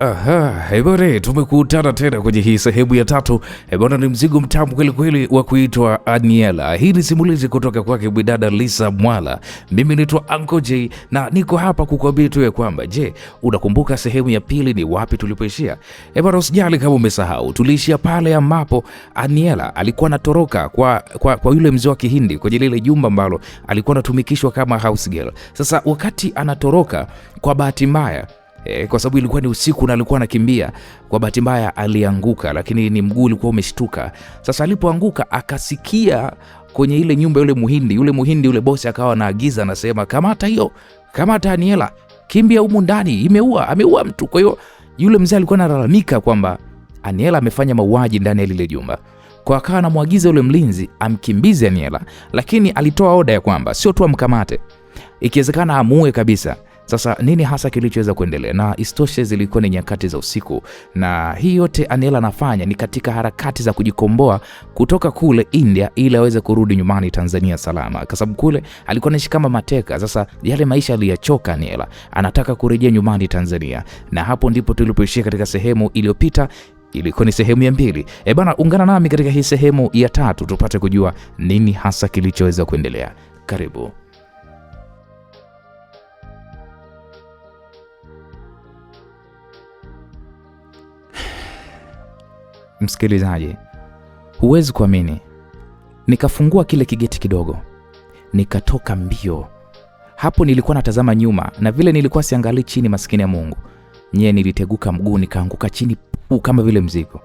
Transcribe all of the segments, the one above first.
Aha, bwana, tumekutana tena kwenye hii sehemu ya tatu. Bwana, ni mzigo mtamu kweli kweli wa kuitwa Aniela. Hii ni simulizi kutoka kwake bidada Lisa Mwala. Mimi naitwa Uncle J na niko hapa kukuambia tu ya kwamba, je, unakumbuka sehemu ya pili ni wapi tulipoishia? Bwana, usijali kama umesahau. Tuliishia pale ambapo Aniela alikuwa anatoroka kwa yule mzee wa Kihindi kwenye lile jumba ambalo alikuwa anatumikishwa kama house girl. Sasa wakati anatoroka, kwa bahati mbaya, kwa sababu ilikuwa ni usiku na alikuwa anakimbia, kwa bahati mbaya alianguka, lakini ni mguu ulikuwa umeshtuka. Sasa alipoanguka akasikia kwenye ile nyumba yule muhindi bosi akawa anaagiza, anasema kamata Aniela, kimbia humu ndani, ameua mtu. Kwa hiyo yule mzee alikuwa analalamika kwamba Aniela amefanya mauaji ndani ya lile jumba. Kwa akawa anamwagiza yule mlinzi amkimbize Aniela, lakini alitoa oda ya kwamba sio tu amkamate, ikiwezekana amuue kabisa. Sasa nini hasa kilichoweza kuendelea? Na istoshe zilikuwa ni nyakati za usiku, na hii yote Aniela anafanya ni katika harakati za kujikomboa kutoka kule India ili aweze kurudi nyumbani Tanzania salama, kwa sababu kule alikuwa anaishi kama mateka. Sasa yale maisha aliyachoka Aniela, anataka kurejea nyumbani Tanzania, na hapo ndipo tulipoishia katika sehemu iliyopita. Ilikuwa ni sehemu ya 2. Bana, ungana nami katika hii sehemu ya 3 tupate kujua nini hasa kilichoweza kuendelea. Karibu. Msikilizaji, huwezi kuamini, nikafungua kile kigeti kidogo, nikatoka mbio. Hapo nilikuwa natazama nyuma, na vile nilikuwa siangalii chini, maskini ya Mungu, niliteguka mguu, nikaanguka chini kama vile mzigo.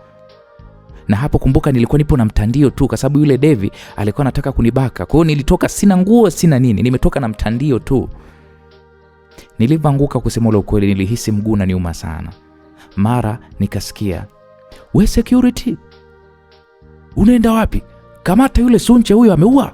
Na hapo kumbuka, nilikuwa nipo na mtandio tu, kwa sababu yule Devi alikuwa anataka kunibaka. Kwa hiyo nilitoka sina nguo, sina nini, nimetoka na mtandio tu. Nilipoanguka, kusema ule ukweli, nilihisi mguu unaniuma sana. Mara nikasikia, "We security, unaenda wapi? Kamata yule sunche, huyo ameua.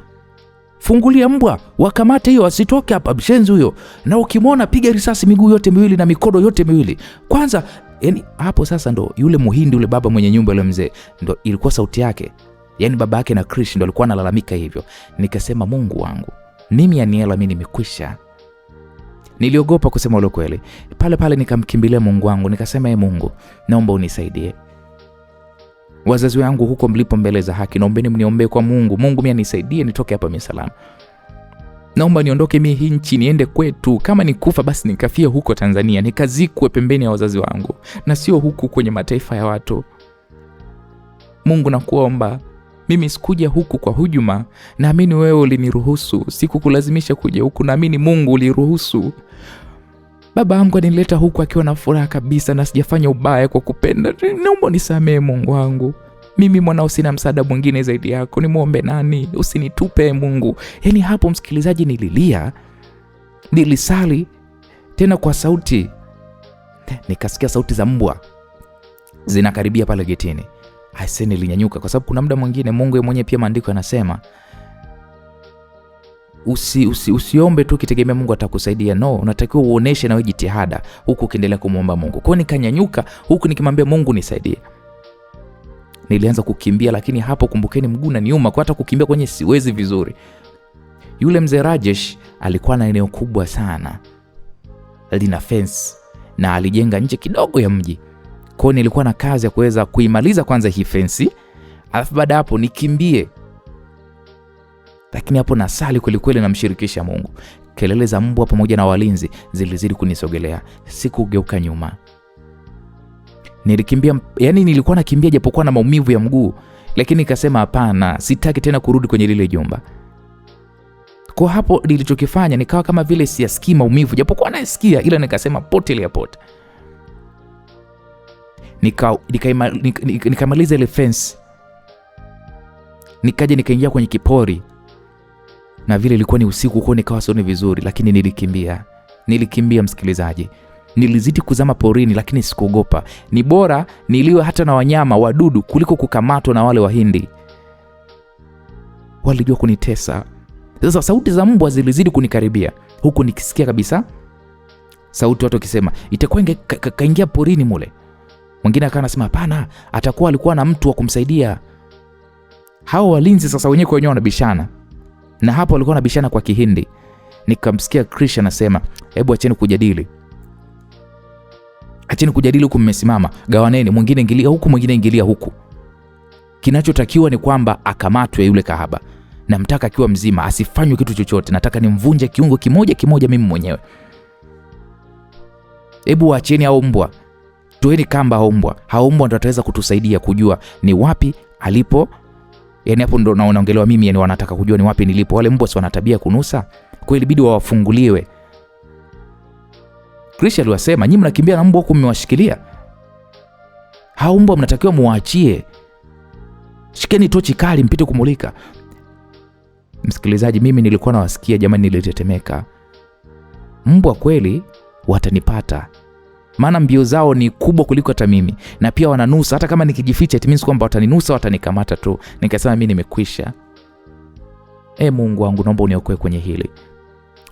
Fungulia mbwa, wakamate hiyo, asitoke hapa, mshenzi huyo. Na ukimwona piga risasi miguu yote miwili na mikono yote miwili. Kwanza." Yani hapo sasa ndo yule muhindi, yule baba mwenye nyumba, yule mzee, ndo ilikuwa sauti yake. Yani baba yake na Krish ndo alikuwa analalamika hivyo. Nikasema, Mungu wangu, mimi Aniela, mimi nimekwisha. Niliogopa kusema ule kweli. Pale nikamkimbilia Mungu wangu, nikasema, Mungu, naomba unisaidie. Wazazi wangu huko mlipo mbele za haki, naombeni mniombee kwa Mungu. Mungu, mimi nisaidie nitoke hapa mimi salama. Naomba niondoke mimi hii nchi, niende kwetu. Kama nikufa basi nikafia huko Tanzania, nikazikwe pembeni ya wazazi wangu, na sio huku kwenye mataifa ya watu. Mungu, nakuomba, mimi sikuja huku kwa hujuma. Naamini wewe uliniruhusu, sikukulazimisha kuja huku. Naamini Mungu uliruhusu. Baba yangu alinileta huku akiwa na furaha kabisa, na sijafanya ubaya kwa kupenda. Naomba nisamee Mungu wangu. Mimi mwanao sina msaada mwingine zaidi yako. Nimuombe nani? Usinitupe Mungu. Yani hapo, msikilizaji, nililia, nilisali tena kwa sauti. Nikasikia sauti za mbwa zinakaribia pale getini. Aise, nilinyanyuka, kwa sababu kuna muda mwingine Mungu mwenyewe pia, maandiko yanasema usiombe tu kitegemea Mungu atakusaidia. No, unatakiwa uoneshe na wewe jitihada huku ukiendelea kumuomba Mungu. Kwa hiyo nikanyanyuka huku nikimwambia Mungu nisaidie. Nilianza kukimbia, lakini hapo kumbukeni, mguu unaniuma, kwa hata kukimbia kwenye siwezi vizuri. Yule mzee Rajesh alikuwa na eneo kubwa sana, lina fence, na alijenga nje kidogo ya mji. Kwa hiyo nilikuwa na kazi ya kuweza kuimaliza kwanza hii fence, alafu baada hapo nikimbie. Lakini hapo nasali kweli namshirikisha Mungu. Kelele za mbwa pamoja na walinzi zilizidi kunisogelea. Sikugeuka nyuma. Nilikimbia, yani nilikuwa nakimbia japokuwa na maumivu ya mguu, lakini nikasema hapana, sitaki tena kurudi kwenye lile jumba. Kwa hapo nilichokifanya, nikawa kama vile siyasikii maumivu japokuwa nasikia, ila nikasema potelea pote. Nikamaliza ile fence. Nikaja nikaingia kwenye kipori. Na vile ilikuwa ni usiku, kwa nikawa sioni vizuri, lakini nilikimbia msikilizaji. Nilizidi kuzama porini, lakini sikuogopa. Ni bora niliwe hata na wanyama wadudu kuliko kukamatwa na wale Wahindi. Walijua kunitesa. Sasa sauti za mbwa zilizidi kunikaribia, huku nikisikia kabisa sauti watu wakisema, itakuwa kaingia porini mule. Mwingine akawa anasema, hapana, atakuwa alikuwa na mtu wa kumsaidia. Hao walinzi sasa wenyewe kwa wenyewe wanabishana. Na hapo walikuwa wanabishana kwa Kihindi. Nikamsikia Krish anasema, hebu acheni kujadili. Acheni kujadili huku mmesimama, gawaneni, mwingine ingilia huku, mwingine ingilia huku. Kinachotakiwa ni kwamba akamatwe yule kahaba. Namtaka akiwa mzima, asifanywe kitu chochote. Nataka nimvunje kiungo kimoja kimoja mimi mwenyewe. Hebu waacheni hao mbwa. Toeni kamba hao mbwa. Hao mbwa ndio wataweza kutusaidia kujua ni wapi alipo. Yaani hapo ndo naongelewa mimi, yani wanataka kujua ni wapi nilipo. Wale mbwa si wana tabia kunusa. Kwa ilibidi wafunguliwe. Krisha aliwasema, nyinyi mnakimbia na mbwa huko mmewashikilia. Hao mbwa mnatakiwa muachie. Shikeni tochi kali mpite kumulika. Msikilizaji, mimi nilikuwa nawasikia jamani, nilitetemeka. Mbwa kweli watanipata. Maana mbio zao ni kubwa kuliko hata mimi. Na pia wananusa, hata kama nikijificha it means kwamba wataninusa, watanikamata tu. Nikasema mimi nimekwisha. Mungu wangu, naomba uniokoe kwenye hili.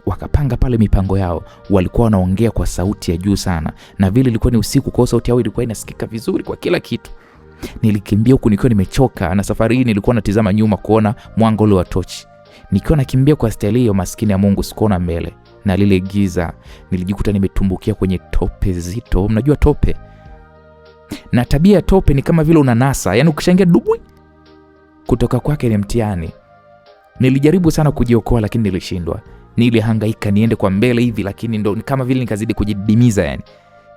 Wakapanga pale mipango yao. Walikuwa wanaongea kwa sauti ya juu sana. Na vile ilikuwa ni usiku, kwa sauti yao ilikuwa inasikika vizuri kwa kila kitu. Nilikimbia huku nikiwa nimechoka, na safari hii nilikuwa natizama nyuma kuona mwanga ule wa tochi. Nikiwa nakimbia kwa staili hiyo, maskini ya Mungu, sikuona mbele. Na lile giza, nilijikuta nimetumbukia kwenye tope zito. Mnajua tope? Na tabia ya tope ni kama vile unanasa, yani ukishaingia dubwi, kutoka kwake ni mtihani. Nilijaribu sana kujiokoa lakini nilishindwa. Nilihangaika niende kwa mbele hivi, lakini ndo kama vile nikazidi kujidimiza yani.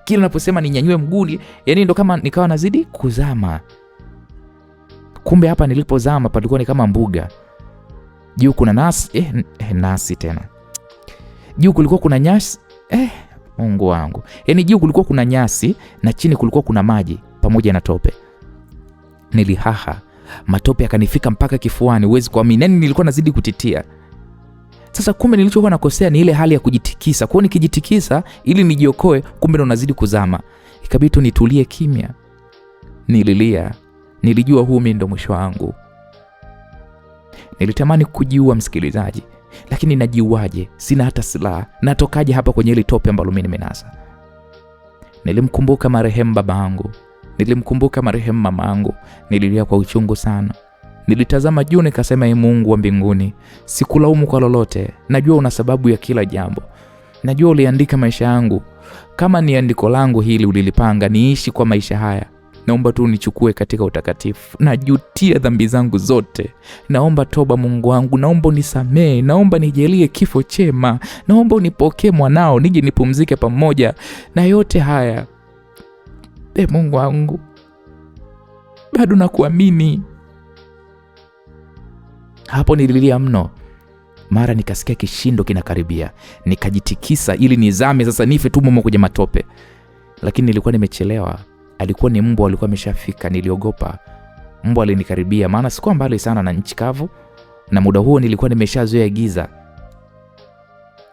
Kila ninaposema ninyanyue mguu, yani ndo kama nikawa nazidi kuzama. Kumbe hapa nilipozama palikuwa ni kama mbuga. Juu kuna nasi, nasi tena. Juu kulikuwa kuna nyasi, Mungu wangu. Yani juu kulikuwa kuna nyasi na chini kulikuwa kuna maji pamoja na tope. Nilihaha, matope yakanifika mpaka kifuani, uwezi kuamini. Nani nilikuwa nazidi kutitia. Sasa kumbe nilichokuwa nakosea ni ile hali ya kujitikisa. Kwa nikijitikisa ili nijiokoe, kumbe ndo nazidi kuzama. Ikabidi tu nitulie kimya. Nililia. Nilijua huu mimi ndo mwisho wangu. Nilitamani kujiua msikilizaji, lakini najiuaje? Sina hata silaha. Natokaje hapa kwenye ile tope ambalo mimi nimenasa? Nilimkumbuka marehemu babangu. Nilimkumbuka marehemu mamangu. Nililia kwa uchungu sana. Nilitazama juu nikasema, Mungu wa mbinguni, sikulaumu kwa lolote. Najua una sababu ya kila jambo. Najua uliandika maisha yangu. Kama ni andiko langu hili ulilipanga niishi kwa maisha haya, naomba tu unichukue katika utakatifu. Najutia dhambi zangu zote. Naomba toba Mungu wangu, naomba unisamee, naomba nijalie kifo chema. Naomba unipokee mwanao nije nipumzike pamoja na yote haya. Mungu wangu, bado nakuamini. Hapo nililia mno. Mara nikasikia kishindo kinakaribia. Nikajitikisa ili nizame sasa, nife tu mumo kwenye matope. Lakini nilikuwa nimechelewa. Alikuwa ni mbwa, alikuwa ameshafika. Niliogopa. Mbwa alinikaribia, maana sikuwa mbali sana na nchi kavu, na muda huo nilikuwa nimeshazoea giza.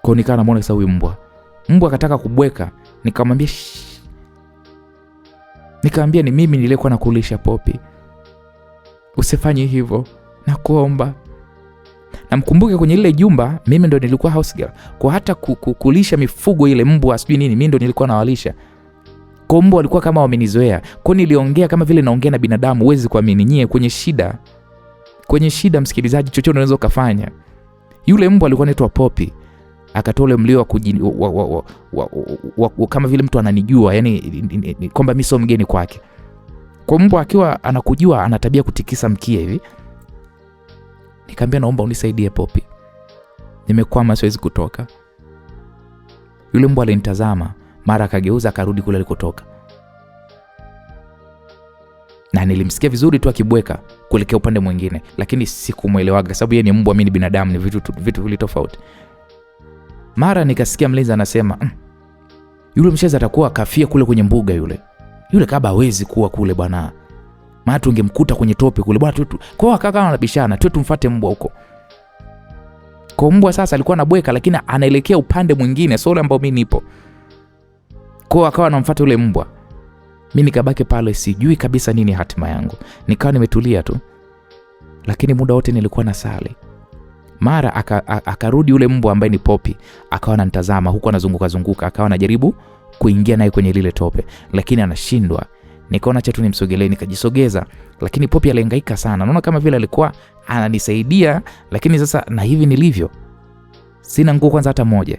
Kwa nikawa namuona sasa huyu mbwa. Mbwa akataka kubweka, nikamwambia nikamwambia ni mimi nilikuwa nakulisha Poppy. Usifanye hivyo, nakuomba. Namkumbuke kwenye ile jumba mimi ndo nilikuwa house girl. Kwa hata kulisha mifugo ile mbwa sijui nini, mimi ndo nilikuwa nawalisha. Kwa mbwa walikuwa kama wamenizoea. Kwa niliongea kama vile naongea na binadamu. Uwezi kuamini, nyie kwenye shida. Kwenye shida msikilizaji, chochote unaweza kufanya. Yule mbwa alikuwa anaitwa Poppy. Akatoa ule mlio wa kama vile mtu ananijua, yani kwamba mimi sio mgeni kwake. Kwa mbwa akiwa anakujua ana tabia kutikisa mkia hivi. Nikamwambia naomba unisaidie Poppy. Nimekwama, siwezi kutoka. Yule mbwa alinitazama, mara akageuza akarudi kule alikotoka. Na nilimsikia vizuri tu akibweka kuelekea upande mwingine, lakini sikumuelewaga sababu yeye ni mbwa, mimi ni binadamu, ni vitu vile tofauti. Mara nikasikia mlinzi anasema, yule msheza atakuwa kafia kule kwenye mbuga yule. Yule kaba hawezi kuwa kule bwana. Maana tungemkuta kwenye tope kule bwana tu. Kwa kaka anabishana, tu tumfuate mbwa huko. Kwa mbwa sasa alikuwa anabweka lakini anaelekea upande mwingine, sio ule ambao mimi nipo. Kwa akawa anamfuata yule mbwa. Mimi nikabaki pale sijui kabisa nini hatima yangu. Nikawa nimetulia tu. Lakini muda wote nilikuwa nasali. Mara akarudi yule mbwa ambaye ni Poppy, akawa ananitazama huko anazunguka, akawa anajaribu kuingia naye kwenye lile tope, lakini anashindwa. Nikaona cha tu nimsogelee, nikajisogeza, lakini Poppy alihangaika sana. Naona kama vile alikuwa ananisaidia, lakini sasa na hivi nilivyo sina nguo kwanza hata moja.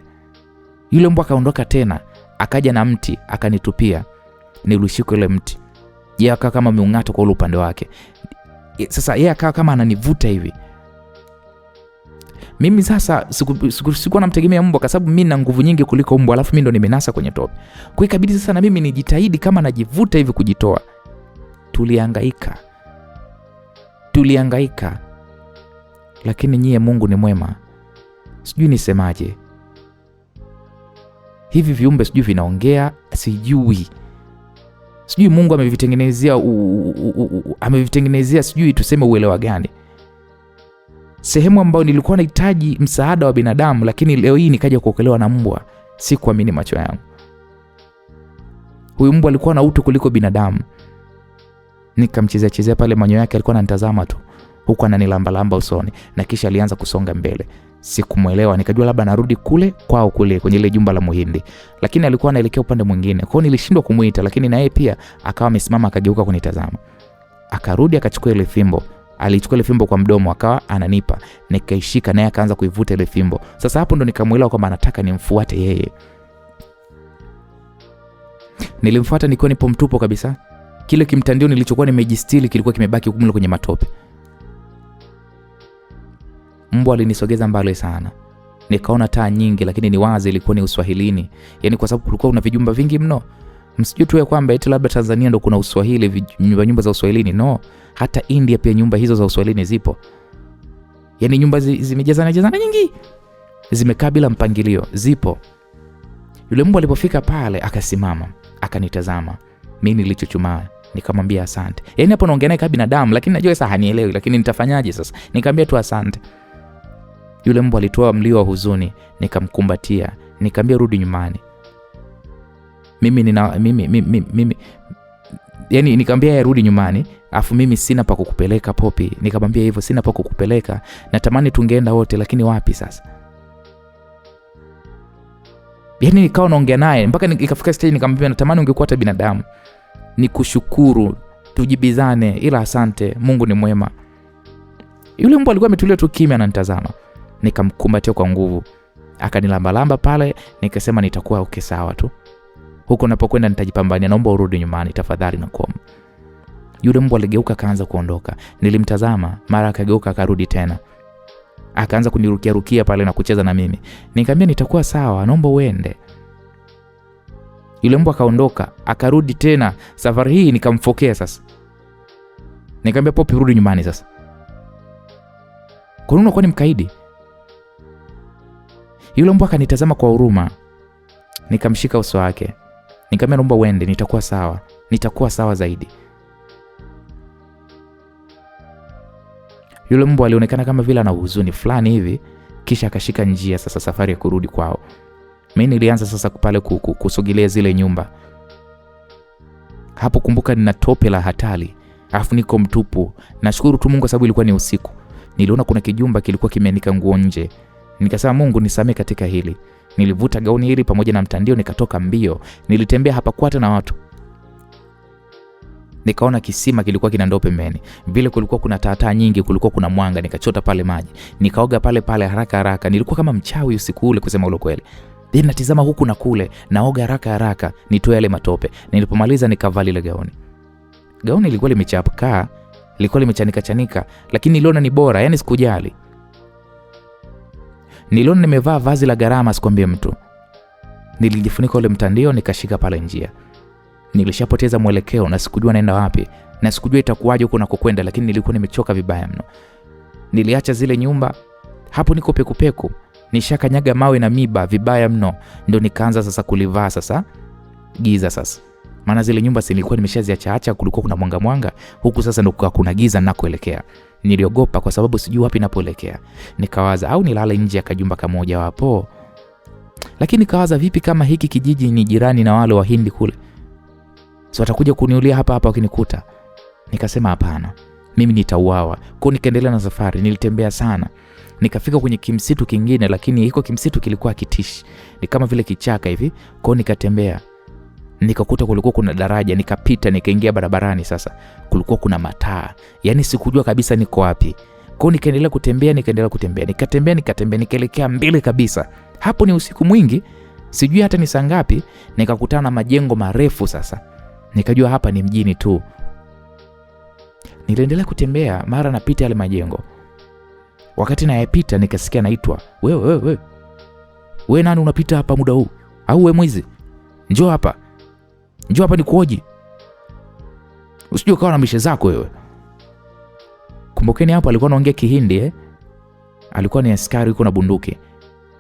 Yule mbwa akaondoka tena, akaja na mti akanitupia. Nilishika ile mti. Yeye akawa kama ameung'ata kwa ule upande wake. Sasa yeye akawa kama ananivuta hivi. Mimi sasa sikuwa namtegemea mbwa kwa sababu mimi na nguvu nyingi kuliko mbwa, alafu mimi ndo nimenasa kwenye tope. Kwa hiyo ikabidi sasa na mimi nijitahidi kama najivuta hivi kujitoa. Tulihangaika. Lakini nyie Mungu ni mwema. Sijui nisemaje. Hivi viumbe sijui vinaongea, sijui Mungu amevitengenezea sijui tuseme uelewa gani. Sehemu ambayo nilikuwa nahitaji msaada wa binadamu, lakini leo hii nikaja kuokolewa na mbwa. Sikuamini macho yangu. Huyu mbwa alikuwa na utu kuliko binadamu. Nikamchezea pale manyoya yake, alikuwa ananitazama tu huku ananilamba usoni, na kisha alianza kusonga mbele. Sikumuelewa, nikajua labda narudi kule kwao kule kwenye ile jumba la Muhindi, lakini alikuwa anaelekea upande mwingine. Kwa hiyo nilishindwa kumuita, lakini na yeye pia akawa amesimama akageuka kunitazama. Akarudi akachukua ile fimbo. Alichukua ile fimbo kwa mdomo akawa ananipa, nikaishika naye akaanza kuivuta ile fimbo. Sasa hapo ndo nikamuelewa kwamba anataka nimfuate yeye. Nilimfuata nikiwa nipo mtupo kabisa. Kile kimtandio nilichokuwa nimejistili kilikuwa kimebaki huko kwenye matope. Mbwa alinisogeza mbali sana. Nikaona taa nyingi, lakini ni wazi ilikuwa ni Uswahilini. Yaani kwa sababu kulikuwa kuna vijumba vingi mno. Msijue tu kwamba eti labda Tanzania ndo kuna Uswahili, nyumba za Uswahilini. No, hata India pia nyumba hizo za Uswahilini zipo. Yaani nyumba zimejazana nyingi. Zimekaa bila mpangilio, zipo. Yule mbwa alipofika pale akasimama, akanitazama. Mimi nilichochumaa, nikamwambia asante. Yaani hapo naongea naye kama binadamu, lakini najua sasa hanielewi, lakini nitafanyaje sasa? Nikamwambia tu asante. Yule mbwa alitoa mlio wa huzuni, nikamkumbatia, nikamwambia rudi nyumbani. Mimi yani nikamwambia rudi nyumbani, afu mimi sina pa kukupeleka Poppy. Nikamwambia hivyo, sina pa kukupeleka. Natamani tungeenda wote, lakini wapi sasa? Yaani nikawa naongea naye mpaka ikafika stage nikamwambia natamani ungekuwa hata binadamu. Nikushukuru, tujibizane, ila asante, Mungu ni mwema. Yule mbwa alikuwa ametulia tu kimya ananitazama. Nikamkumbatia kwa nguvu. Akanilamba pale, nikasema nitakuwa okay sawa tu. Huko napokwenda nitajipambania, naomba urudi nyumbani tafadhali na kuomba. Yule mbwa aligeuka kaanza kuondoka. Nilimtazama, mara akageuka akarudi tena. Akaanza kunirukia pale na kucheza na mimi. Nikamwambia nitakuwa sawa, naomba uende. Yule mbwa kaondoka, akarudi tena. Safari hii nikamfokea sasa. Nikamwambia Poppy rudi nyumbani sasa. Kwa nini unakuwa ni mkaidi? Yule mbwa akanitazama kwa huruma. Nikamshika uso wake. Nikamwambia naomba uende, nitakuwa sawa zaidi. Yule mbwa alionekana kama vile ana huzuni fulani hivi, kisha akashika njia sasa safari ya kurudi kwao. Mimi nilianza sasa pale kusogelea zile nyumba. Hapo kumbuka nina tope la hatari, alafu niko mtupu. Nashukuru tu Mungu kwa sababu ilikuwa ni usiku. Niliona kuna kijumba kilikuwa kimeanika nguo nje. Nikasema Mungu nisamee katika hili. Nilivuta gauni hili pamoja na mtandio nikatoka mbio. Nilitembea hapa kwata na watu. Nikaona kisima kilikuwa kina ndoo pembeni. Vile kulikuwa kuna taa nyingi, kulikuwa kuna mwanga, nikachota pale maji. Nikaoga pale haraka. Nilikuwa kama mchawi usiku ule kusema ule kweli. Then natizama huku na kule, naoga haraka nitoe yale matope. Nilipomaliza nikavaa ile gauni. Gauni lilikuwa limechapaka, lilikuwa limechanika, lakini niliona ni bora, yani sikujali. Niliona nimevaa vazi la gharama, sikwambie mtu. Nilijifunika ule mtandio nikashika pale njia. Nilishapoteza mwelekeo na sikujua naenda wapi na sikujua itakuwaje huko nakokwenda, lakini nilikuwa nimechoka vibaya mno. Niliacha zile nyumba, hapo niko pekupeku, nishakanyaga mawe na miba vibaya mno. Ndio nikaanza sasa kulivaa sasa giza sasa. Maana zile nyumba zilikuwa nimeshaziacha, kulikuwa kuna mwanga huku sasa ndio kuna giza nakoelekea. Niliogopa kwa sababu sijui wapi napoelekea. Nikawaza au nilale nje ya kajumba kamoja wapo. Lakini nikawaza vipi kama hiki kijiji ni jirani na wale Wahindi kule? So watakuja kuniulia hapa wakinikuta. Nikasema hapana, mimi nitauawa. Kwa nikaendelea na safari, nilitembea sana. Nikafika kwenye kimsitu kingine, lakini hiko kimsitu kilikuwa kitishi. Ni kama vile kichaka hivi. Kwa nikatembea. Nikakuta kulikuwa kuna daraja, nikapita nikaingia barabarani sasa. Kulikuwa kuna mataa. Yaani sikujua kabisa niko wapi. Kwa nikaendelea kutembea, nikatembea nikaelekea mbele kabisa. Hapo ni usiku mwingi, sijui hata ni saa ngapi, nikakutana na majengo marefu sasa. Nikajua hapa ni mjini tu. Niliendelea kutembea, mara napita yale majengo. Wakati nayapita nikasikia naitwa, wewe nani unapita hapa muda huu? Au wewe mwizi? Njoo hapa nikuoji. Usijue kawa na mishe zako wewe. Kumbukeni hapo alikuwa anaongea Kihindi Alikuwa ni askari yuko na bunduki.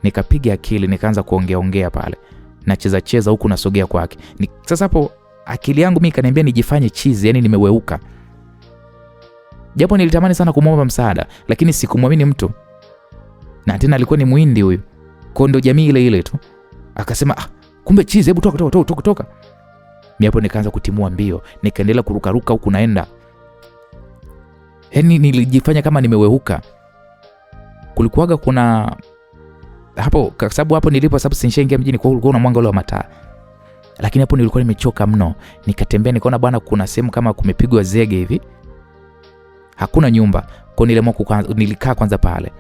Nikapiga akili, nikaanza kuongea pale. Nacheza huku nasogea kwake. Sasa hapo akili yangu mimi kaniambia nijifanye chizi, yani nimeweuka. Japo nilitamani sana kumwomba msaada, lakini sikumwamini mtu. Na tena alikuwa ni Muhindi huyu. Kwa ndo jamii ile tu. Akasema, kumbe chizi, hebu toka. Mimi hapo nikaanza kutimua mbio, nikaendelea kurukaruka huku naenda. Yaani nilijifanya kama nimeweuka. Kulikuwaga kuna hapo, kwa sababu hapo nilipo, sababu sinishaingia mjini, kwa kulikuwa na mwanga ule wa mataa. Lakini hapo nilikuwa nimechoka mno. Nikatembea nikaona bwana kuna sehemu kama kumepigwa zege hivi. Hakuna nyumba. Kwa nilikaa kwanza pale.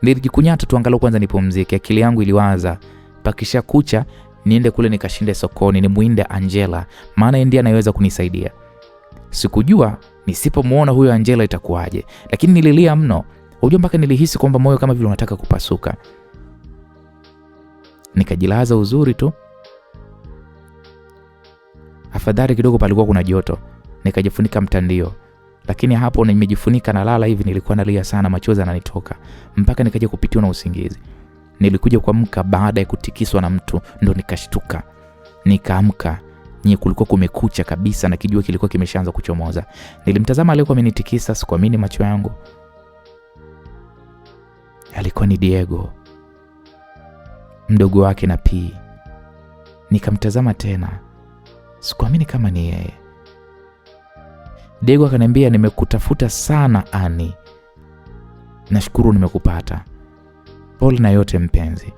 Nilijikunyata tu angalau kwanza nipumzike. Akili yangu iliwaza pakisha kucha niende kule nikashinde sokoni, ni muinde Angela, maana ndiye anayeweza kunisaidia. Sikujua nisipomuona huyo Angela itakuwaje, lakini nililia mno. Unajua mpaka nilihisi kwamba moyo kama vile unataka kupasuka. Nikajilaza uzuri tu. Afadhali kidogo palikuwa kuna joto. Nikajifunika mtandio. Lakini hapo nimejifunika na lala hivi nilikuwa nalia sana, machozi yananitoka mpaka nikaja kupitiwa na usingizi. Nilikuja kuamka baada ya kutikiswa na mtu, ndo nikashtuka. Nikaamka, kulikuwa kumekucha kabisa na kijua kilikuwa kimeshaanza kuchomoza. Nilimtazama aliyekuwa amenitikisa, sikuamini macho yangu. Alikuwa ni Diego, mdogo wake na P. Nikamtazama tena, sikuamini kama ni yeye. Diego akaniambia, nimekutafuta sana Ani. Nashukuru nimekupata. Pole na yote mpenzi.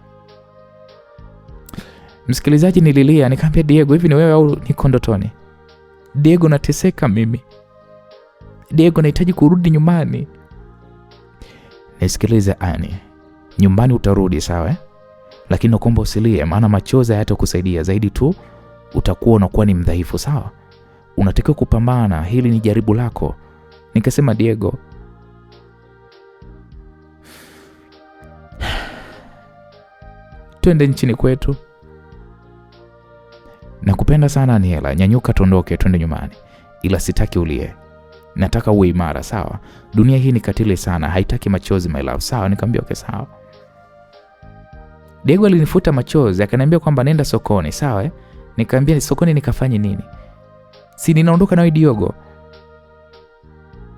Msikilizaji, nililia, nikamwambia Diego, hivi ni wewe au niko ndotoni? Diego, nateseka mimi. Diego, nahitaji kurudi nyumbani. Nisikilize Ani. Nyumbani utarudi sawa Lakini naomba usilie, maana machozi hayatakusaidia zaidi tu utakuwa unakuwa ni mdhaifu sawa? Unatakiwa kupambana, hili ni jaribu lako. Nikasema Diego, twende nchini kwetu. Nakupenda sana Aniela, nyanyuka tuondoke twende nyumbani. Ila sitaki ulie. Nataka uwe imara sawa? Dunia hii ni katili sana, haitaki machozi my love sawa? Nikamwambia okay sawa. Diego alinifuta machozi akaniambia kwamba nenda sokoni sawa Nikamwambia sokoni nikafanye nini? Si ninaondoka nawe Diego.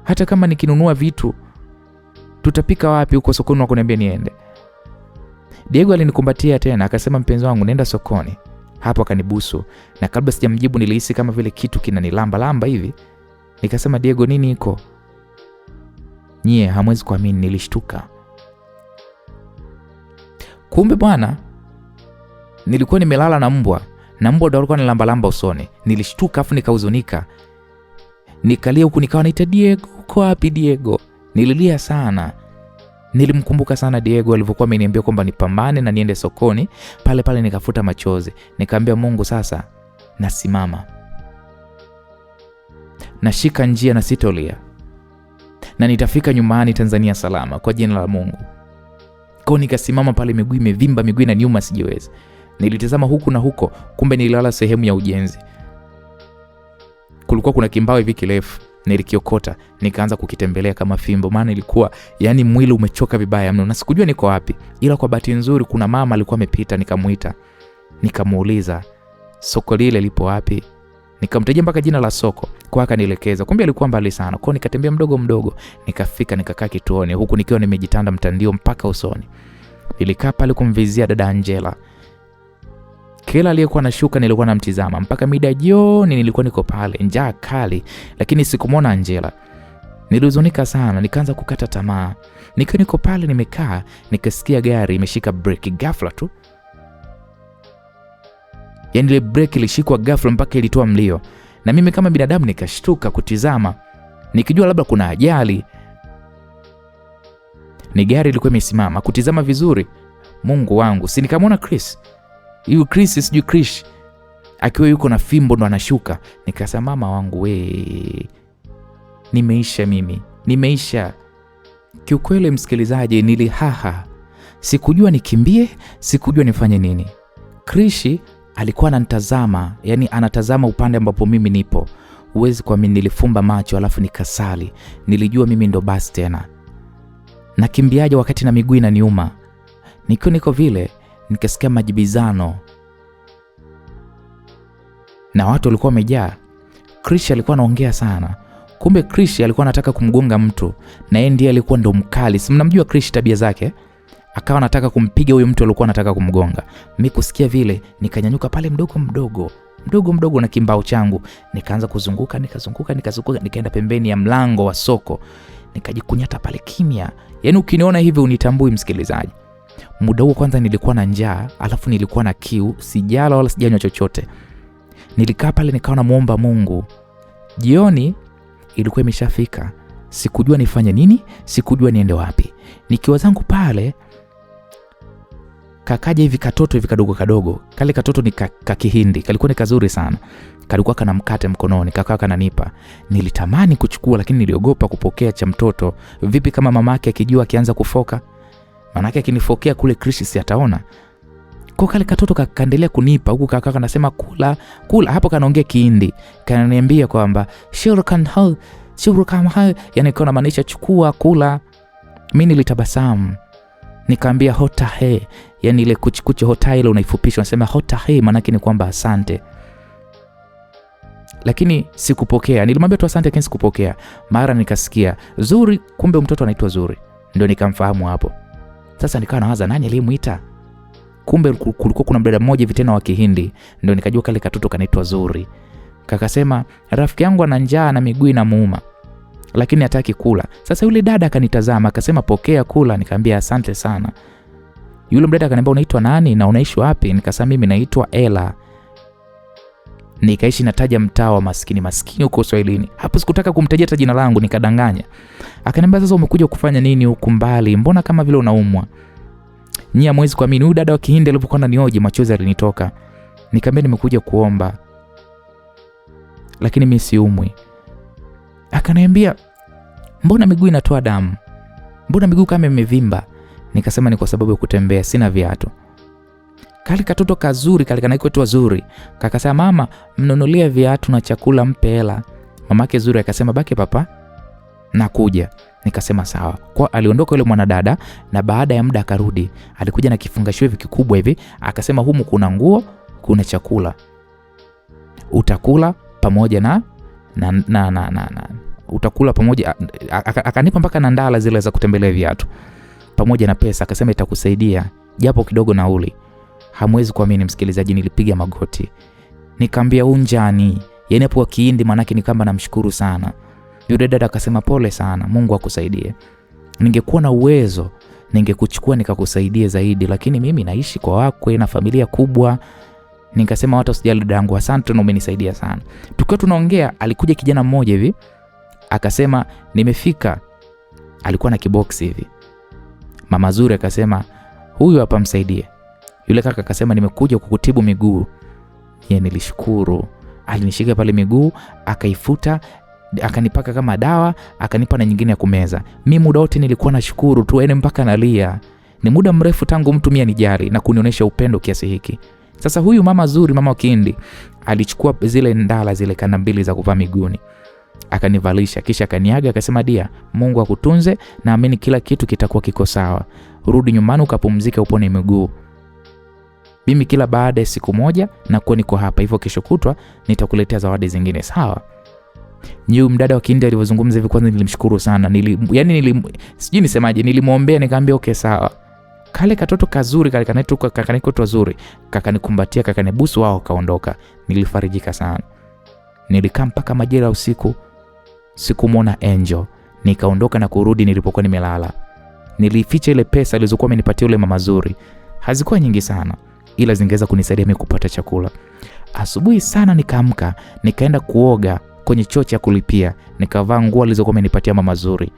Hata kama nikinunua vitu tutapika wapi huko sokoni wakuniambia niende? Diego alinikumbatia tena akasema mpenzi wangu nenda sokoni. Hapo akanibusu na kabla sijamjibu nilihisi kama vile kitu kinanilamba hivi. Nikasema Diego nini iko? Nyie hamwezi kuamini, nilishtuka. Kumbe bwana nilikuwa nimelala na mbwa. Na mbwa ndo alikuwa analamba usoni. Nilishtuka afu nikahuzunika. Nikalia huku nikawa naita Diego, uko wapi Diego? Nililia sana. Nilimkumbuka sana Diego alivyokuwa ameniambia kwamba nipambane na niende sokoni. Pale nikafuta machozi. Nikamwambia Mungu sasa nasimama. Nashika njia na sitolia. Na nitafika nyumbani Tanzania salama kwa jina la Mungu. Kwa nikasimama pale, miguu imevimba, miguu inaniuma sijiwezi. Nilitazama huku na huko, kumbe nilala sehemu ya ujenzi. Kulikuwa kuna kimbao hivi kirefu, nilikiokota, nikaanza kukitembelea kama fimbo, maana ilikuwa yani mwili umechoka vibaya mno na sikujua niko wapi. Ila kwa bahati nzuri kuna mama alikuwa amepita, nikamuita. Nikamuuliza soko lile lipo wapi? Nikamtajia mpaka jina la soko, kwa akanielekeza. Kumbe alikuwa mbali sana. Kwa nikatembea mdogo, nikafika nikakaa kituoni huku nikiwa nimejitanda mtandio mpaka usoni. Nilikaa pale kumvizia dada Angela. Kila aliyekuwa anashuka nilikuwa namtizama mpaka mida jioni. Nilikuwa niko pale njaa kali, lakini sikumwona Angela. Nilihuzunika sana, nikaanza kukata tamaa. Niko pale nimekaa, nikasikia gari imeshika breki ghafla tu. Yaani ile breki ilishikwa ghafla mpaka ilitoa mlio. Na mimi kama binadamu nikashtuka kutizama, nikijua labda kuna ajali. Ni gari ilikuwa imesimama, kutizama vizuri. Mungu wangu, si nikamwona Chris. Yu Chris sijui Chris. akiwa yuko na fimbo ndo anashuka. Nikasema mama wangu we, nimeisha mimi, nimeisha. Kiukweli msikilizaji, nilihaha. Sikujua nikimbie, sikujua nifanye nini. Krishi alikuwa ananitazama, yani anatazama upande ambapo mimi nipo. Huwezi kuamini, nilifumba macho alafu nikasali. Nilijua mimi ndo basi tena. Nakimbiaje wakati na miguu inaniuma? Nikiwa niko vile, nikasikia majibizano na watu walikuwa wamejaa. Krishi alikuwa anaongea sana. Kumbe Krishi alikuwa anataka kumgonga mtu, na yeye ndiye alikuwa ndo mkali. Si mnamjua Krishi tabia zake? Akawa anataka kumpiga huyo mtu alikuwa anataka kumgonga. Mimi kusikia vile, nikanyanyuka pale mdogo na kimbao changu, nikaanza kuzunguka, nikaenda pembeni ya mlango wa soko. Nikajikunyata pale kimya. Yaani ukiniona hivi unitambui msikilizaji. Muda huo kwanza nilikuwa na njaa, alafu nilikuwa na kiu, sijala wala sijanywa chochote. Nilikaa pale nikawa namuomba Mungu. Jioni ilikuwa imeshafika. Sikujua nifanye nini, sikujua niende wapi. Nikiwa zangu pale, kakaja hivi katoto hivi kadogo. Kale katoto ni kakihindi, kalikuwa ni kazuri sana. Kalikuwa kana mkate mkononi, kakawa kananipa. Nilitamani kuchukua lakini niliogopa kupokea cha mtoto. Vipi kama mamake akijua akianza kufoka? Manake akinifokea kule Krishi si ataona. Kwa kale katoto kaendelea kunipa, huku kaka kanasema kula. Hapo kanaongea Kihindi. Kananiambia kwamba shurkan ha, yani kwa maanisha chukua, kula. Mimi nilitabasamu. Nikamwambia hota he, yani ile kuchikuchi hota ile unaifupisha, unasema hota he, maana yake ni kwamba asante. Lakini sikupokea. Nilimwambia tu asante, lakini sikupokea. Mara nikasikia Zuri, kumbe mtoto anaitwa Zuri. Ndio nikamfahamu hapo. Sasa nikawa nawaza nani aliyemuita? Kumbe kulikuwa kuna mdada mmoja hivi tena wa Kihindi. Ndio nikajua kale katoto kanaitwa Zuri. Kakasema rafiki yangu ana njaa na miguu inamuuma, lakini hataki kula. Sasa yule dada akanitazama akasema pokea, kula. Nikamwambia asante sana. Yule mdada akaniambia unaitwa nani na unaishi wapi? Nikasema mimi naitwa Ela. Nikaishi nataja mtaa wa maskini huko Swahilini. Hapo sikutaka kumtajia jina langu, nikadanganya. Akaniambia sasa umekuja kufanya nini huku mbali? Mbona kama vile unaumwa? Nyia mwezi kuamini, huyu dada wa Kihindi alipokuwa ananioje machozi yalinitoka. Nikamwambia nimekuja kuomba, lakini mimi siumwi. Akaniambia mbona miguu inatoa damu? Mbona miguu kama imevimba? Nikasema ni kwa sababu ya kutembea, sina viatu. Kale katoto kazuri kale kanaitwa Zuri. Kakasema mama, mnunulie viatu na chakula, mpe hela. Mamake Zuri akasema baki papa, nakuja. Nikasema sawa. Kwa aliondoka yule mwanadada, na baada ya muda akarudi. Alikuja na kifungashio hivi kikubwa hivi, akasema humu kuna nguo, kuna chakula. Utakula pamoja na utakula pamoja. Akanipa mpaka na ndala zile za kutembelea viatu pamoja na pesa. Akasema itakusaidia japo kidogo nauli. Hamwezi kuamini msikilizaji, nilipiga magoti. Nikamwambia unjani, yani hapo kwa Kihindi maana yake ni kama namshukuru sana. Yule dada akasema pole sana, Mungu akusaidie. Ningekuwa na uwezo ningekuchukua nikakusaidia zaidi, lakini mimi naishi kwa wakwe na familia kubwa. Nikasema watu usijali dadangu, asante na umenisaidia sana. Tukiwa tunaongea alikuja kijana mmoja hivi. Akasema nimefika. Alikuwa na kiboksi hivi. Mama Zuri akasema huyu hapa msaidie. Yule kaka akasema nimekuja kukutibu miguu. Yeye nilishukuru. Alinishika pale miguu, akaifuta, akanipaka kama dawa, akanipa na nyingine ya kumeza. Mimi muda wote nilikuwa nashukuru tu, ene mpaka nalia. Ni muda mrefu tangu mtu mimi anijali na kunionyesha upendo kiasi hiki. Sasa huyu mama Zuri, mama wa Kihindi, alichukua zile ndala zile kanda mbili za kuvaa miguuni. Akanivalisha kisha akaniaga akasema dia, Mungu akutunze, naamini kila kitu kitakuwa kiko sawa. Rudi nyumbani ukapumzike upone miguu. Mimi kila baada ya siku moja na kuwa niko hapa, hivyo kesho kutwa nitakuletea zawadi zingine, sawa? Nyu mdada wa Kihindi alivyozungumza hivi, kwanza nilimshukuru sana. Sijui nisemaje, nilimwombea nikamwambia okay sawa. Kale katoto kazuri kale kanaitwa Zuri, kakanikumbatia, kakanibusu, wao kaondoka. Nilifarijika sana. Nilikaa mpaka majira usiku, sikumuona Angel. Nikaondoka na kurudi nilipokuwa nimelala. Nilificha ile pesa alizokuwa amenipatia yule mama Zuri. Hazikuwa nyingi sana, ila zingeweza kunisaidia mimi kupata chakula. Asubuhi sana nikaamka, nikaenda kuoga kwenye choo cha kulipia, nikavaa nguo alizokuwa amenipatia mama Zuri.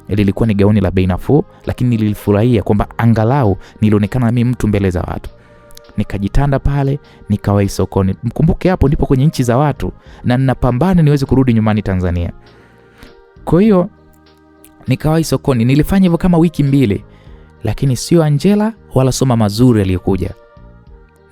Ilikuwa ni gauni la bei nafuu, lakini nilifurahia kwamba angalau nilionekana mimi mtu mbele za watu. Nikajitanda pale, nikawahi sokoni. Mkumbuke hapo ndipo kwenye nchi za watu na ninapambana niweze kurudi nyumbani Tanzania. Kwa hiyo nikawahi sokoni. Nilifanya hivyo kama wiki 2, lakini sio Angela wala Soma Mazuri aliyokuja.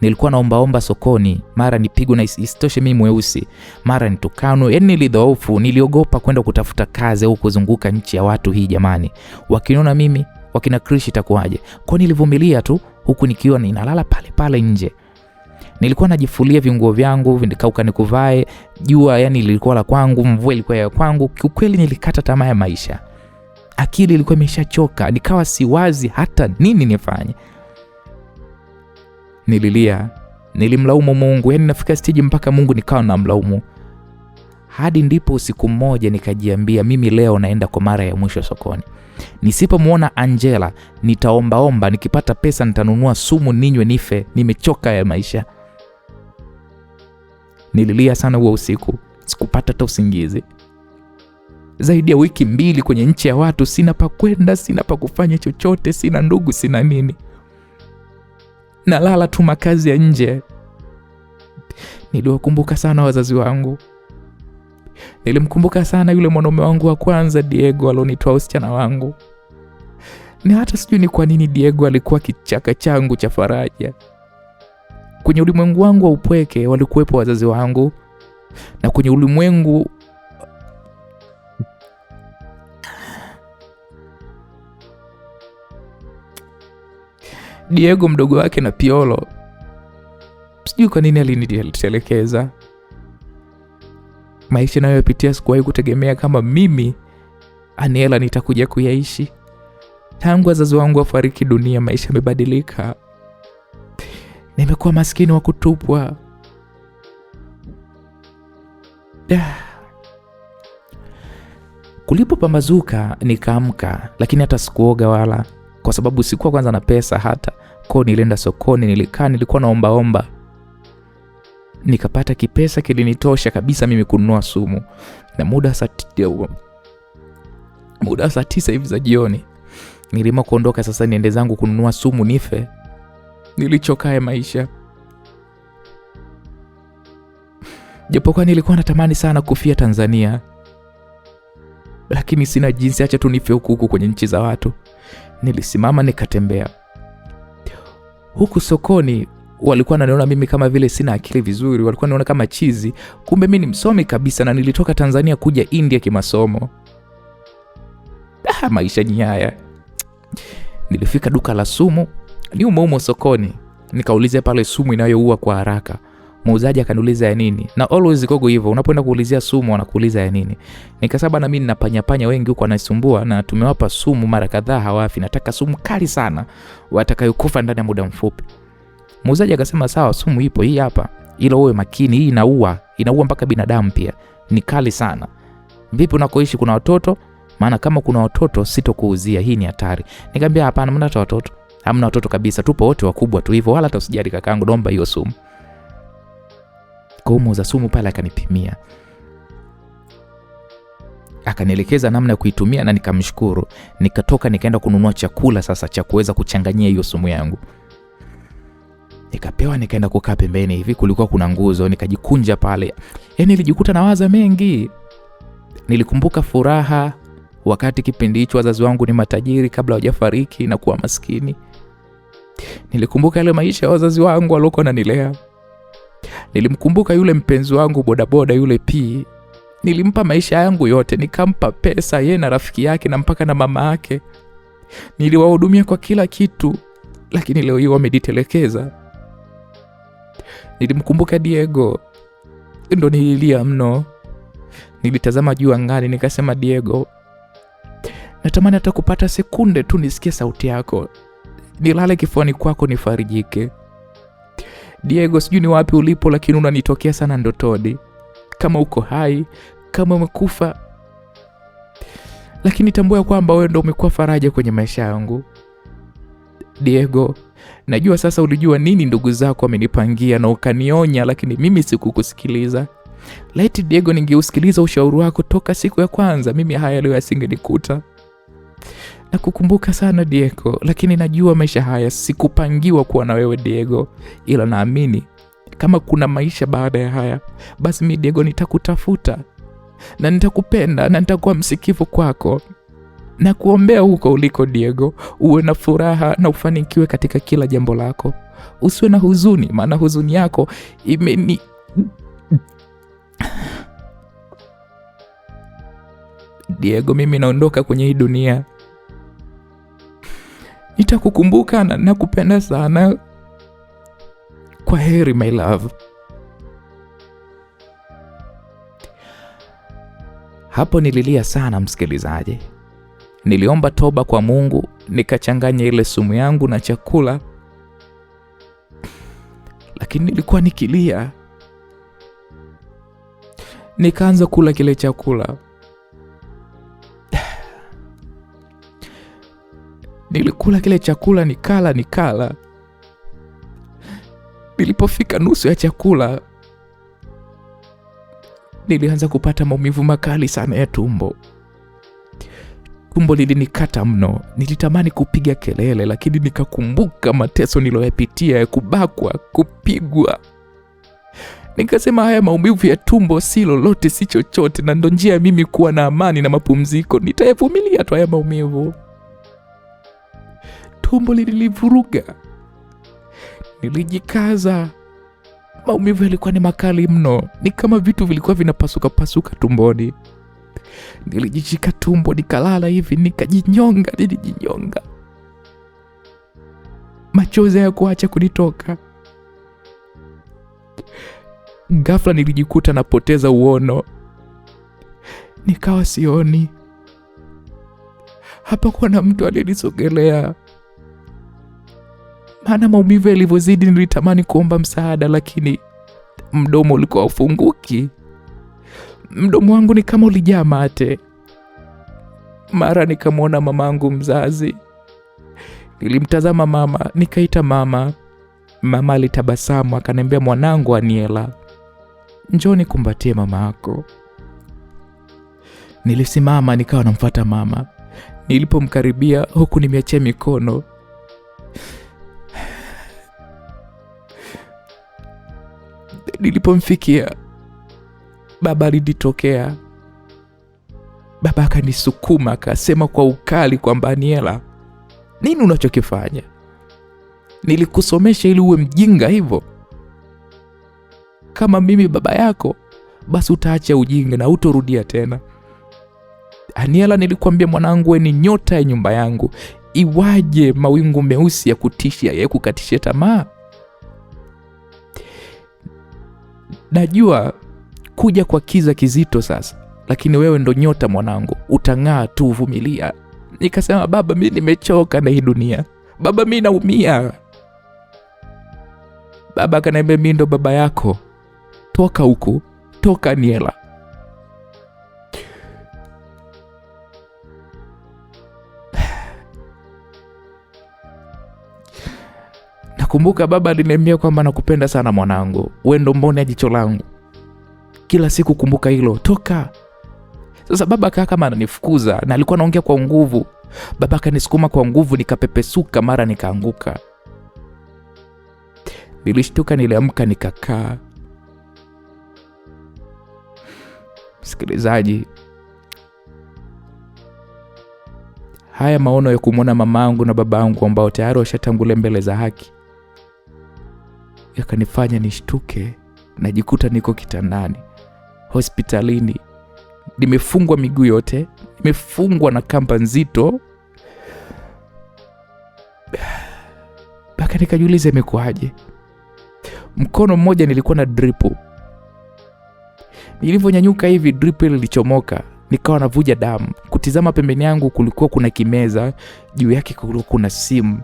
Nilikuwa naomba sokoni, mara nipigwe na isitoshe mimi mweusi, mara nitukanwe. Yaani nilidhoofu, niliogopa kwenda kutafuta kazi au kuzunguka nchi ya watu hii jamani. Wakiniona mimi, wakina Krish itakuwaje? Kwa nilivumilia tu huku nikiwa ninalala pale nje. Nilikuwa najifulia vinguo vyangu, vindikauka nikuvae. Jua yani lilikuwa la kwangu, mvua ilikuwa ya kwangu. Kiukweli nilikata tamaa ya maisha. Akili ilikuwa imeshachoka, nikawa siwazi hata nini nifanye. Nililia, nilimlaumu Mungu, yani nafika stage mpaka Mungu nikawa namlaumu. Hadi ndipo usiku mmoja nikajiambia mimi leo naenda kwa mara ya mwisho sokoni. Nisipomuona Angela, nitaomba, nikipata pesa nitanunua sumu ninywe nife, nimechoka ya maisha. Nililia sana huo usiku, sikupata hata usingizi. Zaidi ya wiki 2 kwenye nchi ya watu, sina pa kwenda, sina pa kufanya chochote, sina ndugu, sina nini. Nalala tu makazi ya nje. Niliwakumbuka sana wazazi wangu. Nilimkumbuka sana yule mwanaume wangu wa kwanza Diego alionitoa usichana wangu. Ni hata sijui ni kwa nini Diego alikuwa kichaka changu cha faraja. Kwenye ulimwengu wangu wa upweke walikuwepo wazazi wangu, na kwenye ulimwengu Diego mdogo wake na Piolo, sijui kwa nini alinitelekeza. Maisha nayopitia sikuwahi kutegemea kama mimi Aniela nitakuja kuyaishi. Tangu wazazi wangu wafariki dunia, maisha yamebadilika. Nimekuwa maskini wa kutupwa. Kulipopambazuka nikaamka, lakini hata sikuoga wala, kwa sababu sikuwa kwanza na pesa hata. Kwa nilienda sokoni, nilikuwa naomba. Nikapata kipesa kilinitosha kabisa mimi kununua sumu. Na muda saa 9 hivi za jioni nilima kuondoka sasa niende zangu kununua sumu nife. Nilichoka ya maisha. Japokuwa nilikuwa natamani sana kufia Tanzania, lakini sina jinsi, acha tu nife huku kwenye nchi za watu. Nilisimama nikatembea. Huku sokoni walikuwa wananiona mimi kama vile sina akili vizuri, walikuwa wanaona kama chizi. Kumbe mimi ni msomi kabisa na nilitoka Tanzania kuja India kimasomo. Maisha ni haya. Nilifika duka la sumu, ni umo sokoni. Nikauliza pale sumu inayoua kwa haraka. Muuzaji akaniuliza ya nini? Na always gogo hivyo, unapoenda kuulizia sumu wanakuuliza ya nini. Nikasema na mimi ninapanya wengi huko wanasumbua na tumewapa sumu mara kadhaa hawafi. Nataka sumu kali sana watakayokufa ndani ya muda mfupi. Muuzaji akasema sawa, sumu ipo hii hapa. Ila uwe makini, hii inaua mpaka binadamu pia. Ni kali sana. Vipi unakoishi kuna watoto? Maana kama kuna watoto sitokuuzia, hii ni hatari. Nikamwambia hapana, mna watoto. Hamna watoto kabisa, tupo wote wakubwa tu hivyo, wala hata usijali kakaangu, naomba hiyo sumu. Kwa muuza sumu pale akanipimia. Akanielekeza namna ya kuitumia na nikamshukuru. Nikatoka nikaenda kununua chakula sasa cha kuweza kuchanganyia hiyo sumu yangu. Nikapewa, nikaenda kukaa pembeni hivi, kulikuwa kuna nguzo, nikajikunja pale. Nilijikuta nawaza mengi. Nilikumbuka furaha wakati kipindi hicho wazazi wangu ni matajiri kabla hawajafariki na kuwa maskini. Nilikumbuka ile maisha ya wazazi wangu waliokuwa wananilea. Nilimkumbuka yule mpenzi wangu bodaboda yule P. Nilimpa maisha yangu yote, nikampa pesa yeye na rafiki yake na mpaka na mama yake. Niliwahudumia kwa kila kitu, lakini leo hii wamenitelekeza. Nilimkumbuka Diego. Ndo nililia mno. Nilitazama juu angani nikasema, Diego, natamani hata kupata sekunde tu nisikie sauti yako. Nilale kifuani kwako nifarijike. Diego, sijui ni wapi ulipo, lakini unanitokea sana ndotoni. Kama uko hai, kama umekufa, lakini tambua kwamba wewe ndio umekuwa faraja kwenye maisha yangu. Diego, najua sasa ulijua nini ndugu zako wamenipangia na ukanionya, lakini mimi sikukusikiliza. Laiti Diego ningeusikiliza ushauri wako toka siku ya kwanza, mimi haya leo yasingenikuta. Nakukumbuka sana Diego, lakini najua maisha haya sikupangiwa kuwa na wewe Diego, ila naamini kama kuna maisha baada ya haya, basi mimi Diego nitakutafuta na nitakupenda na nitakuwa msikivu kwako. Na kuombea huko uliko Diego, uwe na furaha na ufanikiwe katika kila jambo lako. Usiwe na huzuni, maana huzuni yako Diego, mimi naondoka kwenye hii dunia. Nitakukumbuka na nakupenda sana. Kwa heri my love. Hapo nililia sana msikilizaji. Niliomba toba kwa Mungu, nikachanganya ile sumu yangu na chakula. Lakini nilikuwa nikilia. Nikaanza kula kile chakula. Nilikula kile chakula nikala. Nilipofika nusu ya chakula, nilianza kupata maumivu makali sana ya tumbo. Tumbo lilinikata mno. Nilitamani kupiga kelele, lakini nikakumbuka mateso niliyoyapitia ya kubakwa, kupigwa. Nikasema haya maumivu ya tumbo si lolote, si chochote, na ndo njia mimi kuwa na amani na mapumziko. Nitayavumilia tu haya maumivu. Tumbo lilinivuruga. Nilijikaza. Maumivu yalikuwa ni makali mno. Ni kama vitu vilikuwa vinapasuka tumboni. Nilijishika tumbo, nikalala hivi, nilijinyonga. Machozi hayakuacha kunitoka. Ghafla nilijikuta napoteza uono. Nikawa sioni. Hapakuwa na mtu aliyenisogelea. Maana maumivu yalivyozidi nilitamani kuomba msaada, lakini mdomo ulikuwa ufunguki. Mdomo wangu ni kama ulijaa mate. Mara nikamwona mamangu mzazi. Nilimtazama mama, nikaita mama. Mama alitabasamu akaniambia, mwanangu Aniela, njoo nikumbatie mama yako. Nilisimama nikawa namfuata mama. Nilipomkaribia huku nimeachia mikono, nilipomfikia baba alinitokea. Baba akanisukuma akasema kwa ukali kwamba, Aniela, nini unachokifanya? Nilikusomesha ili uwe mjinga hivyo? Kama mimi baba yako, basi utaacha ujinga na utorudia tena. Aniela, nilikwambia mwanangu, wewe ni nyota ya nyumba yangu. Iwaje mawingu meusi ya kutishia ya kukatisha tamaa? Najua kuja kwa kiza kizito sasa, lakini wewe ndo nyota mwanangu, utang'aa tu, uvumilia. Nikasema, baba, mimi nimechoka na hii dunia. Baba, mimi naumia. Baba akaniambia, mimi ndo baba yako. Toka huku, toka Aniela. Nakumbuka baba aliniambia kwamba nakupenda sana mwanangu. Wewe ndo mboni ya jicho langu. Kila siku kumbuka hilo, toka. Sasa baba kaa kama ananifukuza, na alikuwa anaongea kwa nguvu. Baba akanisukuma kwa nguvu, nikapepesuka, mara nikaanguka. Nilishtuka, niliamka, nikakaa. Msikilizaji, haya maono ya kumwona mamangu na babangu ambao tayari washatangulia mbele za haki yakanifanya nishtuke. Najikuta niko kitandani hospitalini, nimefungwa miguu yote, nimefungwa na kamba nzito. Baka nikajiuliza imekuaje? Mkono mmoja nilikuwa na dripu. Nilivyonyanyuka hivi, dripu ile ilichomoka, nikawa navuja damu. Kutizama pembeni yangu kulikuwa kuna kimeza, juu yake kulikuwa kuna simu.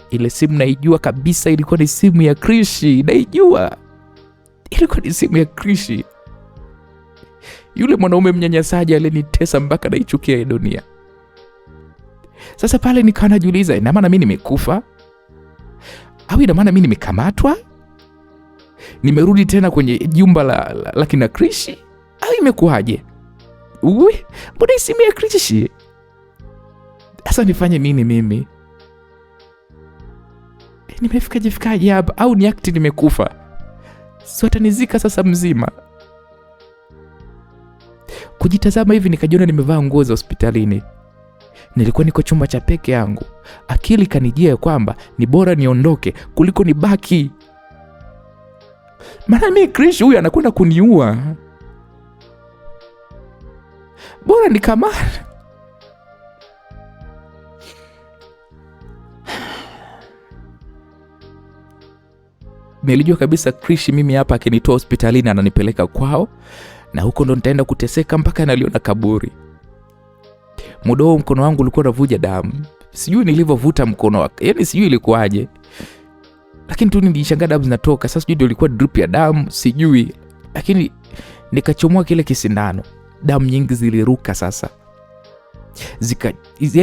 Ile simu naijua kabisa, ilikuwa ni simu ya Krishi. Naijua ilikuwa ni simu ya Krishi, yule mwanaume mnyanyasaji alinitesa mpaka naichukia dunia. Sasa pale nikawa najiuliza, ina maana mimi nimekufa? Au ina maana mimi nimekamatwa? Nimerudi tena kwenye jumba la kina Krishi? Au imekuaje? Mbona simu ya Krishi? Sasa Sasa nifanye nini mimi? Nimefikaje hapa? Au ni akti nimekufa? Si watanizika sasa mzima. Kujitazama hivi nikajiona nimevaa nguo za hospitalini. Nilikuwa niko chumba cha peke yangu. Akili kanijia kwamba ni bora niondoke kuliko nibaki. Maana mimi Krish huyu anakwenda kuniua. Bora nikamana. Nilijua kabisa Krish mimi hapa akinitoa hospitalini ananipeleka kwao, na huko ndo nitaenda kuteseka mpaka naliona kaburi. Muda huo mkono wangu ulikuwa unavuja damu. Sijui nilivyovuta mkono wake. Yaani sijui ilikuwaje. Lakini tu nilishangaa damu zinatoka. Sasa sijui ndio ilikuwa drip ya damu, sijui. Lakini nikachomoa kile kisindano. Damu nyingi ziliruka sasa.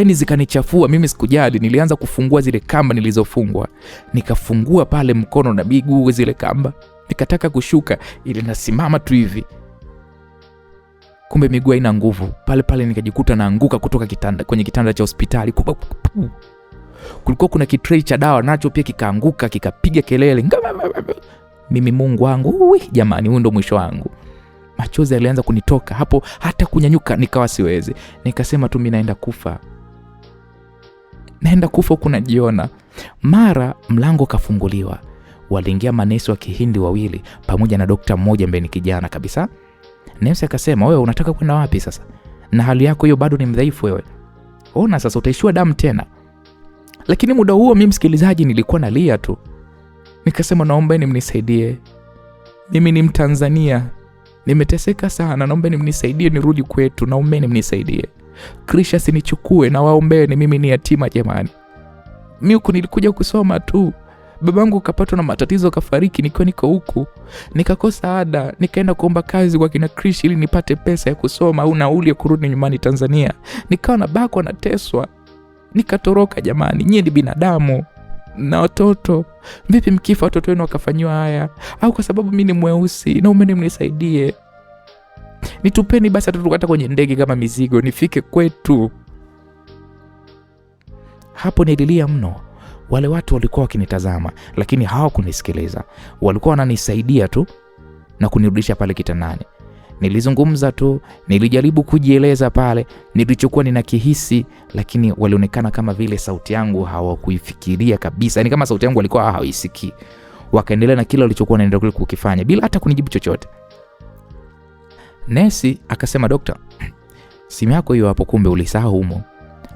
Zikanichafua. Mimi sikujali, nilianza kufungua zile kamba nilizofungwa. Nikafungua pale mkono na miguu zile kamba. Nikataka kushuka ili nasimama tu hivi. Kumbe miguu haina nguvu. Pale nikajikuta naanguka kutoka kwenye kitanda cha hospitali. Kulikuwa kuna kitray cha dawa nacho pia kikaanguka, kikapiga kelele. Mimi Mungu wangu, jamani, huo ndo mwisho wangu. Machozi yalianza kunitoka hapo, hata kunyanyuka nikawa siwezi. Nikasema tu mimi naenda kufa. Naenda kufa huku najiona. Mara mlango kafunguliwa. Waliingia manesi wa Kihindi wawili pamoja na daktari mmoja ambaye ni kijana kabisa. Nesi akasema, "Wewe unataka kwenda wapi sasa? Na hali yako hiyo bado ni mdhaifu wewe. Ona sasa utaishiwa damu tena." Lakini muda huo mimi msikilizaji nilikuwa nalia tu. Nikasema naombeni mnisaidie. Mimi ni Mtanzania. Nimeteseka sana, naombeni mnisaidie nirudi kwetu, naombeni mnisaidie. Krish asinichukue na waombeni, mimi ni yatima jamani. Mimi huku nilikuja kusoma tu. Babangu kapatwa na matatizo kafariki nikiwa niko huku. Nikakosa ada, nikaenda kuomba kazi kwa kina Krish ili nipate pesa ya kusoma au nauli ya kurudi nyumbani Tanzania. Nikawa nabakwa na teswa. Nikatoroka jamani, nyie ni binadamu na watoto. Vipi mkifa watoto wenu wakafanywa haya? Au kwa sababu mimi ni mweusi, naombeni mnisaidie. Nitupeni basi hata kwenye ndege kama mizigo nifike kwetu. Hapo nililia mno. Wale watu walikuwa wakinitazama lakini hawakunisikiliza. Walikuwa wananisaidia tu na kunirudisha pale kitandani. Nilizungumza tu, nilijaribu kujieleza pale, nilichokuwa ninakihisi, lakini walionekana kama vile sauti yangu hawakuifikiria kabisa. Yaani kama sauti yangu walikuwa hawaisikii. Wakaendelea na kile walichokuwa wanaendelea kukifanya bila hata kunijibu chochote. Nesi akasema, "Dokta, simu yako hiyo hapo kumbe ulisahau humo."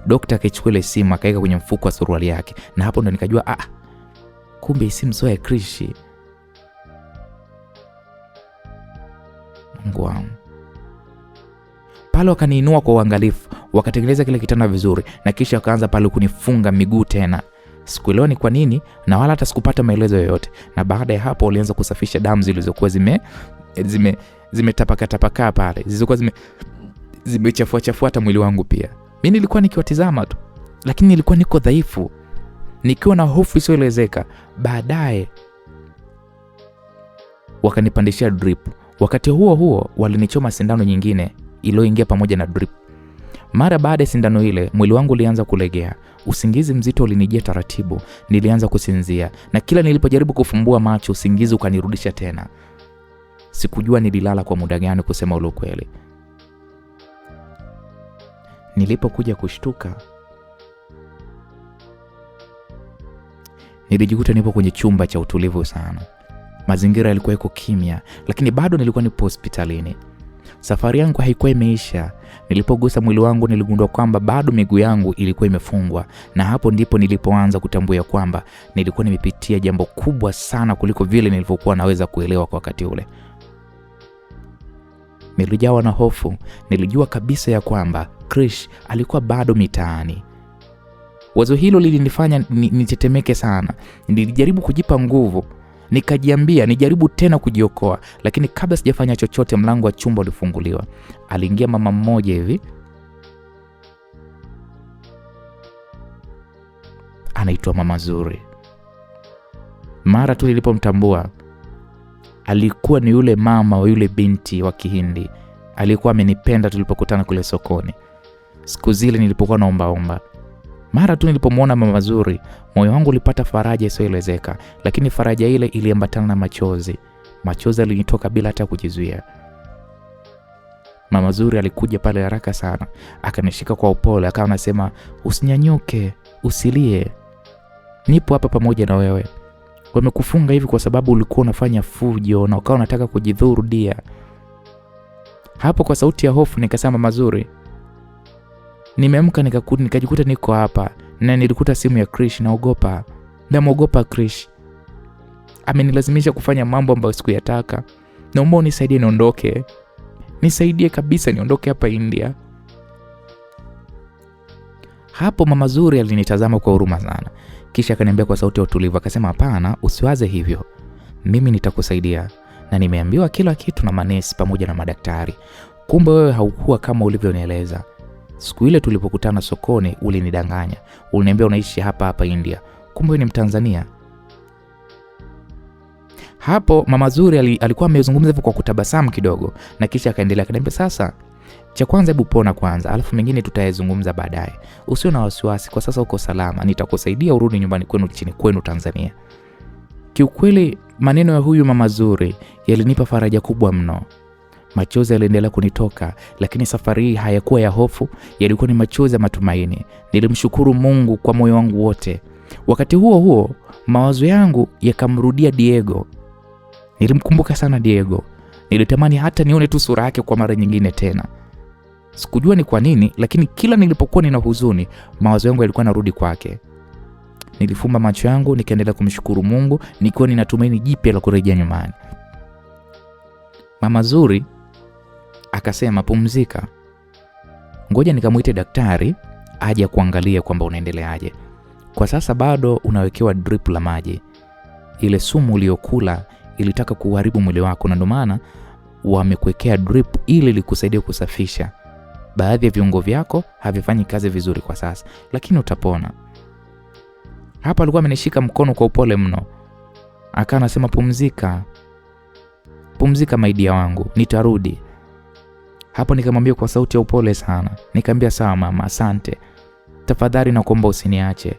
Dokta akachukua ile simu akaweka kwenye mfuko wa suruali yake, na hapo ndo nikajua kumbe simu sio ya Krish. Mungu wangu. Pale wakaniinua kwa uangalifu, wakatengeneza kile kitanda vizuri na kisha wakaanza pale kunifunga miguu tena. Sikuelewa ni kwa nini na wala hata sikupata maelezo yoyote. Na baada ya hapo walianza kusafisha damu zilizokuwa zimetapaka pale. Zilizokuwa zimechafua hata mwili wangu pia. Mimi nilikuwa nikiwatizama tu, lakini nilikuwa niko dhaifu, nikiwa na hofu isiyoelezeka. Baadaye wakanipandishia drip. Wakati huo walinichoma sindano nyingine iliyoingia pamoja na drip. Mara baada ya sindano ile, mwili wangu ulianza kulegea. Usingizi mzito ulinijia taratibu. Nilianza kusinzia na kila nilipojaribu kufumbua macho usingizi ukanirudisha tena. Sikujua nililala kwa muda gani kusema ule ukweli. Nilipokuja kushtuka, nilijikuta nipo kwenye chumba cha utulivu sana. Mazingira yalikuwa yako kimya, lakini bado nilikuwa nipo hospitalini. Safari yangu haikuwa imeisha. Nilipogusa mwili wangu niligundua kwamba bado miguu yangu ilikuwa imefungwa, na hapo ndipo nilipoanza kutambua kwamba nilikuwa nimepitia jambo kubwa sana kuliko vile nilivyokuwa naweza kuelewa kwa wakati ule. Nilijawa na hofu. Nilijua kabisa ya kwamba Krish alikuwa bado mitaani. Wazo hilo lilinifanya nitetemeke sana. Nilijaribu kujipa nguvu. Nikajiambia nijaribu tena kujiokoa, lakini kabla sijafanya chochote mlango wa chumba ulifunguliwa. Aliingia mama mmoja hivi. Anaitwa Mama Zuri. Mara tu nilipomtambua, alikuwa ni yule mama wa yule binti wa Kihindi. Alikuwa amenipenda tulipokutana kule sokoni. Siku zile nilipokuwa naomba. Mara tu nilipomwona Mama Zuri, moyo wangu ulipata faraja isiyoelezeka, lakini faraja ile iliambatana na machozi. Machozi yalinitoka bila hata kujizuia. Mama Zuri alikuja pale haraka sana, akanishika kwa upole, akawa anasema, "Usinyanyuke, usilie. Nipo hapa pamoja na wewe. Wamekufunga hivi kwa sababu ulikuwa unafanya fujo na ukawa unataka kujidhuru dia." Hapo kwa sauti ya hofu nikasema, "Mama Zuri, nimeamka nikajikuta niko hapa na nilikuta simu ya Krish, naogopa. Namuogopa Krish. Amenilazimisha kufanya mambo ambayo sikuyataka. Naomba unisaidie niondoke. Nisaidie kabisa niondoke hapa India." Hapo Mama Zuri alinitazama kwa huruma sana. Kisha akaniambia kwa sauti ya utulivu, akasema, "Hapana, usiwaze hivyo. Mimi nitakusaidia. Na nimeambiwa kila kitu na manesi pamoja na madaktari. Kumbe wewe haukuwa kama ulivyonieleza. Siku ile tulipokutana sokoni ulinidanganya. Uliniambia unaishi hapa India. Kumbe ni Mtanzania." Hapo Mama Zuri alikuwa amezungumza hivyo kwa kutabasamu kidogo, na kisha akaendelea akaniambia, "Sasa cha kwanza hebu pona kwanza, alafu mengine tutayazungumza baadaye. Usiwe na wasiwasi, kwa sasa uko salama. Nitakusaidia urudi nyumbani kwenu nchini kwenu Tanzania." Kiukweli maneno ya huyu Mama Zuri yalinipa faraja kubwa mno. Machozi yaliendelea kunitoka, lakini safari hii hayakuwa ya hofu, yalikuwa ni machozi ya matumaini. Nilimshukuru Mungu kwa moyo wangu wote. Wakati huo huo, mawazo yangu yakamrudia Diego. Nilimkumbuka sana Diego. Nilitamani hata nione tu sura yake kwa mara nyingine tena. Sikujua ni kwa nini, lakini kila nilipokuwa nina huzuni, mawazo yangu yalikuwa narudi kwake. Nilifumba macho yangu nikaendelea kumshukuru Mungu, nikiwa ninatumaini jipya la kurejea nyumbani. Mama Zuri akasema, "Pumzika. Ngoja nikamuite daktari aje kuangalia kwamba unaendeleaje. Kwa sasa bado unawekewa drip la maji. Ile sumu uliyokula ilitaka kuharibu mwili wako, na ndio maana wamekuwekea drip ili likusaidia kusafisha. Baadhi ya viungo vyako havifanyi kazi vizuri kwa sasa, lakini utapona." Hapa alikuwa amenishika mkono kwa upole mno. Akawa anasema, "Pumzika. Pumzika maidia wangu, nitarudi." Hapo nikamwambia kwa sauti ya upole sana. Nikamwambia, "Sawa mama, asante. Tafadhali nakuomba usiniache.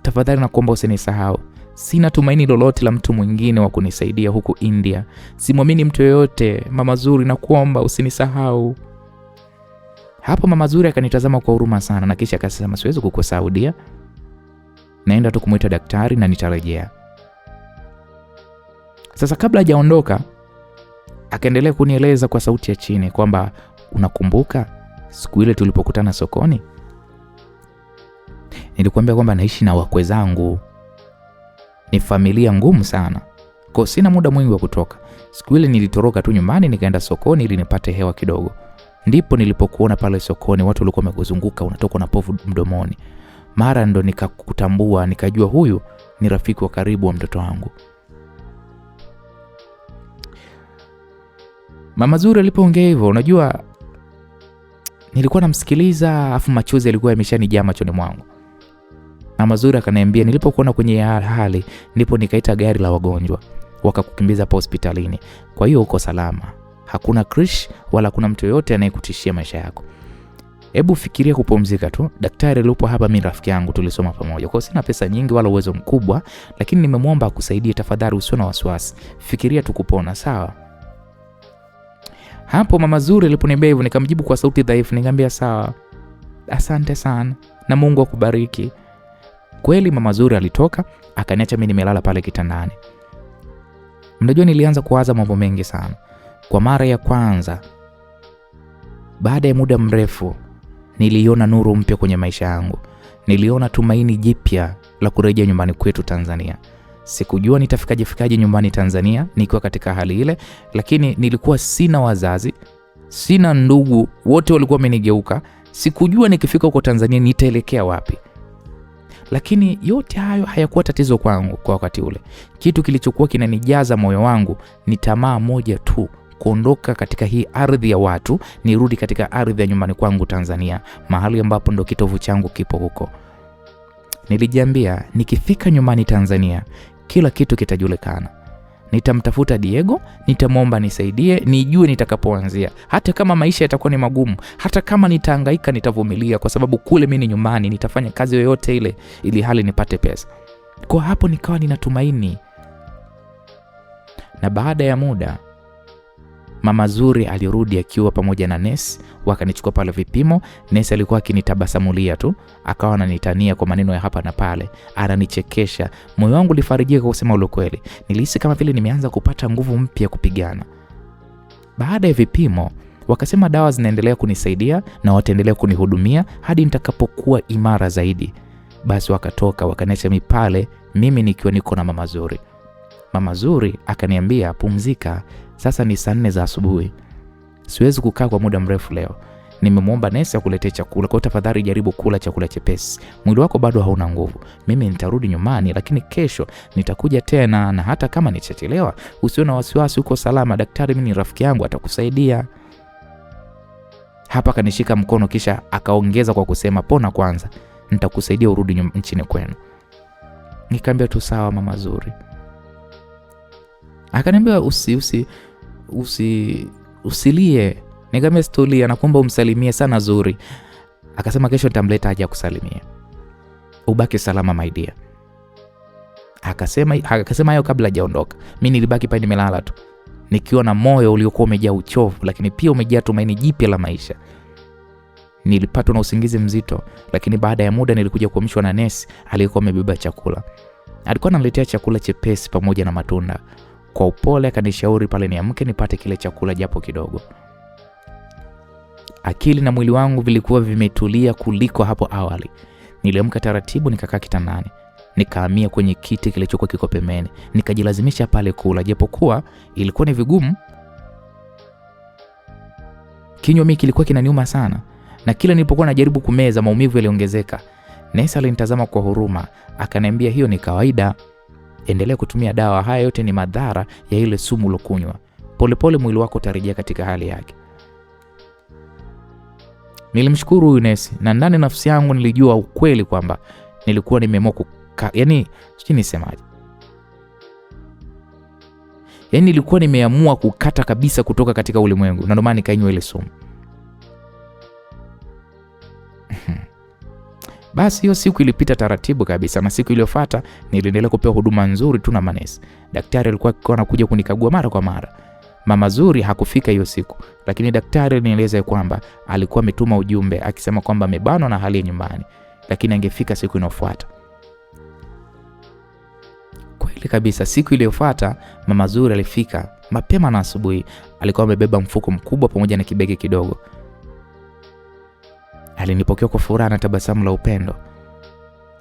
Tafadhali nakuomba usinisahau. Sina tumaini lolote la mtu mwingine wa kunisaidia huku India. Simwamini mtu yoyote. Mama Zuri, nakuomba usinisahau." Hapo Mama Zuri akanitazama kwa huruma sana, na kisha akasema, "Siwezi kukusaudia. Naenda tu kumuita daktari na nitarejea." Sasa kabla hajaondoka, akaendelea kunieleza kwa sauti ya chini kwamba, "Unakumbuka siku ile tulipokutana sokoni? Nilikwambia kwamba naishi na wakwe zangu. Ni familia ngumu sana. Kwa sina muda mwingi wa kutoka. Siku ile nilitoroka tu nyumbani nikaenda sokoni ili nipate hewa kidogo. Ndipo nilipokuona pale sokoni, watu walikuwa wamekuzunguka, unatoka na povu mdomoni. Mara ndo nikakutambua, nikajua huyu ni rafiki wa karibu wa mtoto wangu." Mama Zuri alipoongea hivyo, unajua nilikuwa namsikiliza, afu machozi yalikuwa yameshanijaa machoni mwangu. Mama Zuri akaniambia, "Nilipokuona kwenye hali ndipo nikaita gari la wagonjwa, wakakukimbiza hapo hospitalini. Kwa hiyo uko salama. Hakuna Krish wala kuna mtu yote anayekutishia maisha yako. Hebu fikiria kupumzika tu. Daktari alipo hapa mimi rafiki yangu, tulisoma pamoja. Kwa sina pesa nyingi wala uwezo mkubwa, lakini nimemwomba akusaidie. Tafadhali usiwe na wasiwasi. Fikiria tu kupona, sawa?" Hapo Mama Zuri aliponiambia hivyo, nikamjibu kwa sauti dhaifu, nikamwambia, "Sawa. Asante sana na Mungu akubariki." Kweli Mama Zuri alitoka, akaniacha mimi nimelala pale kitandani. Mnajua nilianza kuwaza mambo mengi sana. Kwa mara ya kwanza baada ya muda mrefu niliona nuru mpya kwenye maisha yangu. Niliona tumaini jipya la kurejea nyumbani kwetu Tanzania. Sikujua nitafikaje nyumbani Tanzania nikiwa katika hali ile, lakini nilikuwa sina wazazi, sina ndugu, wote walikuwa wamenigeuka. Sikujua nikifika huko Tanzania nitaelekea wapi. Lakini yote hayo hayakuwa tatizo kwangu kwa wakati ule. Kitu kilichokuwa kinanijaza moyo wangu ni tamaa moja tu, kuondoka katika hii ardhi ya watu, nirudi katika ardhi ya nyumbani kwangu Tanzania, mahali ambapo ndo kitovu changu kipo huko. Nilijiambia nikifika nyumbani Tanzania, kila kitu kitajulikana. Nitamtafuta Diego, nitamwomba nisaidie, nijue nitakapoanzia. Hata kama maisha yatakuwa ni magumu, hata kama nitahangaika, nitavumilia, kwa sababu kule mimi ni nyumbani, nitafanya kazi yoyote ile ili hali nipate pesa. Kwa hapo nikawa ninatumaini. Na baada ya muda, Mama Zuri alirudi akiwa pamoja na nesi, wakanichukua pale vipimo. Nesi alikuwa akinitabasamulia tu, akawa ananitania kwa maneno ya hapa na pale, ananichekesha. Moyo wangu ulifarijika kwa kusema ule kweli. Nilihisi kama vile nimeanza kupata nguvu mpya kupigana. Baada ya vipimo, wakasema dawa zinaendelea kunisaidia na wataendelea kunihudumia hadi nitakapokuwa imara zaidi. Basi wakatoka wakaniacha mipale, mimi nikiwa niko na Mama Zuri. Mama Zuri akaniambia, pumzika, sasa ni saa 4 za asubuhi. Siwezi kukaa kwa muda mrefu leo. Nimemwomba nesi akuletee chakula, kwa tafadhali jaribu kula chakula chepesi. Mwili wako bado hauna nguvu. Mimi nitarudi nyumbani, lakini kesho nitakuja tena, na hata kama nitachelewa, usiwe na wasiwasi, uko salama. Daktari mimi ni rafiki yangu, atakusaidia. Hapa kanishika mkono kisha akaongeza kwa kusema, pona kwanza, nitakusaidia urudi nchini kwenu. Nikamwambia tu sawa Mama Zuri. Akaniambia usilie. Nikamwambia sitolia, nakuomba umsalimie sana Zuri. Akasema kesho nitamleta aje kusalimia. Ubaki salama my dear. Akasema hayo kabla hajaondoka. Mimi nilibaki pale nimelala tu, nikiwa na moyo uliokuwa umejaa uchovu, lakini pia umejaa tumaini jipya la maisha. Nilipatwa na usingizi mzito, lakini baada ya muda nilikuja kuamshwa na nesi aliyekuwa amebeba chakula. Alikuwa ananiletea chakula chepesi pamoja na matunda. Kwa upole akanishauri pale niamke nipate kile chakula japo kidogo. Akili na mwili wangu vilikuwa vimetulia kuliko hapo awali. Niliamka taratibu, nikakaa kitandani, nikahamia kwenye kiti kilichokuwa kiko pembeni, nikajilazimisha pale kula, japokuwa ilikuwa ni vigumu. Kinywa mimi kilikuwa kinaniuma sana, na kila nilipokuwa najaribu kumeza maumivu yaliongezeka. Nesi alinitazama kwa huruma, akaniambia hiyo ni kawaida, endelea kutumia dawa, haya yote ni madhara ya ile sumu ulokunywa. Polepole mwili wako utarejea katika hali yake. Nilimshukuru huyu nesi, na ndani nafsi yangu nilijua ukweli kwamba nilikuwa nimeamua nisemaje? Nilikuwa nimeamua kukata kabisa kutoka katika ulimwengu, na ndio maana nikainywa ile sumu. Basi hiyo siku ilipita taratibu kabisa, na siku iliyofuata niliendelea kupewa huduma nzuri tu na manesi. Daktari alikuwa anakuja kunikagua mara kwa mara. Mama Zuri hakufika hiyo siku, lakini daktari alinieleza kwamba alikuwa ametuma ujumbe akisema kwamba amebanwa na hali ya nyumbani, lakini angefika siku inayofuata. Kweli kabisa, siku iliyofuata Mama Zuri alifika mapema na asubuhi. Alikuwa amebeba mfuko mkubwa pamoja na kibegi kidogo. Alinipokea kwa furaha na tabasamu la upendo.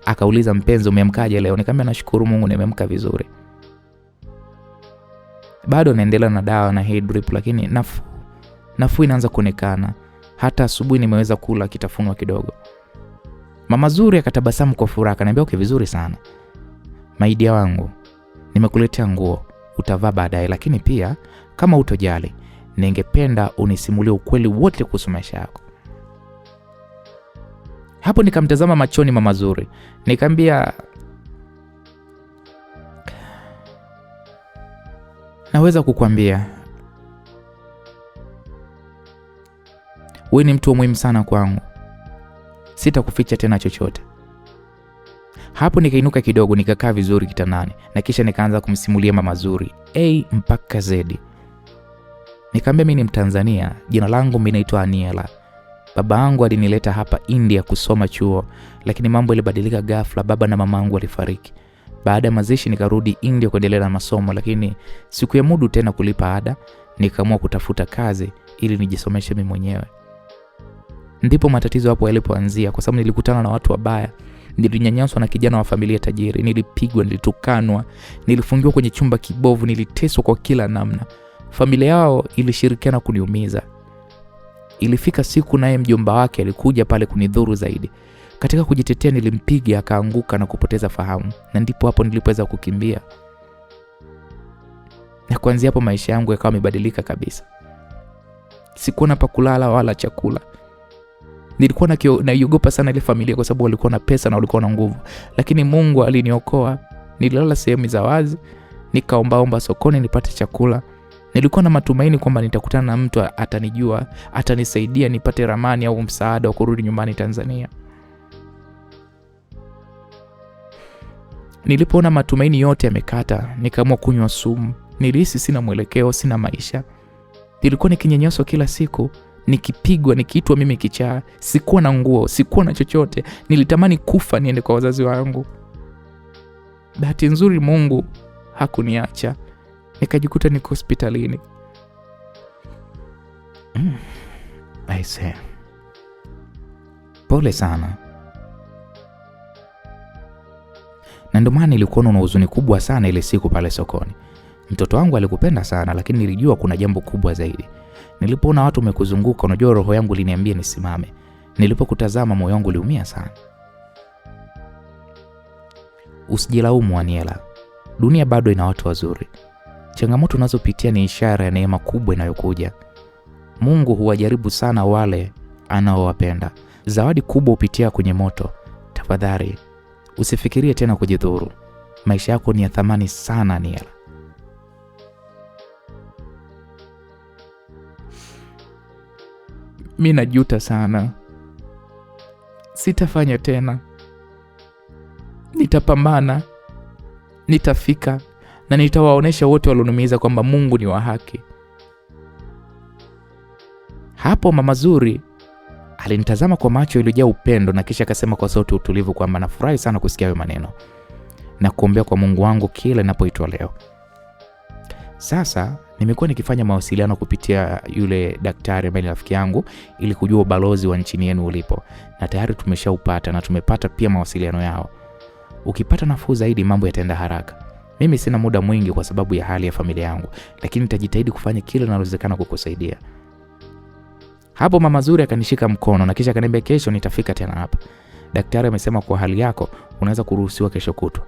Akauliza, mpenzi, umeamkaje leo? Nikamwambia nashukuru Mungu nimeamka vizuri. Bado naendelea na dawa na hii drip, lakini nafuu inaanza kuonekana. Hata asubuhi nimeweza kula kitafunwa kidogo. Mama Zuri akatabasamu kwa furaha, akaniambia okay, vizuri sana maidia wangu, nimekuletea nguo utavaa baadaye, lakini pia kama utojali, ningependa unisimulie ukweli wote kuhusu maisha yako. Hapo nikamtazama machoni Mama Zuri, nikamwambia naweza kukuambia wewe ni mtu muhimu sana kwangu, sitakuficha tena chochote. Hapo nikainuka kidogo, nikakaa vizuri kitandani, na kisha nikaanza kumsimulia Mama Zuri A mpaka Z. Nikamwambia mimi ni Mtanzania, jina langu mimi naitwa Aniela. Baba yangu alinileta hapa India kusoma chuo, lakini mambo yalibadilika ghafla. Baba na mama yangu walifariki. Baada ya mazishi nikarudi India kuendelea na masomo, lakini siku ya mudu tena kulipa ada. Nikaamua kutafuta kazi ili nijisomeshe mimi mwenyewe. Ndipo matatizo hapo yalipoanzia, kwa sababu nilikutana na watu wabaya. Nilinyanyaswa na kijana wa familia tajiri, nilipigwa, nilitukanwa, nilifungiwa kwenye chumba kibovu, niliteswa kwa kila namna. Familia yao ilishirikiana kuniumiza. Ilifika siku naye mjomba wake alikuja pale kunidhuru zaidi. Katika kujitetea nilimpiga, akaanguka na kupoteza fahamu, na ndipo hapo nilipoweza kukimbia. Na kuanzia hapo maisha yangu yakawa yamebadilika kabisa. Sikuwa na pa kulala wala chakula. Nilikuwa naiogopa sana ile familia kwa sababu walikuwa na pesa na walikuwa na nguvu, lakini Mungu aliniokoa. Nililala sehemu za wazi, nikaombaomba sokoni nipate chakula. Nilikuwa na matumaini kwamba nitakutana na mtu atanijua, atanisaidia nipate ramani au msaada wa kurudi nyumbani Tanzania. Nilipoona matumaini yote yamekata, nikaamua kunywa sumu. Nilihisi sina mwelekeo, sina maisha. Nilikuwa nikinyanyaswa kila siku, nikipigwa, nikiitwa mimi kichaa. Sikuwa na nguo, sikuwa na chochote. Nilitamani kufa niende kwa wazazi wangu. Bahati nzuri Mungu hakuniacha. Nikajikuta niko hospitalini. Aise. Pole sana. Na ndio maana nilikuwa na huzuni kubwa sana ile siku pale sokoni. Mtoto wangu alikupenda sana, lakini nilijua kuna jambo kubwa zaidi. Nilipoona watu wamekuzunguka, unajua roho yangu iliniambia nisimame. Nilipokutazama moyo wangu uliumia sana. Usijilaumu Aniela. Dunia bado ina watu wazuri. Changamoto unazopitia ni ishara ya neema kubwa inayokuja. Mungu huwajaribu sana wale anaowapenda. Zawadi kubwa upitia kwenye moto. Tafadhali usifikirie tena kujidhuru. Maisha yako ni ya thamani sana Aniela. Mimi najuta sana. Sitafanya tena. Nitapambana. Nitafika na nitawaonesha wote walioniumiza kwamba Mungu ni wa haki. Hapo Mama Zuri alinitazama kwa macho yaliyojaa upendo na kisha akasema kwa sauti utulivu kwamba nafurahi sana kusikia hayo maneno na kuombea kwa Mungu wangu kila ninapoitwa leo. Sasa nimekuwa nikifanya mawasiliano kupitia yule daktari ambaye ni rafiki yangu ili kujua ubalozi wa nchini yenu ulipo, na tayari tumeshaupata na tumepata pia mawasiliano yao. Ukipata nafuu zaidi mambo yataenda haraka. Mimi sina muda mwingi kwa sababu ya hali ya familia yangu, lakini nitajitahidi kufanya kile linalowezekana kukusaidia. Hapo Mama Zuri akanishika mkono na kisha akaniambia kesho nitafika tena hapa. Daktari amesema kwa hali yako unaweza kuruhusiwa kesho kutwa.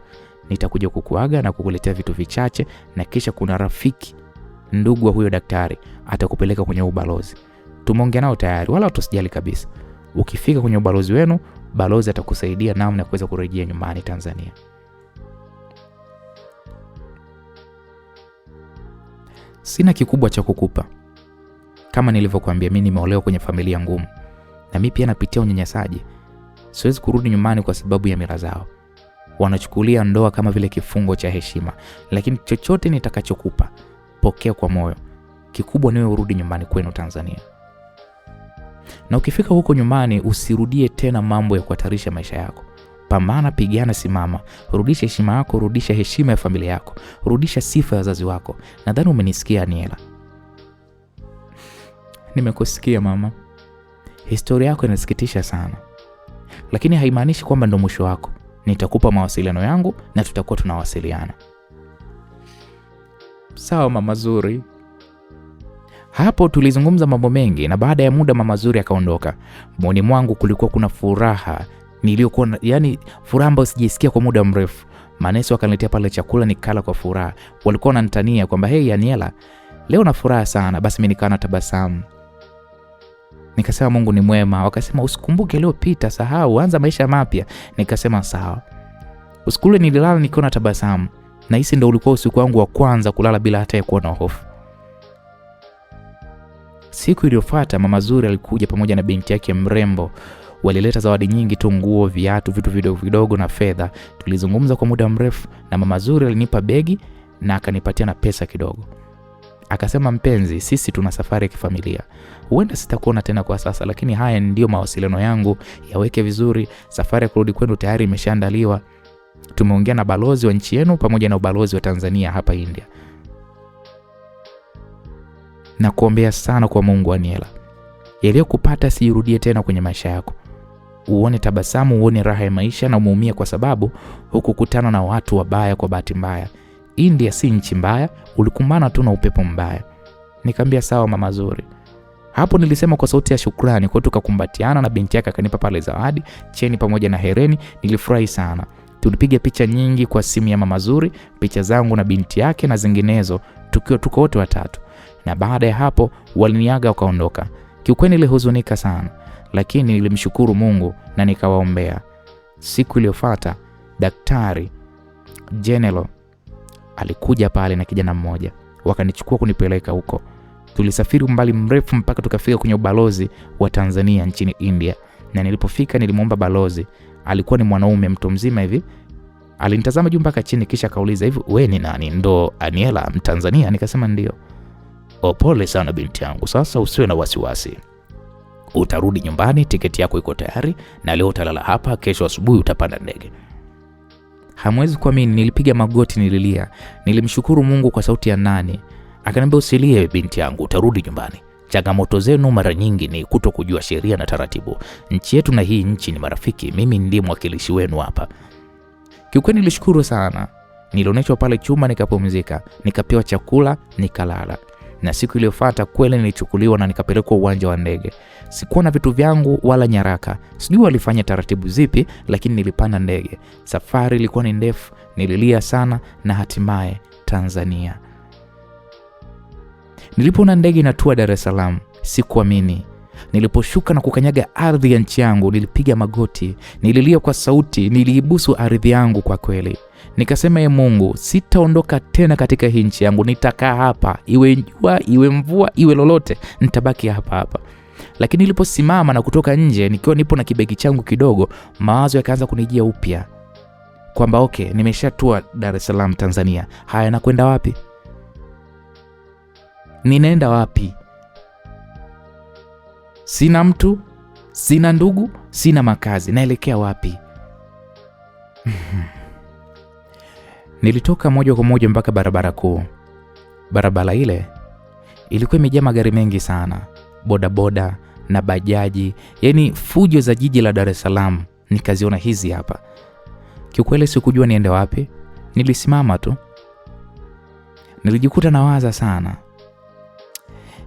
Nitakuja kukuaga na kukuletea vitu vichache, na kisha kuna rafiki ndugu wa huyo daktari atakupeleka kwenye ubalozi. Tumeongea nao tayari, wala usijali kabisa. Ukifika kwenye ubalozi wenu, balozi atakusaidia namna ya kuweza kurejea nyumbani Tanzania. Sina kikubwa cha kukupa. Kama nilivyokuambia, mimi nimeolewa kwenye familia ngumu na mimi pia napitia unyanyasaji. Siwezi kurudi nyumbani kwa sababu ya mila zao. Wanachukulia ndoa kama vile kifungo cha heshima, lakini chochote nitakachokupa pokea kwa moyo. Kikubwa niwe urudi nyumbani kwenu Tanzania. Na ukifika huko nyumbani usirudie tena mambo ya kuhatarisha maisha yako. Pambana, pigana, simama. Rudisha heshima yako, rudisha heshima ya familia yako, rudisha sifa ya wazazi wako. Nadhani umenisikia Aniela. Nimekusikia mama. Historia yako inasikitisha sana, lakini haimaanishi kwamba ndo mwisho wako. Nitakupa mawasiliano yangu na tutakuwa tunawasiliana. Sawa Mama Zuri. Hapo tulizungumza mambo mengi na baada ya muda Mama Zuri akaondoka. Moyoni mwangu kulikuwa kuna furaha niliyokuwa furaha ambayo sijisikia kwa muda mrefu. Manesi wakaniletea pale chakula nikala kwa furaha. Walikuwa wananitania kwamba hey Aniela, leo na furaha sana. Basi mimi nikaana tabasamu. Nikasema Mungu ni mwema. Wakasema usikumbuke leo pita, sahau, anza maisha mapya. Nikasema sawa. Usiku ule nililala nikiwa na tabasamu. Na hisi ndio ulikuwa usiku wangu wa kwanza kulala bila hata ya kuwa na hofu. Siku iliyofuata Mama Zuri alikuja pamoja na binti yake mrembo. Walileta zawadi nyingi tu, nguo, viatu, vitu vidogo vidogo na fedha. Tulizungumza kwa muda mrefu na Mama Zuri alinipa begi na akanipatia na pesa kidogo. Akasema mpenzi, sisi tuna safari ya kifamilia. Huenda sitakuona tena kwa sasa, lakini haya ndio mawasiliano yangu, yaweke vizuri. Safari ya kurudi kwenu tayari imeshaandaliwa. Tumeongea na balozi wa nchi yenu pamoja na ubalozi wa Tanzania hapa India. Na kuombea sana kwa Mungu Aniela. Yaliyokupata sirudie tena kwenye maisha yako. Uone tabasamu, uone raha ya maisha na umuumie kwa sababu hukukutana na watu wabaya kwa bahati mbaya. India si nchi mbaya, ulikumbana tu na upepo mbaya. Nikamwambia sawa Mama Zuri. Hapo nilisema kwa sauti ya shukrani, kwa tukakumbatiana na binti yake akanipa pale zawadi, cheni pamoja na hereni. Nilifurahi sana. Tulipiga picha nyingi kwa simu ya Mama Zuri, picha zangu na binti yake na zinginezo, tukiwa tuko wote watatu. Na baada ya hapo waliniaga wakaondoka. Kiukweli nilihuzunika sana, lakini nilimshukuru Mungu na nikawaombea. Siku iliyofuata Daktari General alikuja pale na kijana mmoja, wakanichukua kunipeleka huko. Tulisafiri umbali mrefu mpaka tukafika kwenye ubalozi wa Tanzania nchini India. Na nilipofika nilimwomba balozi, alikuwa ni mwanaume mtu mzima hivi. Alinitazama juu mpaka chini kisha kauliza, hivi wewe ni nani? Ndo Aniela Mtanzania? Nikasema ndio. Pole sana binti yangu, sasa usiwe na wasiwasi. Utarudi nyumbani, tiketi yako iko tayari, na leo utalala hapa, kesho asubuhi utapanda ndege. Hamwezi kuamini, nilipiga magoti, nililia. Nilimshukuru Mungu kwa sauti ya nani. Akaniambia, usilie binti yangu, utarudi nyumbani. Changamoto zenu mara nyingi ni kutokujua sheria na taratibu. Nchi yetu na hii nchi ni marafiki, mimi ndiye mwakilishi wenu hapa. Kiukweli nilishukuru sana. Nilioneshwa pale chumba, nikapumzika, nikapewa chakula, nikalala. Na siku iliyofuata kweli nilichukuliwa na nikapelekwa uwanja wa ndege. Sikuwa na vitu vyangu wala nyaraka. Sijui walifanya taratibu zipi, lakini nilipanda ndege. Safari ilikuwa ni ndefu, nililia sana na hatimaye Tanzania. Nilipoona ndege inatua Dar es Salaam, sikuamini. Niliposhuka na kukanyaga ardhi ya nchi yangu, nilipiga magoti, nililia kwa sauti, niliibusu ardhi yangu kwa kweli. Nikasema, Mungu, sitaondoka tena katika hii nchi yangu, nitakaa hapa, iwe jua, iwe mvua, iwe lolote, nitabaki hapa hapa. Lakini niliposimama na kutoka nje, nikiwa nipo na kibegi changu kidogo, mawazo yakaanza kunijia upya. Kwamba okay, nimeshatua Dar es Salaam Tanzania. Haya, nakwenda wapi? Ninaenda wapi? Sina mtu, sina ndugu, sina makazi, naelekea wapi? Nilitoka moja kwa moja mpaka barabara kuu. Barabara ile ilikuwa imejaa magari mengi sana, bodaboda na bajaji, yani fujo za jiji la Dar es Salaam. Nikaziona hizi hapa. Kiukweli sikujua niende wapi. Nilisimama tu. Nilijikuta nawaza sana.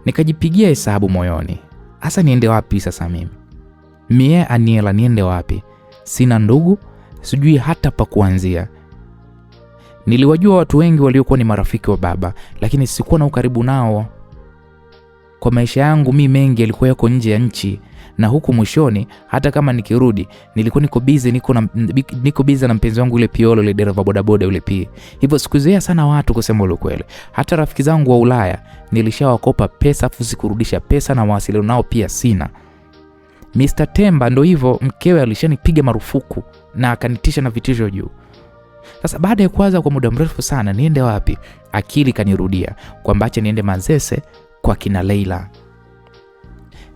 Nikajipigia hesabu moyoni. Hasa niende wapi sasa mimi? Mie Aniela, niende wapi? Sina ndugu, sijui hata pa kuanzia. Niliwajua watu wengi waliokuwa ni marafiki wa baba, lakini sikuwa na ukaribu nao. Kwa maisha yangu mimi mengi yalikuwa yako nje ya nchi, na huku mwishoni hata kama nikirudi nilikuwa niko busy na mpenzi wangu yule Piolo, yule dereva bodaboda yule pia. Hivyo sikuzoea sana watu, kusema ukweli. Hata rafiki zangu wa Ulaya nilishawakopa pesa afu sikurudisha pesa, na mawasiliano nao pia sina. Mr. Temba ndo hivyo, mkewe alishanipiga marufuku na akanitisha na vitisho juu. Sasa baada ya kuwaza kwa muda mrefu sana niende wapi, akili kanirudia kwamba acha niende Manzese kwa kina Leila.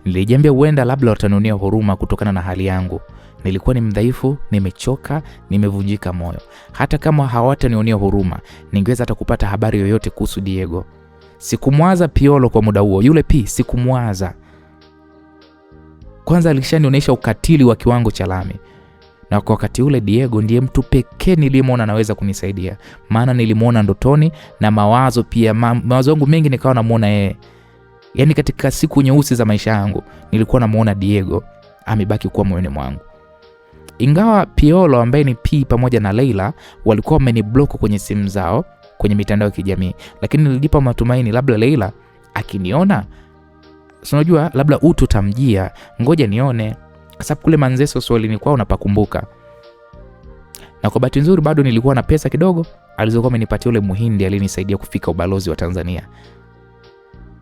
Nilijiambia huenda labda watanunia huruma kutokana na hali yangu. Nilikuwa ni mdhaifu, nimechoka, nimevunjika moyo. Hata kama hawatanionia huruma, ningeweza hata kupata habari yoyote kuhusu Diego. Sikumwaza Piolo kwa muda huo, yule pia sikumwaza. Kwanza alishanionyesha ukatili wa kiwango cha lami. Na kwa wakati ule Diego ndiye mtu pekee niliyemuona anaweza kunisaidia. Maana nilimuona ndotoni na mawazo pia, mawazo yangu mengi nikawa namuona yeye. Yaani katika siku nyeusi za maisha yangu nilikuwa namuona Diego amebaki kuwa moyoni mwangu. Ingawa Piolo ambaye ni P pamoja na Leila walikuwa wameniblock kwenye simu zao kwenye mitandao ya kijamii, lakini nilijipa matumaini labda Leila akiniona, unajua labda utu tamjia, ngoja nione. Kwa sababu kule Manzese swali ni kwao unapakumbuka. Na kwa bahati nzuri bado nilikuwa na pesa kidogo alizokuwa amenipatia yule Muhindi aliyenisaidia kufika ubalozi wa Tanzania.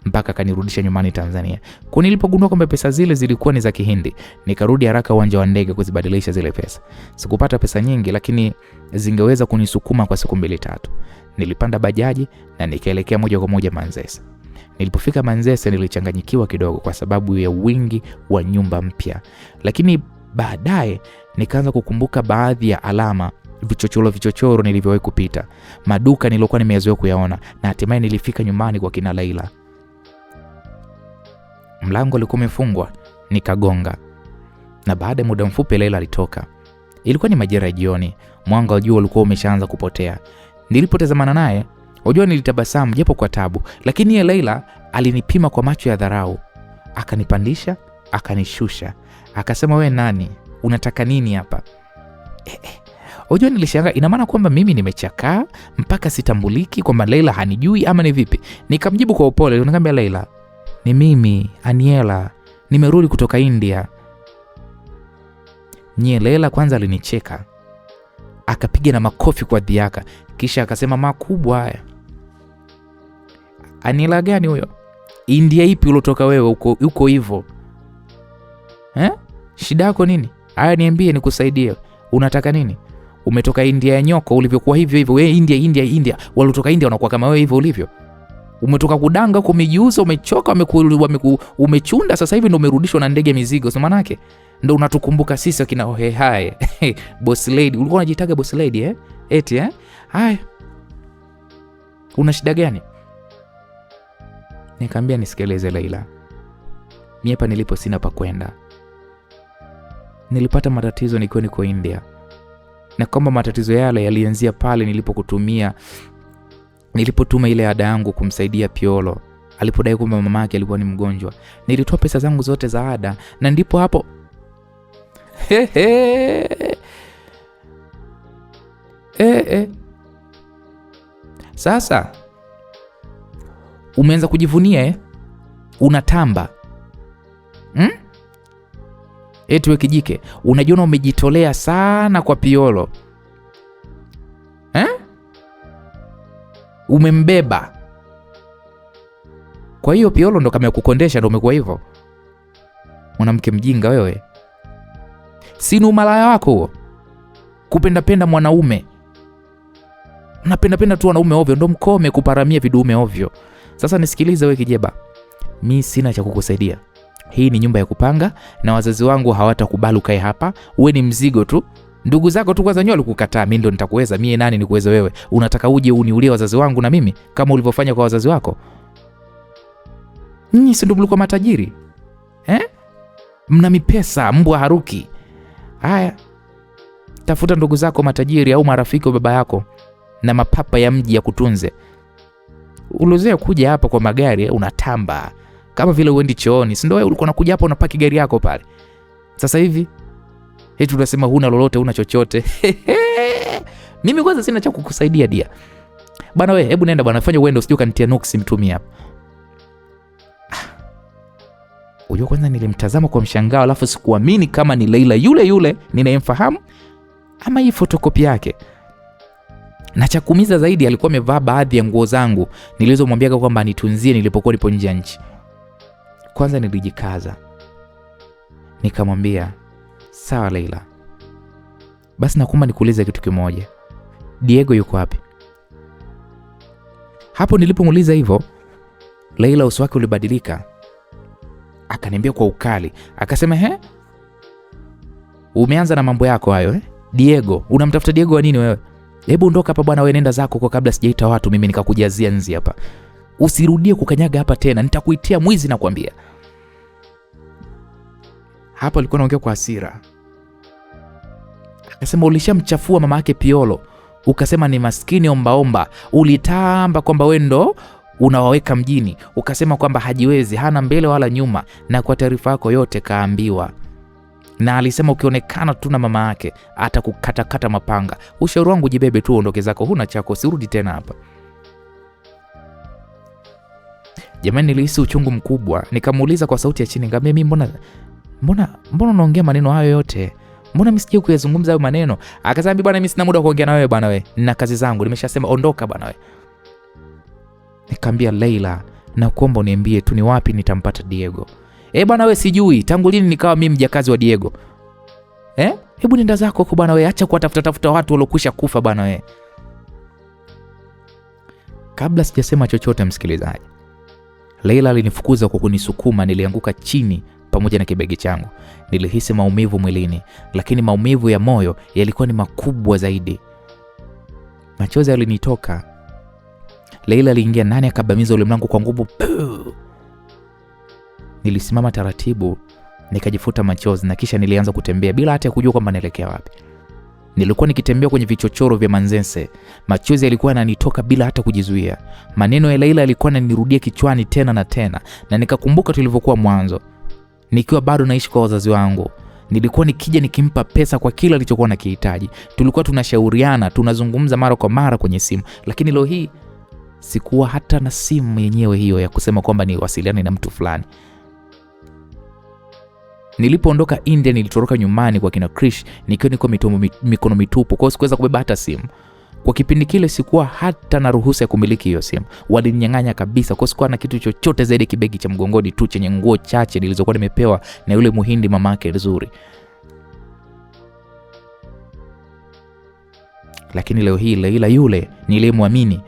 Mpaka kanirudisha nyumbani Tanzania. Kwa nilipogundua kwamba pesa zile zilikuwa ni za Kihindi, nikarudi haraka uwanja wa ndege kuzibadilisha zile pesa. Sikupata pesa nyingi, lakini zingeweza kunisukuma kwa siku 2-3. Nilipanda bajaji na nikaelekea moja kwa moja Manzese. Nilipofika Manzese nilichanganyikiwa kidogo kwa sababu ya wingi wa nyumba mpya. Lakini baadaye nikaanza kukumbuka baadhi ya alama, vichochoro nilivyowahi kupita, maduka nilikuwa nimeyazoea kuyaona, na hatimaye nilifika nyumbani kwa kina Leila. Mlango ulikuwa umefungwa, nikagonga. Na baada ya muda mfupi Leila alitoka. Ilikuwa ni majira ya jioni, mwanga wa jua ulikuwa umeshaanza kupotea. Nilipotazamana naye, unajua nilitabasamu japo kwa tabu, lakini yeye Leila alinipima kwa macho ya dharau. Akanipandisha, akanishusha. Akasema, wewe nani? Unataka nini hapa? Unajua nilishangaa, ina maana kwamba mimi nimechakaa mpaka sitambuliki, kwamba Leila hanijui ama ni vipi? Nikamjibu kwa upole, nikamwambia Leila, ni mimi Aniela, nimerudi kutoka India. Leila kwanza alinicheka. akapiga na makofi kwa dhiaka, kisha akasema, makubwa haya. Aniela gani huyo? India ipi ulotoka wewe uko hivyo? Shida yako nini? Haya, niambie nikusaidie. Unataka nini? Umetoka India ya nyoko ulivyokuwa hivyo. Wewe India. Walotoka India wanakuwa kama wewe hivyo ulivyo. Umetoka kudanga huko, umejiuza, umechoka, umechunda, sasa hivi ndio umerudishwa na ndege mizigo. Sio maana yake? Ndio unatukumbuka sisi akina hohehae. Boss lady, ulikuwa unajitaga boss lady eti haya. Una shida gani? Nikamwambia, nisikilize Leila. Mimi hapa nilipo sina pa kwenda. Nilipata matatizo nikiwa niko India. Na kwamba matatizo yale yalianzia pale nilipotuma ile ada yangu kumsaidia Piolo alipodai kwamba mamake alikuwa ni mgonjwa. Nilitoa pesa zangu zote za ada, na ndipo hapo Sasa umeanza kujivunia unatamba. Eti wewe kijike, unajiona umejitolea sana kwa Piolo. Umembeba. Kwa hiyo Piolo ndo kama kukondesha, ndo umekuwa hivyo. Mwanamke mjinga wewe. Sina umalaya wako huo. Kupenda mwanaume. Unapenda tu wanaume ovyo, ndo mkome kuparamia vidume ovyo. Sasa nisikilize wewe kijeba. Mimi sina cha kukusaidia. Hii ni nyumba ya kupanga na wazazi wangu hawatakubali ukae hapa. Wewe ni mzigo tu. Ndugu zako tu kwanza nyoa kukataa, mimi ndo nitakuweza. Mimi nani nikuweza wewe? Unataka uje uniulie wazazi wangu na mimi kama ulivyofanya kwa wazazi wako? Nyinyi si ndio mlikuwa matajiri? Mna mipesa, mbwa haruki. Haya. Tafuta ndugu zako matajiri au marafiki wa baba yako na mapapa ya mji ya kutunze. Ulozea kuja hapa kwa magari unatamba. Kama vile uendi chooni. Si ndio wewe ulikuwa unakuja hapa unapaki gari yako pale. Sasa hivi eti unasema huna lolote, huna chochote. Mimi kwanza sina cha kukusaidia dia. Bwana wewe, hebu nenda bwana, fanya uende, usije ukanitia nuksi mtumia hapa. Unajua kwanza nilimtazama kwa mshangao, alafu sikuamini kama ni Leila yule ninayemfahamu ama hii fotokopi yake. Na cha kuumiza zaidi, alikuwa amevaa baadhi ya nguo zangu nilizomwambia kwamba anitunzie nilipokuwa nipo nje ya nchi. Kwanza nilijikaza. Nikamwambia, sawa Leila. Basi nakuomba nikuulize kitu kimoja. Diego yuko wapi? Hapo nilipomuuliza hivyo, Leila uso wake ulibadilika. Akaniambia kwa ukali, akasema, umeanza na mambo yako hayo Diego, unamtafuta Diego wa nini wewe? Hebu ondoka hapa bwana, wewe nenda zako kwa kabla sijaita watu mimi nikakujazia nzi hapa. Usirudie kukanyaga hapa tena, nitakuitia mwizi na kuambia. Hapo alikuwa anaongea kwa hasira. Akasema, ulishamchafua mama yake Piolo. Ukasema ni maskini ombaomba. Ulitamba kwamba wewe ndo unawaweka mjini. Ukasema kwamba hajiwezi, hana mbele wala nyuma, na kwa taarifa yako yote kaambiwa. Na alisema ukionekana tu na mama yake atakukata mapanga. Ushauri wangu jibebe tu ondoke zako, huna chako, sirudi tena hapa. Jamani, nilihisi uchungu mkubwa. Nikamuuliza kwa sauti ya chini, ngambia, mimi mbona unaongea maneno hayo yote? Mbona mimi sije kuyazungumza hayo maneno? Akasema, bwana mimi sina muda wa kuongea na wewe bwana wewe. Nina kazi zangu, nimeshasema ondoka bwana wewe. Nikamwambia, Leila, na kuomba uniambie tu ni wapi nitampata Diego. Bwana wewe, sijui tangu lini nikawa mimi mjakazi wa Diego. Hebu nenda zako huko bwana wewe, acha kuwatafuta watu waliokwisha kufa bwana wewe. Kabla sijasema chochote msikilizaji, Leila alinifukuza kwa kunisukuma. Nilianguka chini pamoja na kibegi changu. Nilihisi maumivu mwilini, lakini maumivu ya moyo yalikuwa ni makubwa zaidi. Machozi yalinitoka. Leila aliingia ndani akabamiza ule mlango kwa nguvu. Nilisimama taratibu, nikajifuta machozi, na kisha nilianza kutembea bila hata kujua kwamba naelekea wapi. Nilikuwa nikitembea kwenye vichochoro vya Manzese. Machozi yalikuwa yananitoka bila hata kujizuia. Maneno ya Leila yalikuwa yananirudia kichwani tena na tena, na nikakumbuka tulivyokuwa mwanzo. Nikiwa bado naishi kwa wazazi wangu, nilikuwa nikija nikimpa pesa kwa kila alichokuwa nakihitaji. Tulikuwa tunashauriana, tunazungumza mara kwa mara kwenye simu, lakini leo hii sikuwa hata na simu yenyewe hiyo ya kusema kwamba ni wasiliane na mtu fulani. Nilipoondoka India nilitoroka nyumbani kwa kina Krish nikiwa niko mikono mitupu, kwa sikuweza kubeba hata simu. Kwa kipindi kile sikuwa hata na ruhusa ya kumiliki hiyo simu. Walininyang'anya kabisa, kwa sikuwa na kitu chochote zaidi kibegi cha mgongoni tu chenye nguo chache nilizokuwa nimepewa na yule Muhindi mamake nzuri. Lakini leo hii Leila yule nilimwamini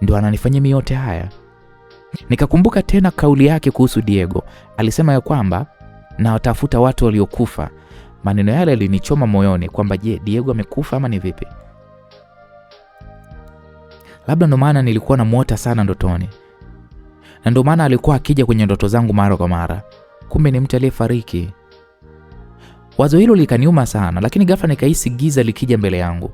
ndio ananifanyia mimi yote haya. Nikakumbuka tena kauli yake kuhusu Diego. Alisema ya kwamba na watafuta watu waliokufa. Maneno yale yalinichoma moyoni kwamba je, Diego amekufa ama ni vipi? Labda ndo maana nilikuwa namuota sana ndotoni. Na ndo maana alikuwa akija kwenye ndoto zangu mara kwa mara. Kumbe ni mtu aliyefariki. Wazo hilo likaniuma sana, lakini ghafla nikahisi giza likija mbele yangu.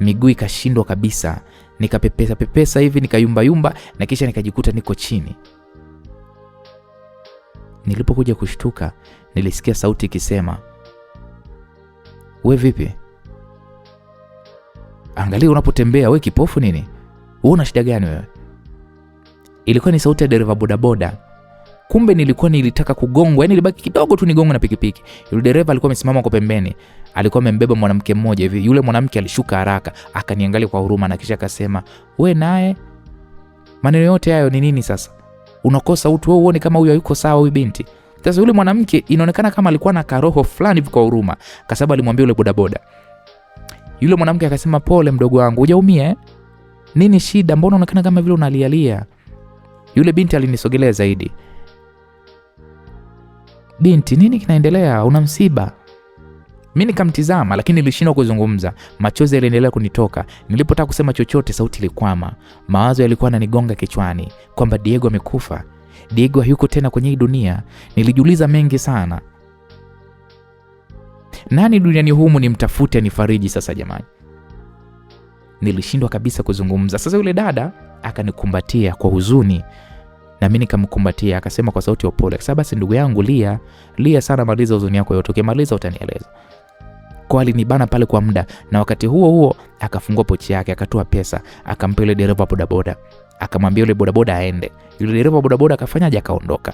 Miguu ikashindwa kabisa. Nikapepesa hivi, nikayumba na kisha nikajikuta niko chini. Nilipokuja kushtuka, nilisikia sauti ikisema, "We vipi? Angalia unapotembea, we kipofu nini? Wewe una shida gani wewe?" Ilikuwa ni sauti ya dereva bodaboda. Kumbe nilitaka kugongwa, yani nilibaki kidogo tu nigongwe na pikipiki. Yule dereva alikuwa amesimama kwa pembeni. Alikuwa amembeba mwanamke mmoja hivi. Yule mwanamke alishuka haraka, akaniangalia kwa huruma na kisha akasema, "We naye? Maneno yote hayo ni nini sasa? Unakosa utu, wewe uone kama huyu hayuko sawa huyu binti." Sasa yule mwanamke inaonekana kama alikuwa na karoho fulani kwa huruma, kwa sababu alimwambia yule bodaboda. Yule mwanamke akasema, "Pole mdogo wangu, hujaumia eh? Nini shida? Mbona unaonekana kama vile unalialia?" Yule binti alinisogelea zaidi. "Binti, nini kinaendelea? Una msiba?" Mimi nikamtizama, lakini nilishindwa kuzungumza. Machozi yaliendelea kunitoka. Nilipotaka kusema chochote, sauti ilikwama. Mawazo yalikuwa yananigonga kichwani kwamba Diego amekufa. Diego hayuko tena kwenye hii dunia. Nilijiuliza mengi sana. Nani duniani humu nimtafute anifariji sasa jamani? Nilishindwa kabisa kuzungumza. Sasa yule dada akanikumbatia kwa huzuni, na mimi nikamkumbatia. Akasema kwa sauti ya upole, "Sasa basi ndugu yangu, lia sana, maliza huzuni yako yote. Ukimaliza utanieleza." Kwa alinibana pale kwa muda, na wakati huo akafungua pochi yake, akatoa pesa, akampa yule dereva bodaboda. Akamwambia yule bodaboda aende. Yule dereva bodaboda akafanyaje? Akaondoka.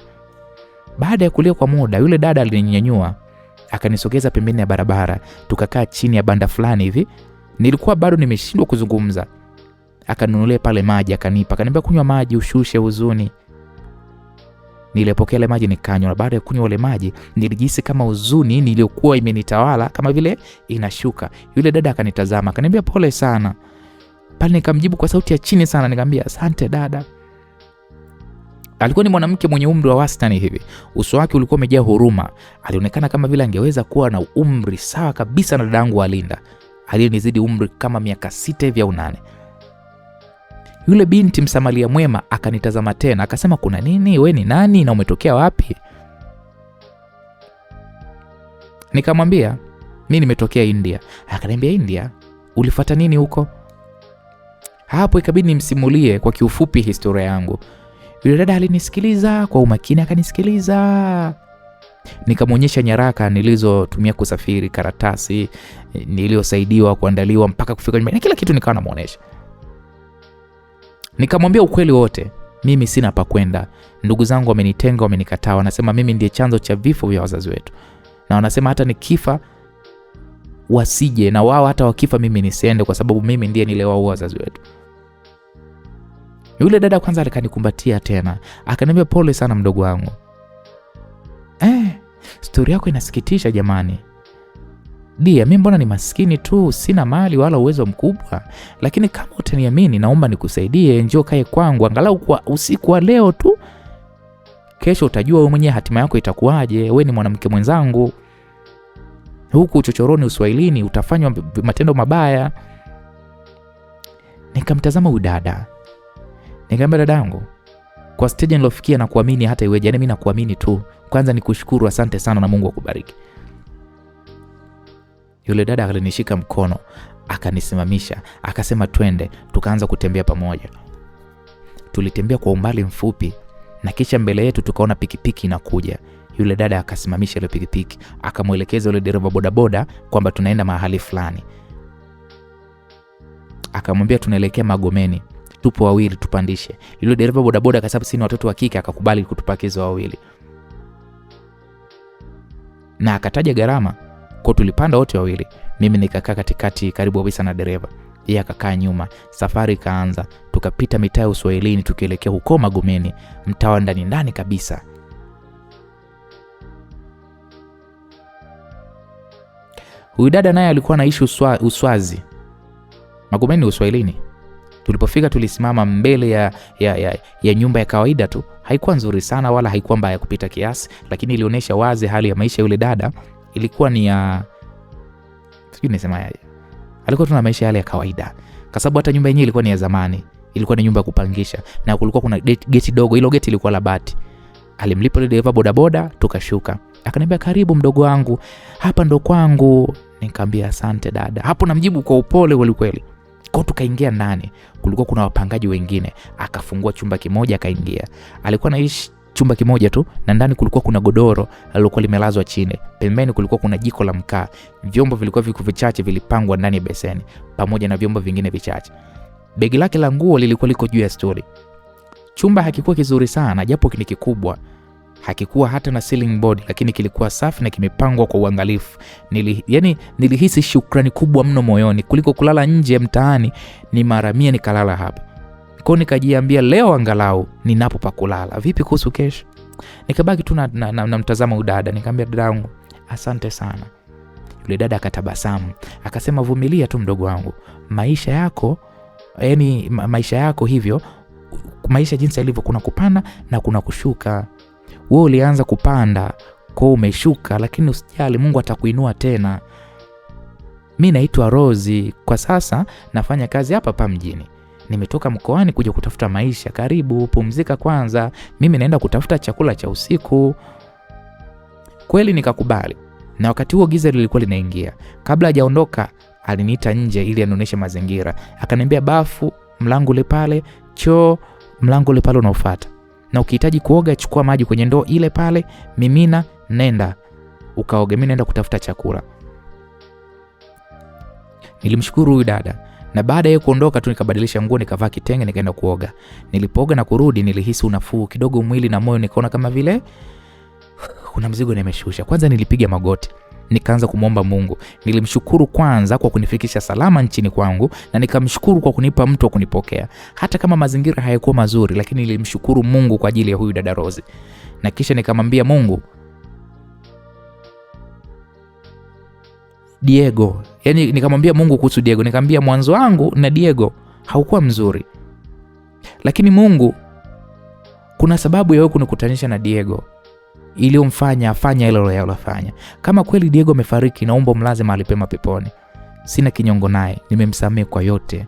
Baada ya kulia kwa muda, yule dada alininyanyua, akanisogeza pembeni ya barabara, tukakaa chini ya banda fulani hivi. Nilikuwa bado nimeshindwa kuzungumza. Akanunulia pale maji, akanipa, akaniambia, "Kunywa maji ushushe huzuni." Nilipokea ile maji nikanywa, na baada ya kunywa ile maji nilijihisi kama huzuni niliyokuwa imenitawala kama vile inashuka. Yule dada akanitazama, akaniambia, "Pole sana." Pale nikamjibu kwa sauti ya chini sana, nikamwambia, "Asante dada." Alikuwa ni mwanamke mwenye umri wa wastani hivi. Uso wake ulikuwa umejaa huruma. Alionekana kama vile angeweza kuwa na umri sawa kabisa na dadangu Alinda, aliyenizidi umri kama miaka 6 hivi au 8. Yule binti msamaria mwema akanitazama tena, akasema, "Kuna nini? We ni nani na umetokea wapi?" Nikamwambia, "Mimi nimetokea India." Akaniambia, "India? Ulifuata nini huko?" Hapo ikabidi nimsimulie kwa kiufupi historia yangu. Yule dada alinisikiliza kwa umakini, akanisikiliza. Nikamwonyesha nyaraka nilizotumia kusafiri, karatasi niliyosaidiwa kuandaliwa mpaka kufika nyumbani, na kila kitu nikawa namuonesha. Nikamwambia ukweli wote. Mimi sina pa kwenda. Ndugu zangu wamenitenga, wamenikataa. Wanasema mimi ndiye chanzo cha vifo vya wazazi wetu. Na wanasema hata nikifa wasije, na wao hata wakifa mimi nisiende, kwa sababu mimi ndiye niliyewaua wazazi wetu. Yule dada kwanza akanikumbatia tena, akaniambia, "Pole sana mdogo wangu. Story yako inasikitisha jamani. Dia, mimi mbona ni maskini tu, sina mali wala uwezo mkubwa, lakini kama utaniamini naomba nikusaidie, njoo kae kwangu angalau kwa usiku wa leo tu. Kesho utajua wewe mwenyewe hatima yako itakuwaje. Wewe ni mwanamke mwenzangu. Huku uchochoroni Uswahilini utafanywa matendo mabaya." Nikamtazama udada. Nikamwambia, "Dadangu, kwa stage nilofikia na kuamini hata iweje, yani mimi nakuamini tu. Kwanza nikushukuru, asante sana na Mungu akubariki." Yule dada alinishika mkono, akanisimamisha, akasema, "Twende." Tukaanza kutembea pamoja. Tulitembea kwa umbali mfupi, na kisha mbele yetu tukaona pikipiki inakuja. Yule dada akasimamisha ile pikipiki, akamuelekeza yule dereva bodaboda kwamba tunaenda mahali fulani. Akamwambia tunaelekea Magomeni, tupo wawili, tupandishe. Yule dereva bodaboda kwa sababu sisi ni watoto wa kike akakubali kutupakiza wawili. na akataja gharama. Kwa tulipanda wote wawili, mimi nikakaa katikati karibu kabisa na dereva, yeye akakaa nyuma. Safari ikaanza, tukapita mitaa ya Uswahilini tukielekea huko Magomeni, mtaa ndani kabisa. Huyu dada naye alikuwa anaishi Uswazi. Magomeni Uswahilini. Tulipofika tulisimama mbele ya nyumba ya kawaida tu. Haikuwa nzuri sana wala haikuwa mbaya kupita kiasi, lakini ilionyesha wazi hali ya maisha yule dada ilikuwa ni ya sijui nisemaje. Alikuwa tuna maisha yale ya kawaida. Kwa sababu hata nyumba yenyewe ilikuwa ni ya zamani. Ilikuwa ni nyumba ya kupangisha na kulikuwa kuna geti dogo. Hilo geti lilikuwa la bati. Alimlipa dereva bodaboda, tukashuka. Akaniambia, karibu mdogo wangu, hapa ndo kwangu. Nikamwambia asante dada. Hapo namjibu kwa upole kweli. Kwa tukaingia ndani. Kulikuwa kuna wapangaji wengine. Akafungua chumba kimoja akaingia. Alikuwa anaishi chumba kimoja tu na ndani kulikuwa kuna godoro lilikuwa limelazwa chini. Pembeni kulikuwa kuna jiko la mkaa. Vyombo vilikuwa vichache vilipangwa ndani ya beseni pamoja na vyombo vingine vichache. Begi lake la nguo lilikuwa liko juu ya stuli. Chumba hakikuwa kizuri sana japo ni kikubwa. Hakikuwa hata na ceiling board, lakini kilikuwa safi na kimepangwa kwa uangalifu. Nilihisi shukrani kubwa mno moyoni. Kuliko kulala nje mtaani, ni mara 100 nikalala hapa. Kwa nikajiambia leo angalau ninapo pa kulala. Vipi kuhusu kesho? Nikabaki tu na mtazama udada. Nikamwambia dadangu, asante sana. Yule dada akatabasamu, akasema vumilia tu mdogo wangu. Maisha yako hivyo, maisha jinsi yalivyo, kuna kupanda na kuna kushuka. Wewe ulianza kupanda, kwa umeshuka, lakini usijali, Mungu atakuinua tena. Mimi naitwa Rozi, kwa sasa nafanya kazi hapa mjini. Nimetoka mkoani kuja kutafuta maisha. Karibu, pumzika kwanza. Mimi naenda kutafuta chakula cha usiku. Kweli nikakubali. Na wakati huo giza lilikuwa linaingia. Kabla hajaondoka, aliniita nje ili anionyeshe mazingira. Akaniambia bafu, mlango ule pale, choo, mlango ule pale unaofuata. Na ukihitaji kuoga, chukua maji kwenye ndoo ile pale, mimina, nenda ukaoge. Mimi naenda kutafuta chakula. Nilimshukuru huyu dada. Na baada ya kuondoka tu nikabadilisha nguo, nikavaa kitenge, nikaenda kuoga. Nilipooga na kurudi, nilihisi unafuu kidogo mwili na moyo. Nikaona kama vile kuna mzigo nimeshusha. Kwanza nilipiga magoti, nikaanza kumwomba Mungu. Nilimshukuru kwanza kwa kunifikisha salama nchini kwangu, na nikamshukuru kwa kunipa mtu wa kunipokea. Hata kama mazingira hayakuwa mazuri, lakini nilimshukuru Mungu kwa ajili ya huyu dada Rozi. Na kisha nikamwambia Mungu, Diego, nikamwambia Mungu kuhusu Diego. Nikamwambia mwanzo wangu na Diego haukuwa mzuri, lakini Mungu, kuna sababu ya wewe kunikutanisha na Diego iliyomfanya afanye ile alilofanya. Kama kweli Diego amefariki, naomba mlaze mahali pema peponi. Sina kinyongo naye, nimemsamehe kwa yote.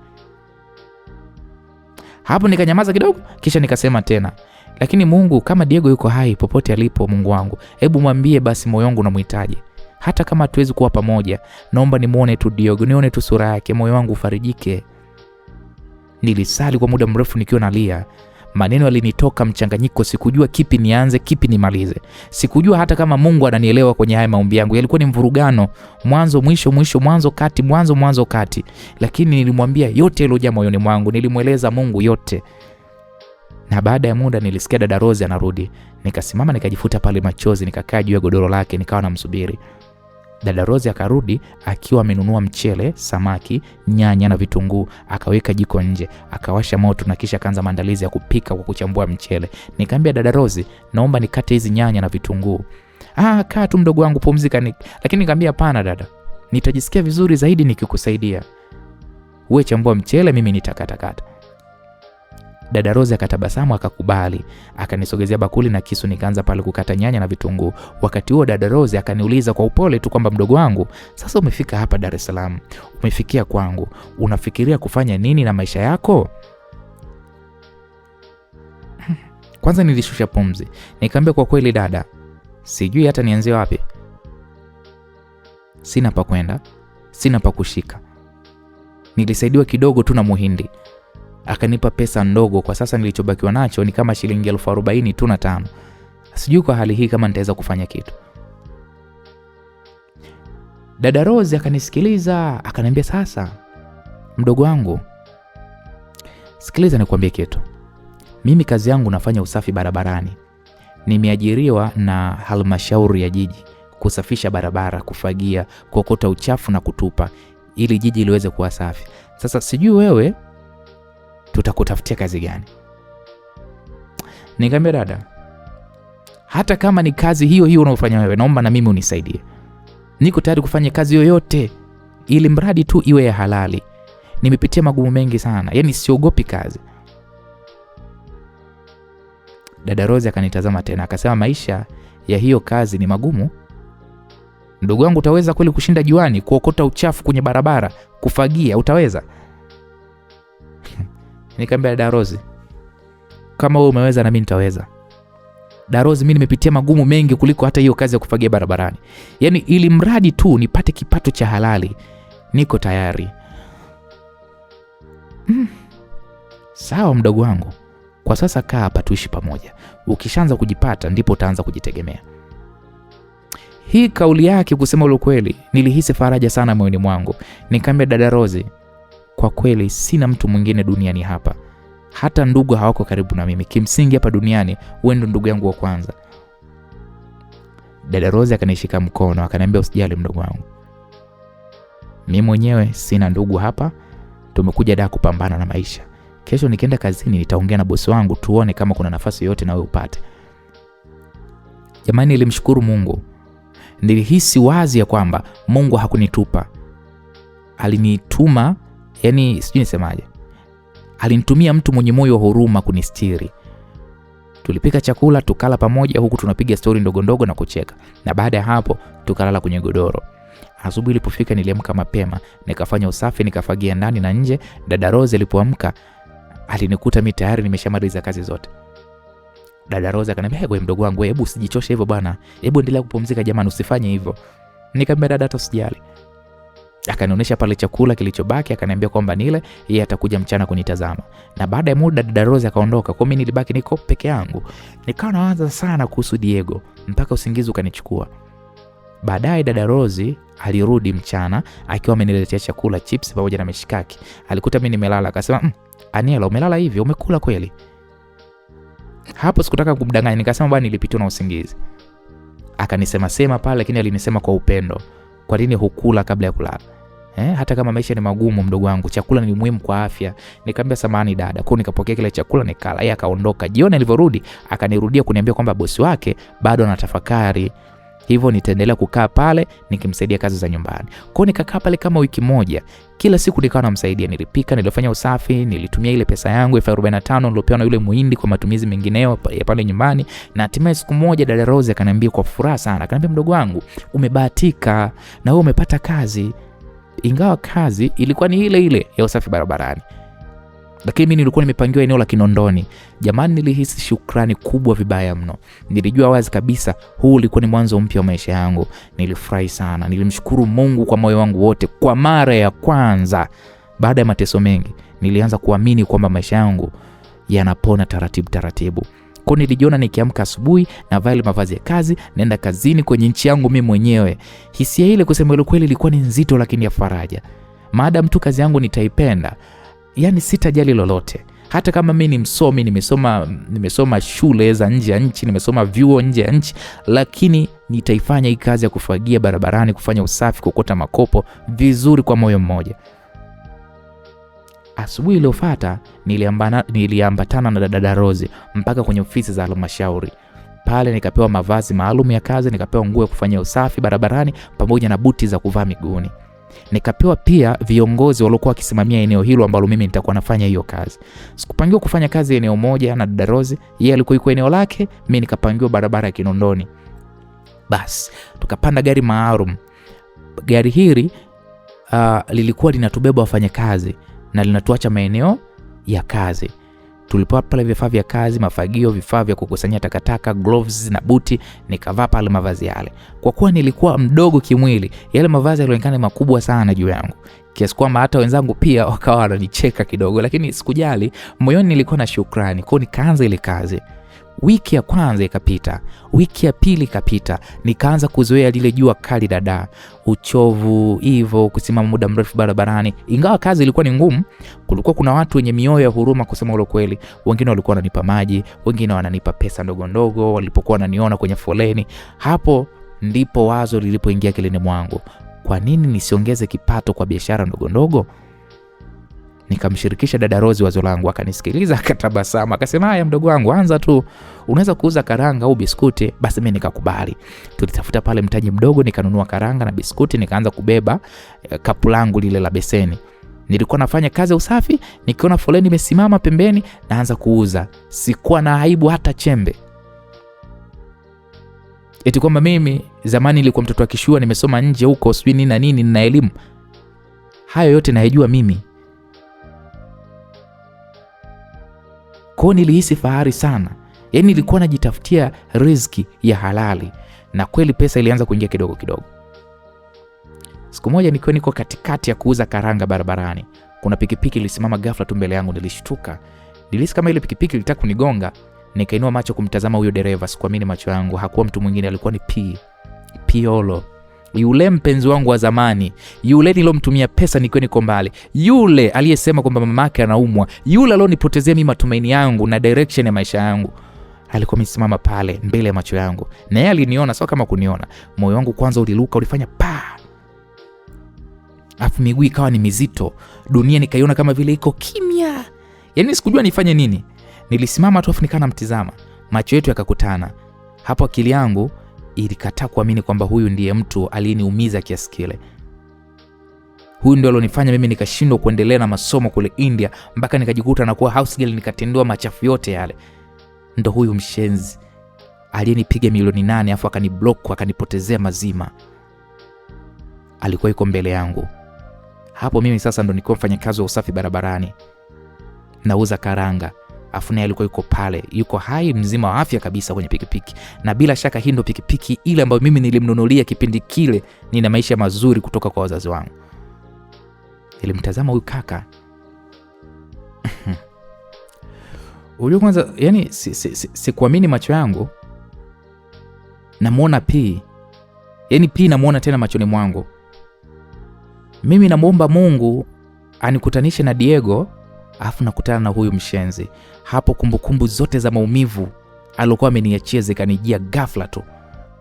Hapo nikanyamaza kidogo, kisha nikasema tena, lakini Mungu, kama Diego yuko hai popote alipo, Mungu wangu, hebu mwambie basi moyo wangu unamhitaji. Hata kama tuwezi kuwa pamoja, naomba nimuone tu Diego, nione tu sura yake, moyo wangu ufarijike. Nilisali kwa muda mrefu nikiwa nalia. Maneno yalinitoka mchanganyiko, sikujua kipi nianze, kipi nimalize. Sikujua hata kama Mungu ananielewa kwenye haya maombi yangu. Yalikuwa ni mvurugano, mwanzo mwisho, mwisho mwanzo, kati mwanzo kati. Lakini nilimwambia yote yaliyojaa moyoni mwangu, nilimweleza Mungu yote. Na baada ya muda nilisikia dada Rozi anarudi. Nikasimama nikajifuta pale machozi, nikakaa juu ya godoro lake, nikawa namsubiri. Dada Rozi akarudi akiwa amenunua mchele, samaki, nyanya na vitunguu. Akaweka jiko nje, akawasha moto na kisha akaanza maandalizi ya kupika kwa kuchambua mchele. Nikamwambia dada Rozi, naomba nikate hizi nyanya na vitunguu. Kaa tu mdogo wangu, pumzika. Lakini nikamwambia hapana dada, nitajisikia vizuri zaidi nikikusaidia. Wewe chambua mchele, mimi nitakatakata. Dada Rozi akatabasamu, akakubali. Akanisogezea bakuli na kisu, nikaanza pale kukata nyanya na vitunguu. Wakati huo dada Rozi akaniuliza kwa upole tu kwamba mdogo wangu, sasa umefika hapa Dar es Salaam, umefikia kwangu, unafikiria kufanya nini na maisha yako? Kwanza nilishusha pumzi. Nikamwambia kwa kweli dada, sijui hata nianzie wapi. Sina pa kwenda, sina pa kushika. Nilisaidiwa kidogo tu na Muhindi. Akanipa pesa ndogo. Kwa sasa nilichobakiwa nacho ni kama shilingi 40,000 tu na 5. Sijui kwa hali hii kama nitaweza kufanya kitu. Dada Rozi akanisikiliza, akaniambia sasa mdogo wangu, sikiliza nikwambie kitu. Mimi kazi yangu nafanya usafi barabarani. Nimeajiriwa na halmashauri ya jiji kusafisha barabara, kufagia, kuokota uchafu na kutupa ili jiji liweze kuwa safi. Sasa sijui wewe tutakutafutia kazi gani? Nikamwambia dada, hata kama ni kazi hiyo hiyo unayofanya wewe, naomba na mimi unisaidie. Niko tayari kufanya kazi yoyote ili mradi tu iwe ya halali. Nimepitia magumu mengi sana, yani siogopi kazi. Dada Rose akanitazama tena akasema, maisha ya hiyo kazi ni magumu? Ndugu wangu, utaweza kweli kushinda juani, kuokota uchafu kwenye barabara, kufagia, utaweza? Nikamwambia dada Rose, kama wewe umeweza na mimi nitaweza. Dada Rose, mimi nimepitia magumu mengi kuliko hata hiyo kazi ya kufagia barabarani. Yani ili mradi tu nipate kipato cha halali, niko tayari. Sawa mdogo wangu, kwa sasa kaa hapa tuishi pamoja. Ukishaanza kujipata ndipo utaanza kujitegemea. Hii kauli yake, kusema ule kweli, nilihisi faraja sana moyoni mwangu. Nikamwambia dada Rose, kwa kweli sina mtu mwingine duniani hapa. Hata ndugu hawako karibu na mimi. Kimsingi hapa duniani wewe ndo ndugu yangu wa kwanza. Dada Rose akanishika mkono akaniambia, usijali mdogo wangu, mimi mwenyewe sina ndugu hapa. Tumekuja da kupambana na maisha. Kesho nikienda kazini nitaongea na bosi wangu tuone kama kuna nafasi yote na wewe upate. Jamani, nilimshukuru Mungu. Nilihisi wazi ya kwamba Mungu hakunitupa. Alinituma, yani sijui nisemaje. Alinitumia mtu mwenye moyo wa huruma kunistiri. Tulipika chakula, tukala pamoja huku tunapiga story ndogo ndogo na kucheka. Na baada ya hapo tukalala kwenye godoro. Asubuhi ilipofika niliamka mapema, nikafanya usafi, nikafagia ndani na nje. Dada Rose alipoamka alinikuta mimi tayari nimeshamaliza kazi zote. Dada Rose akaniambia, "Wewe mdogo wangu, hebu usijichoshe hivyo bwana. Hebu endelea kupumzika jamani, usifanye hivyo." Nikamwambia dada, hata usijali. Akanionyesha pale chakula kilichobaki, akaniambia kwamba nile, yeye atakuja mchana kunitazama. Na baada ya muda dada Rose akaondoka, kwa mimi nilibaki niko peke yangu. Nikawa nawaza sana kuhusu Diego mpaka usingizi ukanichukua. Baadaye dada Rose alirudi mchana akiwa ameniletea chakula, chips pamoja na mishikaki. Alikuta mimi nimelala, akasema, "Aniela, umelala hivi? Umekula kweli?" Hapo sikutaka kumdanganya, nikasema bwana nilipitwa na usingizi. Akanisema sema pale, lakini alinisema kwa upendo, "Kwa nini hukula kabla ya kulala? Hata kama maisha ni magumu mdogo wangu, chakula ni muhimu kwa afya." Nikamwambia samahani dada. Kwa nikapokea kile chakula nikala. Yeye akaondoka. Jioni alivyorudi akanirudia kuniambia kwamba bosi wake bado anatafakari. Hivyo nitaendelea kukaa pale nikimsaidia kazi za nyumbani. Kwa nikakaa pale kama wiki moja. Kila siku nikawa namsaidia, nilipika, nilifanya usafi, nilitumia ile pesa yangu 45 nilopewa na yule muhindi kwa matumizi mengineyo ya pale nyumbani. Na hatimaye siku moja dada Rose akaniambia kwa furaha sana, akaniambia, "Mdogo wangu, umebahatika na wewe umepata kazi." Ingawa kazi ilikuwa ni ile ile ya usafi barabarani, lakini mimi nilikuwa nimepangiwa eneo la Kinondoni. Jamani, nilihisi shukrani kubwa vibaya mno. Nilijua wazi kabisa huu ulikuwa ni mwanzo mpya wa maisha yangu. Nilifurahi sana. Nilimshukuru Mungu kwa moyo wangu wote. Kwa mara ya kwanza baada ya mateso mengi, nilianza kuamini kwamba maisha yangu yanapona taratibu taratibu. Kwa nilijiona nikiamka asubuhi na vile mavazi ya kazi, naenda kazini kwenye nchi yangu mimi mwenyewe. Hisia ile kusema ile kweli ilikuwa ni nzito lakini ya faraja. Maadamu tu kazi yangu nitaipenda, yani sitajali lolote. Hata kama mimi ni msomi, nimesoma shule za nje ya nchi, nimesoma vyuo nje ya nchi, lakini nitaifanya hii kazi ya kufagia barabarani, kufanya usafi, kukota makopo vizuri kwa moyo mmoja. Asubuhi iliyofuata niliambatana na dada Rose mpaka kwenye ofisi za halmashauri. Pale nikapewa mavazi maalum ya kazi, nikapewa nguo ya kufanya usafi barabarani pamoja na buti za kuvaa miguuni. Nikapewa pia viongozi waliokuwa wakisimamia eneo hilo ambalo mimi nitakuwa nafanya hiyo kazi. Sikupangiwa kufanya kazi eneo moja na dada Rose, yeye alikuwa yuko eneo lake, mimi nikapangiwa barabara ya Kinondoni. Bas, tukapanda gari maalum. Gari hili lilikuwa linatubeba wafanyakazi na linatuacha maeneo ya kazi. Tulipewa pale vifaa vya kazi, mafagio, vifaa vya kukusanya takataka, gloves na buti. Nikavaa pale mavazi yale. Kwa kuwa nilikuwa mdogo kimwili, yale mavazi yalionekana makubwa sana juu yangu, kiasi kwamba hata wenzangu pia wakawa wananicheka kidogo, lakini sikujali. Moyoni nilikuwa na shukrani. Kwa nikaanza ile kazi. Wiki ya kwanza ikapita, wiki ya pili ikapita, nikaanza kuzoea lile jua kali dada, uchovu hivyo, kusimama muda mrefu barabarani. Ingawa kazi ilikuwa ni ngumu, kulikuwa kuna watu wenye mioyo ya huruma kusema ule kweli. Wengine walikuwa wananipa maji, wengine wananipa pesa ndogo ndogo walipokuwa wananiona kwenye foleni. Hapo Ndipo wazo lilipoingia kilini mwangu, kwa nini nisiongeze kipato kwa biashara ndogo ndogo? Nikamshirikisha dada Rozi wazo langu, akanisikiliza, akatabasamu, akasema haya mdogo wangu, anza tu, unaweza kuuza karanga au biskuti. Basi mimi nikakubali. Tulitafuta pale mtaji mdogo, nikanunua karanga na biskuti, nikaanza kubeba kapu langu lile la beseni. Nilikuwa nafanya kazi ya usafi, nikiona foleni imesimama pembeni, naanza kuuza. Sikuwa na aibu hata chembe. Eti kwamba mimi zamani nilikuwa mtoto wa kishua, nimesoma nje huko sijui nini na nini, nina elimu. Hayo yote naijua mimi. Kwa nilihisi fahari sana. Yaani nilikuwa najitafutia riziki ya halali, na kweli pesa ilianza kuingia kidogo kidogo. Siku moja nikiwa niko katikati ya kuuza karanga barabarani, kuna pikipiki ilisimama ghafla tu mbele yangu. Nilishtuka. Nilihisi kama ile pikipiki ilitaka kunigonga. Nikainua macho kumtazama huyo dereva. Sikuamini macho yangu. Hakuwa mtu mwingine, alikuwa ni Piolo. Yule mpenzi wangu wa zamani, yule nilomtumia pesa nikiwa niko mbali, yule aliyesema kwamba mamake anaumwa, yule alionipotezea mimi matumaini yangu na direction ya maisha yangu, alikuwa amesimama pale mbele ya macho yangu. Na yeye aliniona, sio kama kuniona. Moyo wangu kwanza uliruka, ulifanya pa. Afu miguu ikawa ni mizito. Dunia nikaiona kama vile iko kimya. Yaani sikujua nifanye nini. Nilisimama tu afu nikana mtizama. Macho yetu yakakutana. Hapo akili yangu ilikataa kuamini kwamba huyu ndiye mtu aliyeniumiza kiasi kile. Huyu ndio alionifanya mimi nikashindwa kuendelea na masomo kule India, mpaka nikajikuta na kuwa house girl, nikatendwa machafu yote yale. Ndio huyu mshenzi aliyenipiga milioni 8 afu akaniblock, akanipotezea mazima. Alikuwa yuko mbele yangu. Hapo mimi sasa ndo nilikuwa mfanya kazi wa usafi barabarani, nauza karanga. Afu naye alikuwa yuko pale, yuko hai mzima wa afya kabisa kwenye pikipiki. Na bila shaka hii ndo pikipiki ile ambayo mimi nilimnunulia kipindi kile nina maisha mazuri kutoka kwa wazazi wangu. Nilimtazama huyu kaka. Unajua kwanza, yani sikuamini macho yangu. Namuona P. Yani P namuona tena machoni mwangu. Mimi namuomba Mungu anikutanishe na Diego, afu nakutana na huyu mshenzi. Hapo kumbukumbu zote za maumivu alikuwa ameniachia zikanijia ghafla tu.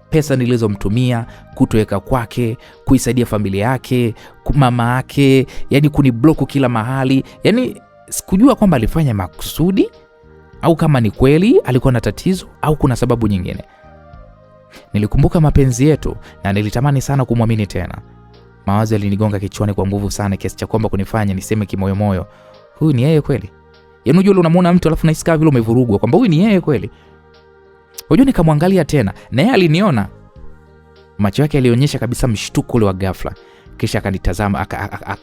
Pesa nilizomtumia, kutoweka kwake, kuisaidia familia yake, mama yake, yani kuniblock kila mahali. Yani sikujua kwamba alifanya makusudi au kama ni kweli alikuwa na tatizo au kuna sababu nyingine. Nilikumbuka mapenzi yetu na nilitamani sana kumwamini tena. Mawazo yalinigonga kichwani kwa nguvu sana kiasi cha kwamba kunifanya niseme kimoyomoyo, huyu ni yeye kweli? Yaani unajua unamuona mtu alafu naisikia vile umevurugwa kwamba huyu ni yeye kweli. Unajua nikamwangalia tena na yeye aliniona. Macho yake yalionyesha kabisa mshtuko ule wa ghafla. Kisha akanitazama,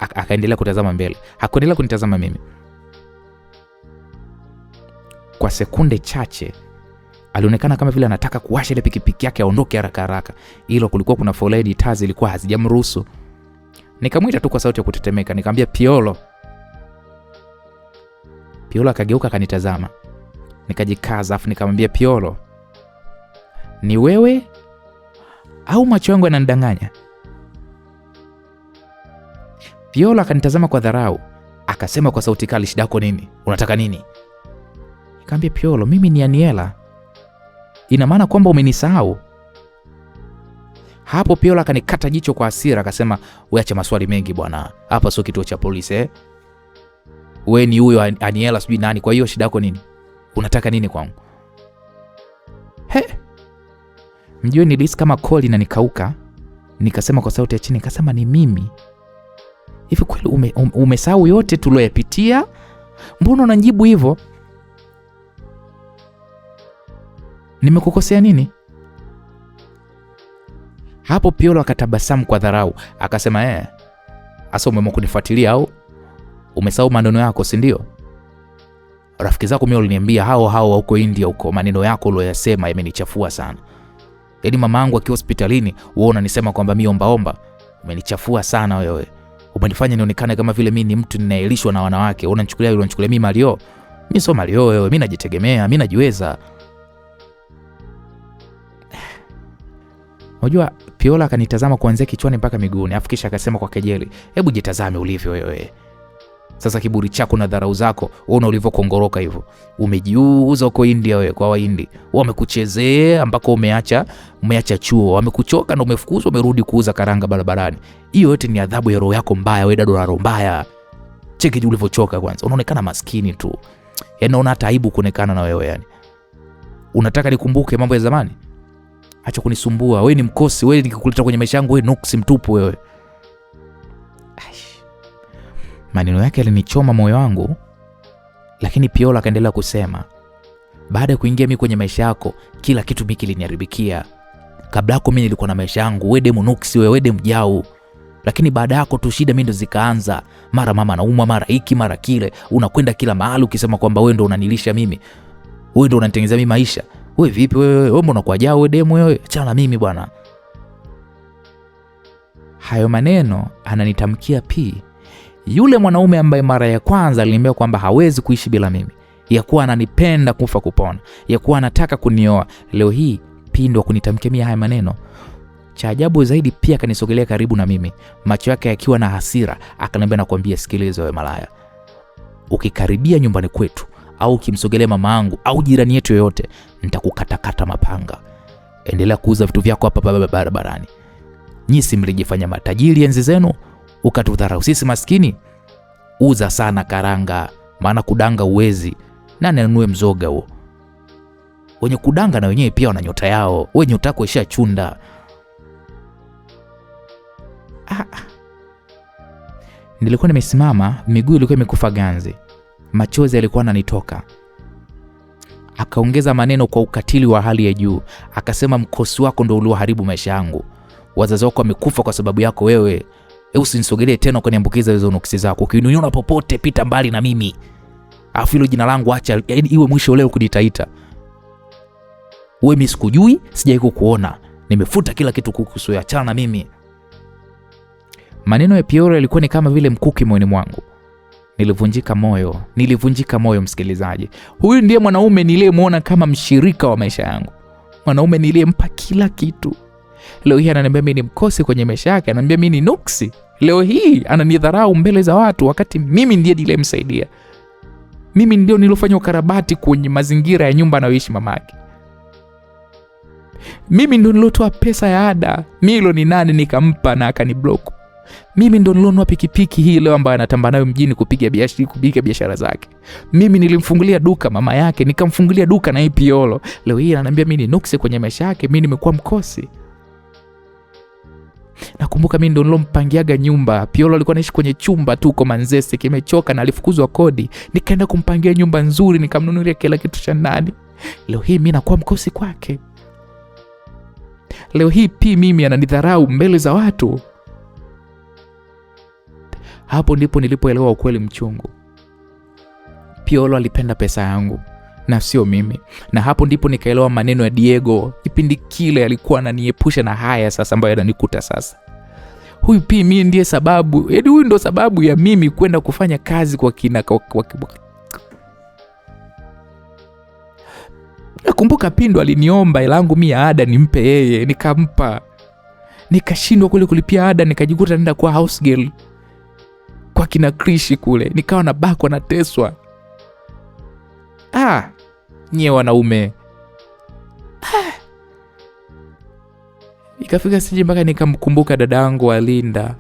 akaendelea kutazama mbele. Hakuendelea kunitazama mimi. Kwa sekunde chache alionekana kama vile anataka kuwasha ile pikipiki yake aondoke haraka haraka. Ilo kulikuwa kuna foleni, taa zilikuwa hazijamruhusu. Nikamwita tu kwa sauti ya kutetemeka, nikamwambia Piolo. Piolo akageuka akanitazama. Nikajikaza afu nikamwambia Piolo, ni wewe au macho yangu yananidanganya? Piolo akanitazama kwa dharau, akasema kwa sauti kali, shida yako nini? Unataka nini? Nikamwambia Piolo, mimi ni Aniela. Ina maana kwamba umenisahau? Hapo Piolo akanikata jicho kwa hasira, akasema, wewe acha maswali mengi bwana. Hapa sio kituo cha polisi Wewe ni huyo Aniela sijui nani, kwa hiyo shida yako nini? Unataka nini kwangu? Mjue nilihisi kama koli na nikauka. Nikasema kwa sauti ya chini, nikasema ni mimi. Hivi kweli umesahau yote tuloyapitia? Mbona unanijibu hivyo? Nimekukosea nini? Hapo Piolo akatabasamu kwa dharau, akasema asa umeamua kunifuatilia au umesahau maneno yako, si ndio? Rafiki zako mimi waliniambia hao huko India huko, maneno yako uliyosema yamenichafua sana. Yaani mama yangu akiwa hospitalini wewe unanisema kwamba mimi ombaomba. Umenichafua sana wewe. Umenifanya nionekane kama vile mimi ni mtu ninaelishwa na wanawake. Unanichukulia mimi Mario. Mimi sio Mario wewe, mimi najitegemea, mimi najiweza. Unajua Piolo akanitazama kuanzia kichwani mpaka miguuni, afu kisha akasema kwa kejeli, hebu jitazame ulivyo wewe. Sasa kiburi chako na dharau zako, uone ulivyokongoroka hivyo. Umejiuza uko India wewe kwa Wahindi. Wamekuchezea ambako umeacha chuo, wamekuchoka na umefukuzwa, umerudi kuuza karanga barabarani. Hiyo yote ni adhabu ya roho yako mbaya, wewe dada roho mbaya. Cheki ulivyochoka kwanza. Unaonekana maskini tu. Yaani unaona hata aibu kuonekana na wewe yani. Unataka nikumbuke mambo ya zamani? Acha kunisumbua. Wewe ni mkosi, wewe nikikuleta kwenye maisha yangu wewe nuksi mtupu wewe. Maneno yake yalinichoma moyo wangu, lakini Piolo akaendelea kusema, baada ya kuingia mimi kwenye maisha yako, kila kitu mimi kiliniaribikia. Kabla yako mimi nilikuwa na maisha yangu, wewe demu nuksi, wewe demu mjao. Lakini baada yako tu shida mimi ndo zikaanza. Mara mama anaumwa, mara hiki, mara kile. Unakwenda kila mahali ukisema kwamba wewe ndo unanilisha mimi. Wewe ndo unanitengenezea mimi maisha. Wewe vipi wewe mbona kwa jao wewe demu wewe? Achana na mimi bwana. Hayo maneno ananitamkia yule mwanaume ambaye mara ya kwanza aliniambia kwamba hawezi kuishi bila mimi, ya kuwa ananipenda kufa kupona, ya kuwa anataka kunioa. Leo hii ndo kunitamkia mimi haya maneno. Cha ajabu zaidi pia akanisogelea karibu na mimi, macho yake yakiwa na hasira, akaniambia nakwambia, sikiliza wewe malaya. Ukikaribia nyumbani kwetu au ukimsogelea mama yangu au jirani yetu yoyote, nitakukatakata mapanga. Endelea kuuza vitu vyako hapa barabarani. Nyinyi mlijifanya matajiri enzi zenu, ukatudharau sisi maskini. Uza sana karanga, maana kudanga uwezi. Nani anunue mzoga huo? Wenye kudanga na wenyewe pia wana nyota yao. Wewe nyota yako ishachunda. Nilikuwa nimesimama, miguu ilikuwa imekufa ganzi. Machozi yalikuwa yananitoka. Akaongeza maneno kwa ukatili wa hali ya juu. Akasema, mkosi wako ndio ulioharibu maisha yangu. Wazazi wako wamekufa kwa sababu yako wewe. Usinisogelee tena ukaniambukiza hizo nuksi zako. Ukiniona popote pita mbali na mimi. Alafu hilo jina langu acha iwe mwisho leo kunitaita. Wewe mimi sikujui, sijai kukuona. Nimefuta kila kitu kukuhusu, achana na mimi. Maneno ya Piolo yalikuwa ni kama vile mkuki moyoni mwangu. Nilivunjika moyo msikilizaji. Huyu ndiye mwanaume niliyemwona kama mshirika wa maisha yangu. Mwanaume niliyempa kila kitu. Leo hii ananiambia mimi ni mkosi kwenye maisha yake, ananiambia mimi ni nuksi. Leo hii ananidharau mbele za watu wakati mimi ndiye nilimsaidia. Mimi ndio nilofanya ukarabati kwenye mazingira ya nyumba anayoishi mamake. Mimi ndio nilotoa pesa ya ada milioni 8 nikampa na akaniblock. Mimi ndio nilonunua pikipiki hii leo ambayo anatamba nayo mjini kupiga biashara zake. Mimi nilimfungulia duka mama yake, nikamfungulia duka na Piolo. Leo hii ananiambia mimi ni nuksi kwenye maisha yake, mimi nimekuwa mkosi. Nakumbuka mimi ndo nilompangiaga nyumba. Piolo alikuwa anaishi kwenye chumba tu kwa Manzese, kimechoka na alifukuzwa kodi. Nikaenda kumpangia nyumba nzuri, nikamnunulia kila kitu cha ndani. Leo hii mimi nakuwa mkosi kwake. Leo hii mimi ananidharau mbele za watu. Hapo ndipo nilipoelewa ukweli mchungu. Piolo alipenda pesa yangu na sio mimi. Na hapo ndipo nikaelewa maneno ya Diego. Kipindi kile alikuwa ananiepusha na haya sasa ambayo yananikuta sasa. Huyu mimi ndiye sababu, huyu ndo sababu ya mimi kwenda kufanya kazi kwa kina Nakumbuka Pindo aliniomba elangu mimi ada nimpe yeye, nikampa. Nikashindwa kule kulipia ada, nikajikuta nenda kwa house girl kwa kina Krishi kule, nikawa na bako na teswa. Nyie wanaume. Ikafika sije mpaka nikamkumbuka dadangu Alinda.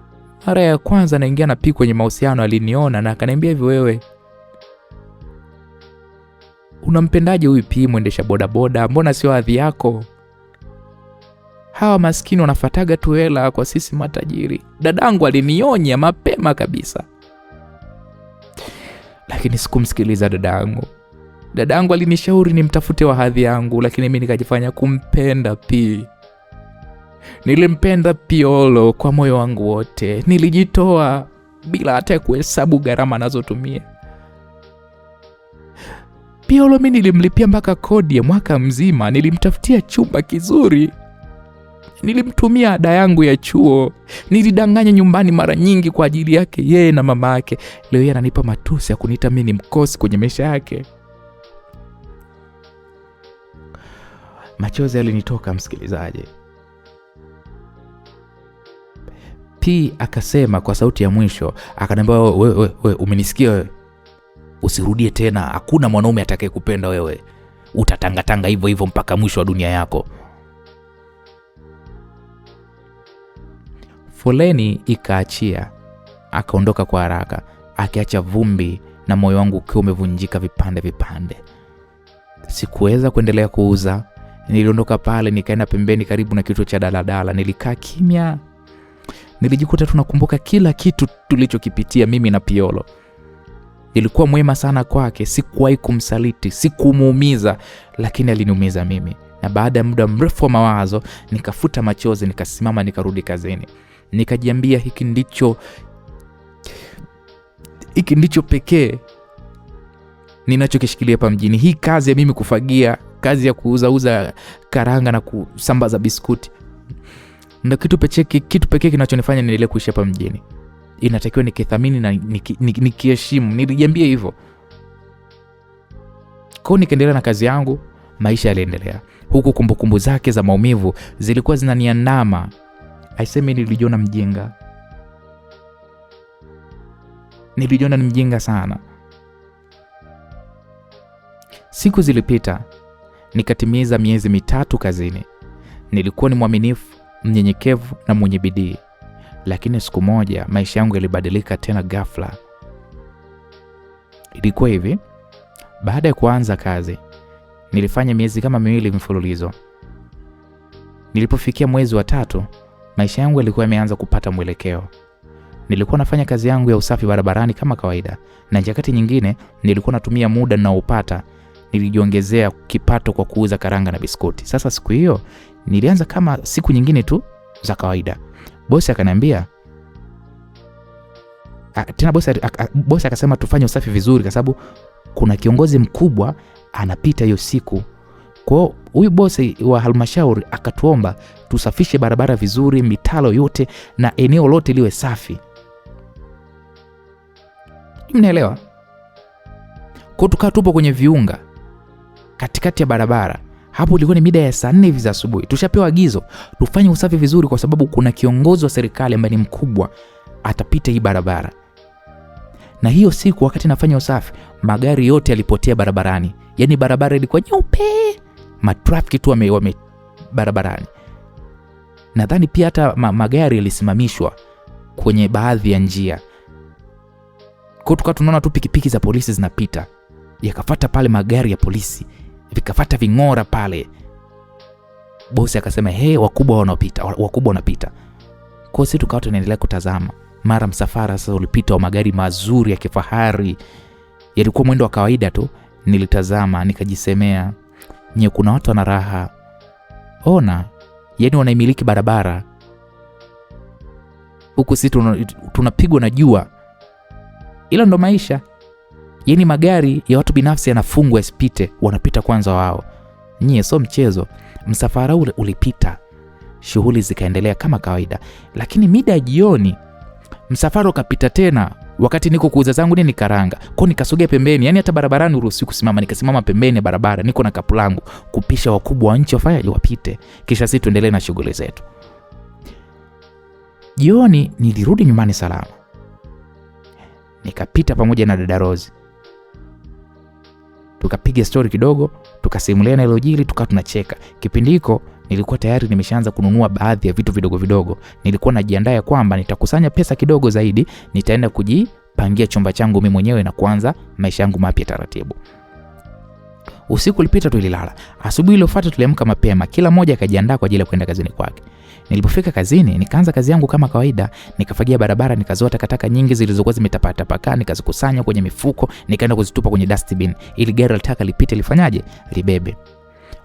Mara ya kwanza naingia na kwenye mahusiano aliniona na akaniambia hivi, wewe unampendaje huyu mwendesha bodaboda? Mbona sio hadhi yako? Hawa maskini wanafataga tu hela kwa sisi matajiri. Dadangu alinionya mapema kabisa. Lakini sikumsikiliza dadangu. Dadangu alinishauri nimtafute wa hadhi yangu, lakini mimi nikajifanya kumpenda Nilimpenda Piolo kwa moyo wangu wote. Nilijitoa bila hata kuhesabu gharama anazotumia. Piolo mimi nilimlipia mpaka kodi ya mwaka mzima, nilimtafutia chumba kizuri. Nilimtumia ada yangu ya chuo. Nilidanganya nyumbani mara nyingi kwa ajili yake yeye na mama yake. Leo yeye ananipa matusi ya kuniita mimi ni mkosi kwenye maisha yake. Machozi yalinitoka msikilizaji. P akasema kwa sauti ya mwisho, akaniambia, wewe umenisikia wewe? Usirudie tena, hakuna mwanaume atakayekupenda wewe. Utatangatanga hivyo hivyo mpaka mwisho wa dunia yako. Foleni ikaachia, akaondoka kwa haraka, akiacha vumbi na moyo wangu ukiwa umevunjika vipande vipande. Sikuweza kuendelea kuuza. Niliondoka pale nikaenda pembeni karibu na kituo cha daladala. Nilikaa kimya. Nilijikuta tunakumbuka kila kitu tulichokipitia mimi na Piolo. Nilikuwa mwema sana kwake, sikuwahi kumsaliti, sikumuumiza, lakini aliniumiza mimi. Na baada ya muda mrefu wa mawazo, nikafuta machozi, nikasimama, nikarudi kazini. Nikajiambia hiki ndicho pekee ninachokishikilia hapa mjini. Hii kazi ya mimi kufagia, kazi ya kuuza karanga na kusambaza biskuti, ndio kitu pekee kinachonifanya niendelee kuishi hapa mjini. Inatakiwa nikithamini na nikiheshimu. Nilijiambia hivyo. Kwa nikaendelea na kazi yangu, maisha yaliendelea. Huku kumbukumbu zake za maumivu zilikuwa zinaniandama. Aiseme nilijiona mjinga. Nilijiona ni mjinga sana. Siku zilipita, nikatimiza miezi 3 kazini. Nilikuwa ni mwaminifu, mnyenyekevu na mwenye bidii. Lakini siku moja maisha yangu yalibadilika tena ghafla. Ilikuwa hivi, baada ya kuanza kazi, nilifanya miezi kama 2 mfululizo. Nilipofikia mwezi wa 3, maisha yangu yalikuwa yameanza kupata mwelekeo. Nilikuwa nafanya kazi yangu ya usafi barabarani kama kawaida, na nyakati nyingine nilikuwa natumia muda ninaopata nilijiongezea kipato kwa kuuza karanga na biskuti. Sasa siku hiyo nilianza kama siku nyingine tu za kawaida. Bosi akaniambia, bosi akasema tufanye usafi vizuri kwa sababu kuna kiongozi mkubwa anapita hiyo siku. Kwa huyu bosi wa halmashauri akatuomba tusafishe barabara vizuri, mitalo yote na eneo lote liwe safi. Mnaelewa? Kwa tukaa tupo kwenye viunga katikati ya barabara. Hapo ilikuwa ni mida ya saa 4 hivi za asubuhi. Tushapewa agizo tufanye usafi vizuri kwa sababu kuna kiongozi wa serikali ambaye ni mkubwa atapita hii barabara. Na hiyo siku wakati nafanya usafi, magari yote yalipotea barabarani. Yaani barabara ilikuwa nyeupe, matrafiki tu wame barabarani. Nadhani pia hata magari yalisimamishwa kwenye baadhi ya njia. Kwa tukawa tunaona tu pikipiki za polisi zinapita. Yakafuata pale magari ya polisi, vikafuata ving'ora pale. Bosi akasema, wakubwa wanapita. Kwa sisi tukawa tunaendelea kutazama. Mara msafara sasa ulipita wa magari mazuri ya kifahari. Yalikuwa mwendo wa kawaida tu. Nilitazama, nikajisemea, kuna watu wana raha. Ona, yaani wanaimiliki barabara. Huku sisi tunapigwa na jua. Ila ndo maisha. Yaani magari ya watu binafsi yanafungwa yasipite, wanapita kwanza wao. Sio mchezo. Msafara ule ulipita. Shughuli zikaendelea kama kawaida. Lakini mida ya jioni msafara ukapita tena. Wakati niko kuuza zangu nini karanga. Kwa nikasogea pembeni. Yaani hata barabarani uruhusiwi kusimama. Nikasimama pembeni ya barabara. Niko na kapu langu kupisha wakubwa wa nchi wapite. Kisha sisi tuendelee na shughuli zetu. Jioni nilirudi nyumbani salama. Nikapita pamoja na dada Rose. Tukapiga story kidogo, tukasimuliana ilojili, tukawa tunacheka. Kipindi hiko nilikuwa tayari nimeshaanza kununua baadhi ya vitu vidogo vidogo. Nilikuwa najiandaa kwamba nitakusanya pesa kidogo zaidi, nitaenda kujipangia chumba changu mimi mwenyewe na kuanza maisha yangu mapya taratibu. Usiku ulipita, tulilala. Asubuhi iliyofuata tuliamka mapema, kila mmoja akajiandaa kwa ajili ya kwenda kazini kwake. Nilipofika kazini, nikaanza kazi yangu kama kawaida. Nikafagia barabara, nikazoa takataka nyingi zilizokuwa zimetapaka, nikazikusanya kwenye mifuko, nikaenda kuzitupa kwenye dustbin ili gari la taka lipite lifanyaje? Libebe.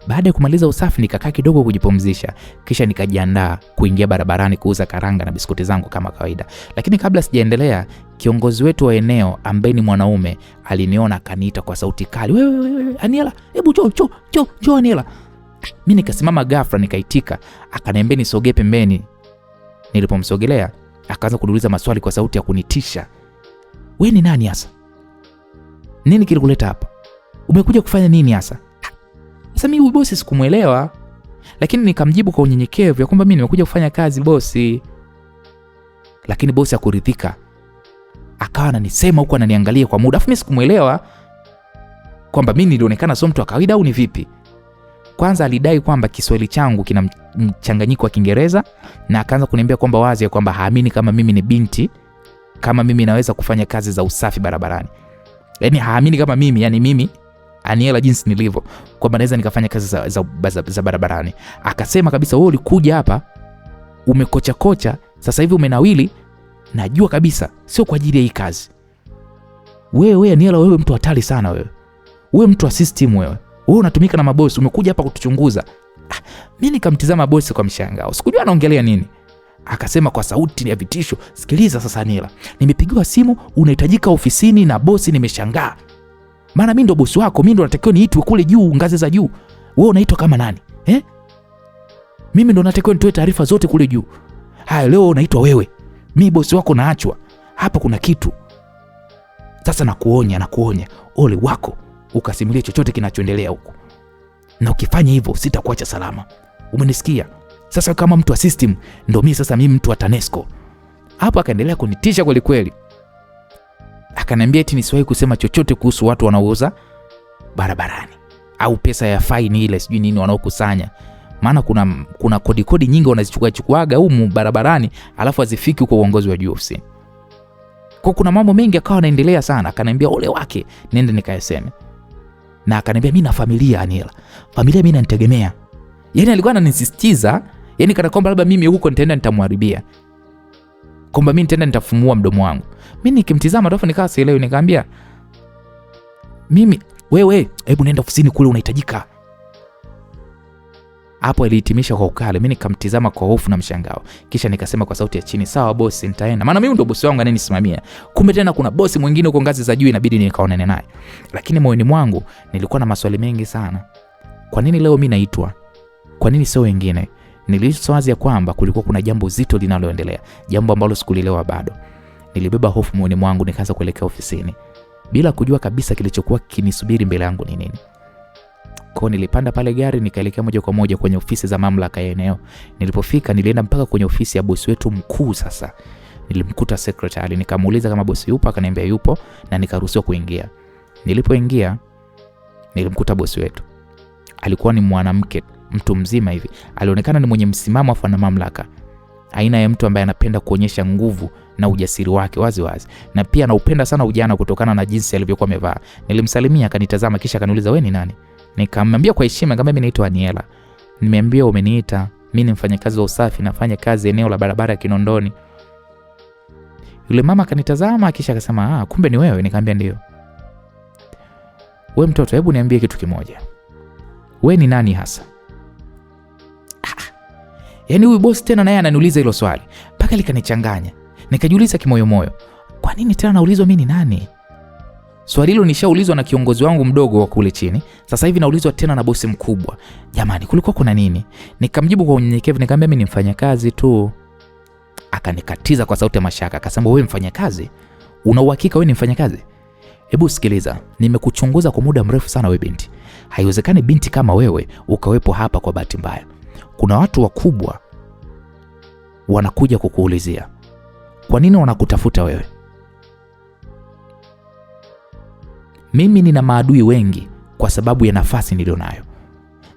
Baada ya kumaliza usafi, nikakaa kidogo kujipumzisha, kisha nikajiandaa kuingia barabarani kuuza karanga na biskuti zangu kama kawaida. Lakini kabla sijaendelea, kiongozi wetu wa eneo ambaye ni mwanaume aliniona, akaniita kwa sauti kali, wewe Aniela, hebu njoo Aniela. Mimi nikasimama ghafla, nikaitika. Akaniambia nisogee pembeni. Nilipomsogelea, akaanza kuniuliza maswali kwa sauti ya kunitisha. Wewe ni nani hasa? Nini kilikuleta hapa? Umekuja kufanya nini hasa? Sasa mimi bosi sikumuelewa, lakini nikamjibu kwa unyenyekevu ya kwamba mimi nimekuja kufanya kazi bosi. Lakini bosi hakuridhika. Akawa ananisema huko, ananiangalia kwa muda. Afu mimi sikumuelewa kwamba mimi nilionekana sio mtu wa kawaida au ni vipi. Kwanza alidai kwamba Kiswahili changu kina mchanganyiko wa Kiingereza, na akaanza kuniambia kwamba wazi ya kwamba haamini kama mimi ni binti, kama mimi naweza kufanya kazi za usafi barabarani. Yaani haamini kama mimi, yani mimi Aniela jinsi nilivyo, kwamba naweza nikafanya kazi za barabarani. Akasema kabisa, wewe ulikuja hapa umekocha kocha, sasa hivi umenawili, najua kabisa sio kwa ajili ya hii kazi. Wewe Aniela, wewe mtu hatari sana wewe. Wewe mtu wa system wewe. Wewe unatumika na mabosi, umekuja hapa kutuchunguza. Mimi nikamtizama bosi kwa mshangao. Sikujua anaongelea nini. Akasema kwa sauti ya vitisho, sikiliza sasa Aniela, nimepigiwa simu, unahitajika ofisini na bosi. Nimeshangaa. Maana mimi ndo bosi wako, mimi ndo natakiwa niitwe kule juu, ngazi za juu. Wewe unaitwa kama nani? Mimi ndo natakiwa nitoe taarifa zote kule juu. Haya, leo unaitwa wewe. Mimi bosi wako naachwa. Hapa kuna kitu. Sasa nakuonya, ole wako ukasimulie chochote kinachoendelea huko. Na ukifanya hivyo sitakuacha salama. Umenisikia? Sasa kama mtu wa system ndo mimi, sasa mimi mtu wa TANESCO. Hapo akaendelea kunitisha kweli kweli. Akaniambia eti nisiwahi kusema chochote kuhusu watu wanaouza barabarani au pesa ya faini ile sijui nini wanaokusanya. Maana kuna kodi nyingi wanazichukuaga humu barabarani, alafu azifiki kwa uongozi wa juu ofisini. Kwa kuna mambo mengi akawa anaendelea sana. Akaniambia ole wake nenda nikayaseme. Na akaniambia mimi na familia Aniela. Familia mimi nanitegemea. Yaani alikuwa ananisisitiza, yaani kana kwamba labda mimi huko nitaenda nitamharibia. Kwamba mimi nitaenda nitafumua mdomo wangu. Mimi nikimtizama alafu nikawa sielewi, nikamwambia mimi, wewe hebu nenda ofisini kule unahitajika. Hapo alihitimisha kwa ukali. Mimi nikamtizama kwa hofu na mshangao. Kisha nikasema kwa sauti ya chini, sawa bosi, nitaenda. Maana mimi ndo bosi wangu ananisimamia. Kumbe tena kuna bosi mwingine uko ngazi za juu, inabidi nikaonane naye. Lakini moyoni mwangu nilikuwa na maswali mengi sana. Kwa nini leo mimi naitwa? Kwa nini sio wengine? Niliwaza kwamba kulikuwa kuna jambo zito linaloendelea, jambo ambalo sikulielewa bado. Nilibeba hofu moyoni mwangu, nikaanza kuelekea ofisini bila kujua kabisa kilichokuwa kinisubiri mbele yangu ni nini. Kwa nilipanda pale gari nikaelekea moja kwa moja kwenye ofisi za mamlaka ya eneo. Nilipofika nilienda mpaka kwenye ofisi ya bosi wetu mkuu. Sasa nilimkuta secretary, nikamuuliza kama bosi yupo, akaniambia yupo na nikaruhusiwa kuingia. Nilipoingia nilimkuta bosi wetu. Alikuwa ni mwanamke, mtu mzima hivi. Alionekana ni mwenye msimamo afu na mamlaka. Aina ya mtu ambaye anapenda kuonyesha nguvu na ujasiri wake wazi wazi. Na pia anaupenda sana ujana kutokana na jinsi alivyokuwa amevaa. Nilimsalimia, akanitazama kisha akaniuliza wewe ni nani? Nikamwambia kwa heshima kama mimi naitwa Aniela. Nimeambiwa umeniita. Mimi ni mfanyakazi wa usafi, nafanya kazi eneo la barabara ya Kinondoni. Yule mama akanitazama kisha akasema, kumbe ni wewe." Nikamwambia ndio. "Wewe mtoto, hebu niambie kitu kimoja. Wewe ni nani hasa?" Yaani huyu boss tena naye ananiuliza hilo swali. Paka likanichanganya. Nikajiuliza kimoyomoyo, kwa nini tena naulizwa mimi ni nani? Swali hilo nishaulizwa na kiongozi wangu mdogo wa kule chini. Sasa hivi naulizwa tena na bosi mkubwa. Jamani, kulikuwa kuna nini? Nikamjibu kwa unyenyekevu, nikamwambia mimi ni mfanyakazi tu. Akanikatiza kwa sauti ya mashaka, akasema wewe mfanyakazi? Una uhakika wewe ni mfanyakazi? Hebu sikiliza, nimekuchunguza kwa muda mrefu sana wewe binti. Haiwezekani binti kama wewe ukawepo hapa kwa bahati mbaya. Kuna watu wakubwa wanakuja kukuulizia. Kwa nini wanakutafuta wewe? Mimi nina maadui wengi kwa sababu ya nafasi nilionayo.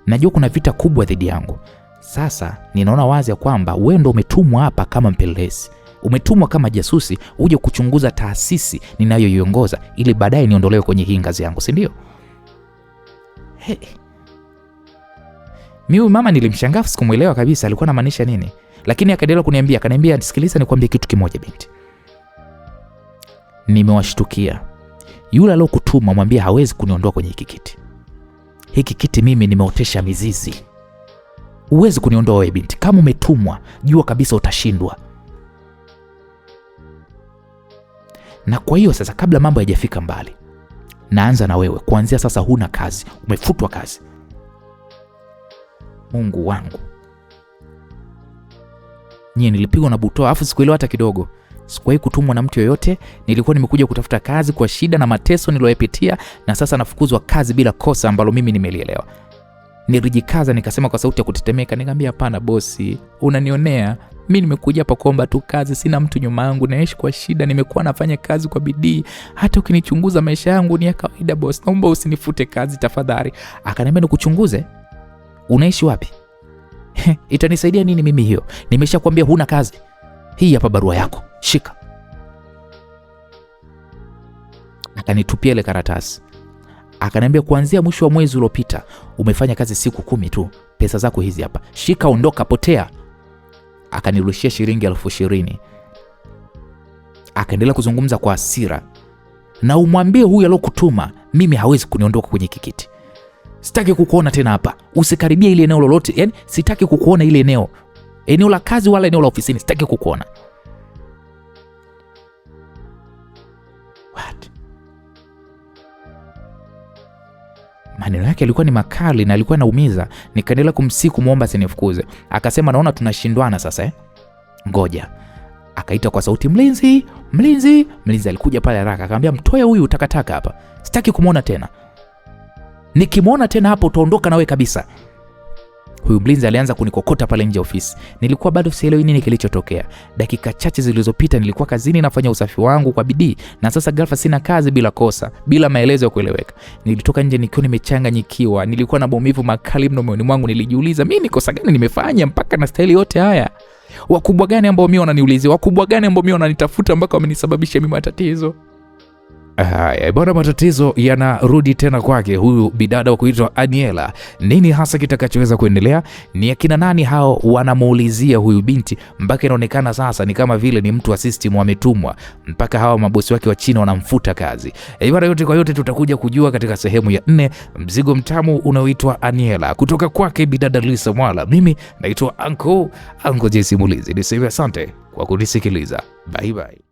Najua kuna vita kubwa dhidi yangu. Sasa ninaona wazi ya kwamba wewe ndio umetumwa hapa kama mpelelezi. Umetumwa kama jasusi uje kuchunguza taasisi ninayoiongoza ili baadaye niondolewe kwenye hii ngazi yangu, si ndio? Hey. Mimi mama nilimshangaa, sikumuelewa kabisa alikuwa anamaanisha nini. Lakini akaendelea kuniambia, akaniambia sikiliza nikwambie kitu kimoja binti. Nimewashtukia. Yule aliyokutuma mwambie hawezi kuniondoa kwenye hiki kiti. Hiki kiti mimi nimeotesha mizizi. Huwezi kuniondoa wewe binti. Kama umetumwa, jua kabisa utashindwa. Na kwa hiyo sasa kabla mambo hayajafika mbali, naanza na wewe. Kuanzia sasa huna kazi. Umefutwa kazi. Mungu wangu. Nilipigwa na butoa, afu sikuelewa hata kidogo. Sikuwahi kutumwa na mtu yoyote. Nilikuwa nimekuja kutafuta kazi kwa shida na mateso niliyoyapitia, na sasa nafukuzwa kazi bila kosa ambalo mimi nimelielewa. Nilijikaza nikasema kwa sauti ya kutetemeka, nikamwambia hapana bosi, unanionea. Mimi nimekuja hapa kuomba tu kazi, sina mtu nyuma yangu, naishi kwa shida, nimekuwa nafanya kazi kwa bidii. Hata ukinichunguza maisha yangu ni ya kawaida boss. Naomba usinifute kazi tafadhali. Akaniambia nikuchunguze? Unaishi wapi? Itanisaidia nini mimi hiyo? Nimeshakwambia huna kazi. Hii hapa barua yako. Shika. Akanitupia ile karatasi. Akaniambia kuanzia mwisho wa mwezi uliopita umefanya kazi siku 10 tu. Pesa zako hizi hapa. Shika, ondoka, potea. Akanirushia shilingi 20,000. Akaendelea kuzungumza kwa hasira. Na umwambie huyu aliyokutuma mimi hawezi kuniondoka kwenye kikiti. Sitaki kukuona tena hapa. Usikaribie ile eneo lolote. Yaani sitaki kukuona ile eneo. Eneo la kazi wala eneo la ofisini sitaki kukuona. What? Maneno yake yalikuwa ni makali na alikuwa anaumiza. Nikaendelea kumsiku muomba asinifukuze. Akasema naona tunashindwana sasa Ngoja. Akaita kwa sauti, mlinzi, mlinzi. Mlinzi alikuja pale haraka. Akamwambia mtoe huyu takataka hapa. Sitaki kumuona tena. Nikimuona tena hapo utaondoka nawe kabisa. Huyu mlinzi alianza kunikokota pale nje ofisi. Nilikuwa bado sielewi nini kilichotokea. Dakika chache zilizopita nilikuwa kazini nafanya usafi wangu kwa bidii, na sasa ghafla sina kazi bila kosa, bila maelezo ya kueleweka. Nilitoka nje nikiwa nimechanganyikiwa, nilikuwa na maumivu makali mno moyoni mwangu. Nilijiuliza mimi ni kosa gani nimefanya mpaka na staili yote haya? Wakubwa gani ambao mimi wananiulizia? Wakubwa gani ambao mimi wananitafuta mpaka wamenisababisha mimi matatizo? Bwana, matatizo yanarudi tena kwake huyu bidada wa kuitwa Aniela. Nini hasa kitakachoweza kuendelea? Ni akina nani hao wanamuulizia huyu binti mpaka inaonekana sasa ni kama vile ni mtu wa system ametumwa, mpaka hawa mabosi wake wa China wanamfuta kazi. Bwana, yote kwa yote tutakuja kujua katika sehemu ya 4, mzigo mtamu unaoitwa Aniela kutoka kwake bidada Lisa Mwala. Mimi naitwa Anko Jay Simulizi. Niseme asante kwa kunisikiliza. Bye bye.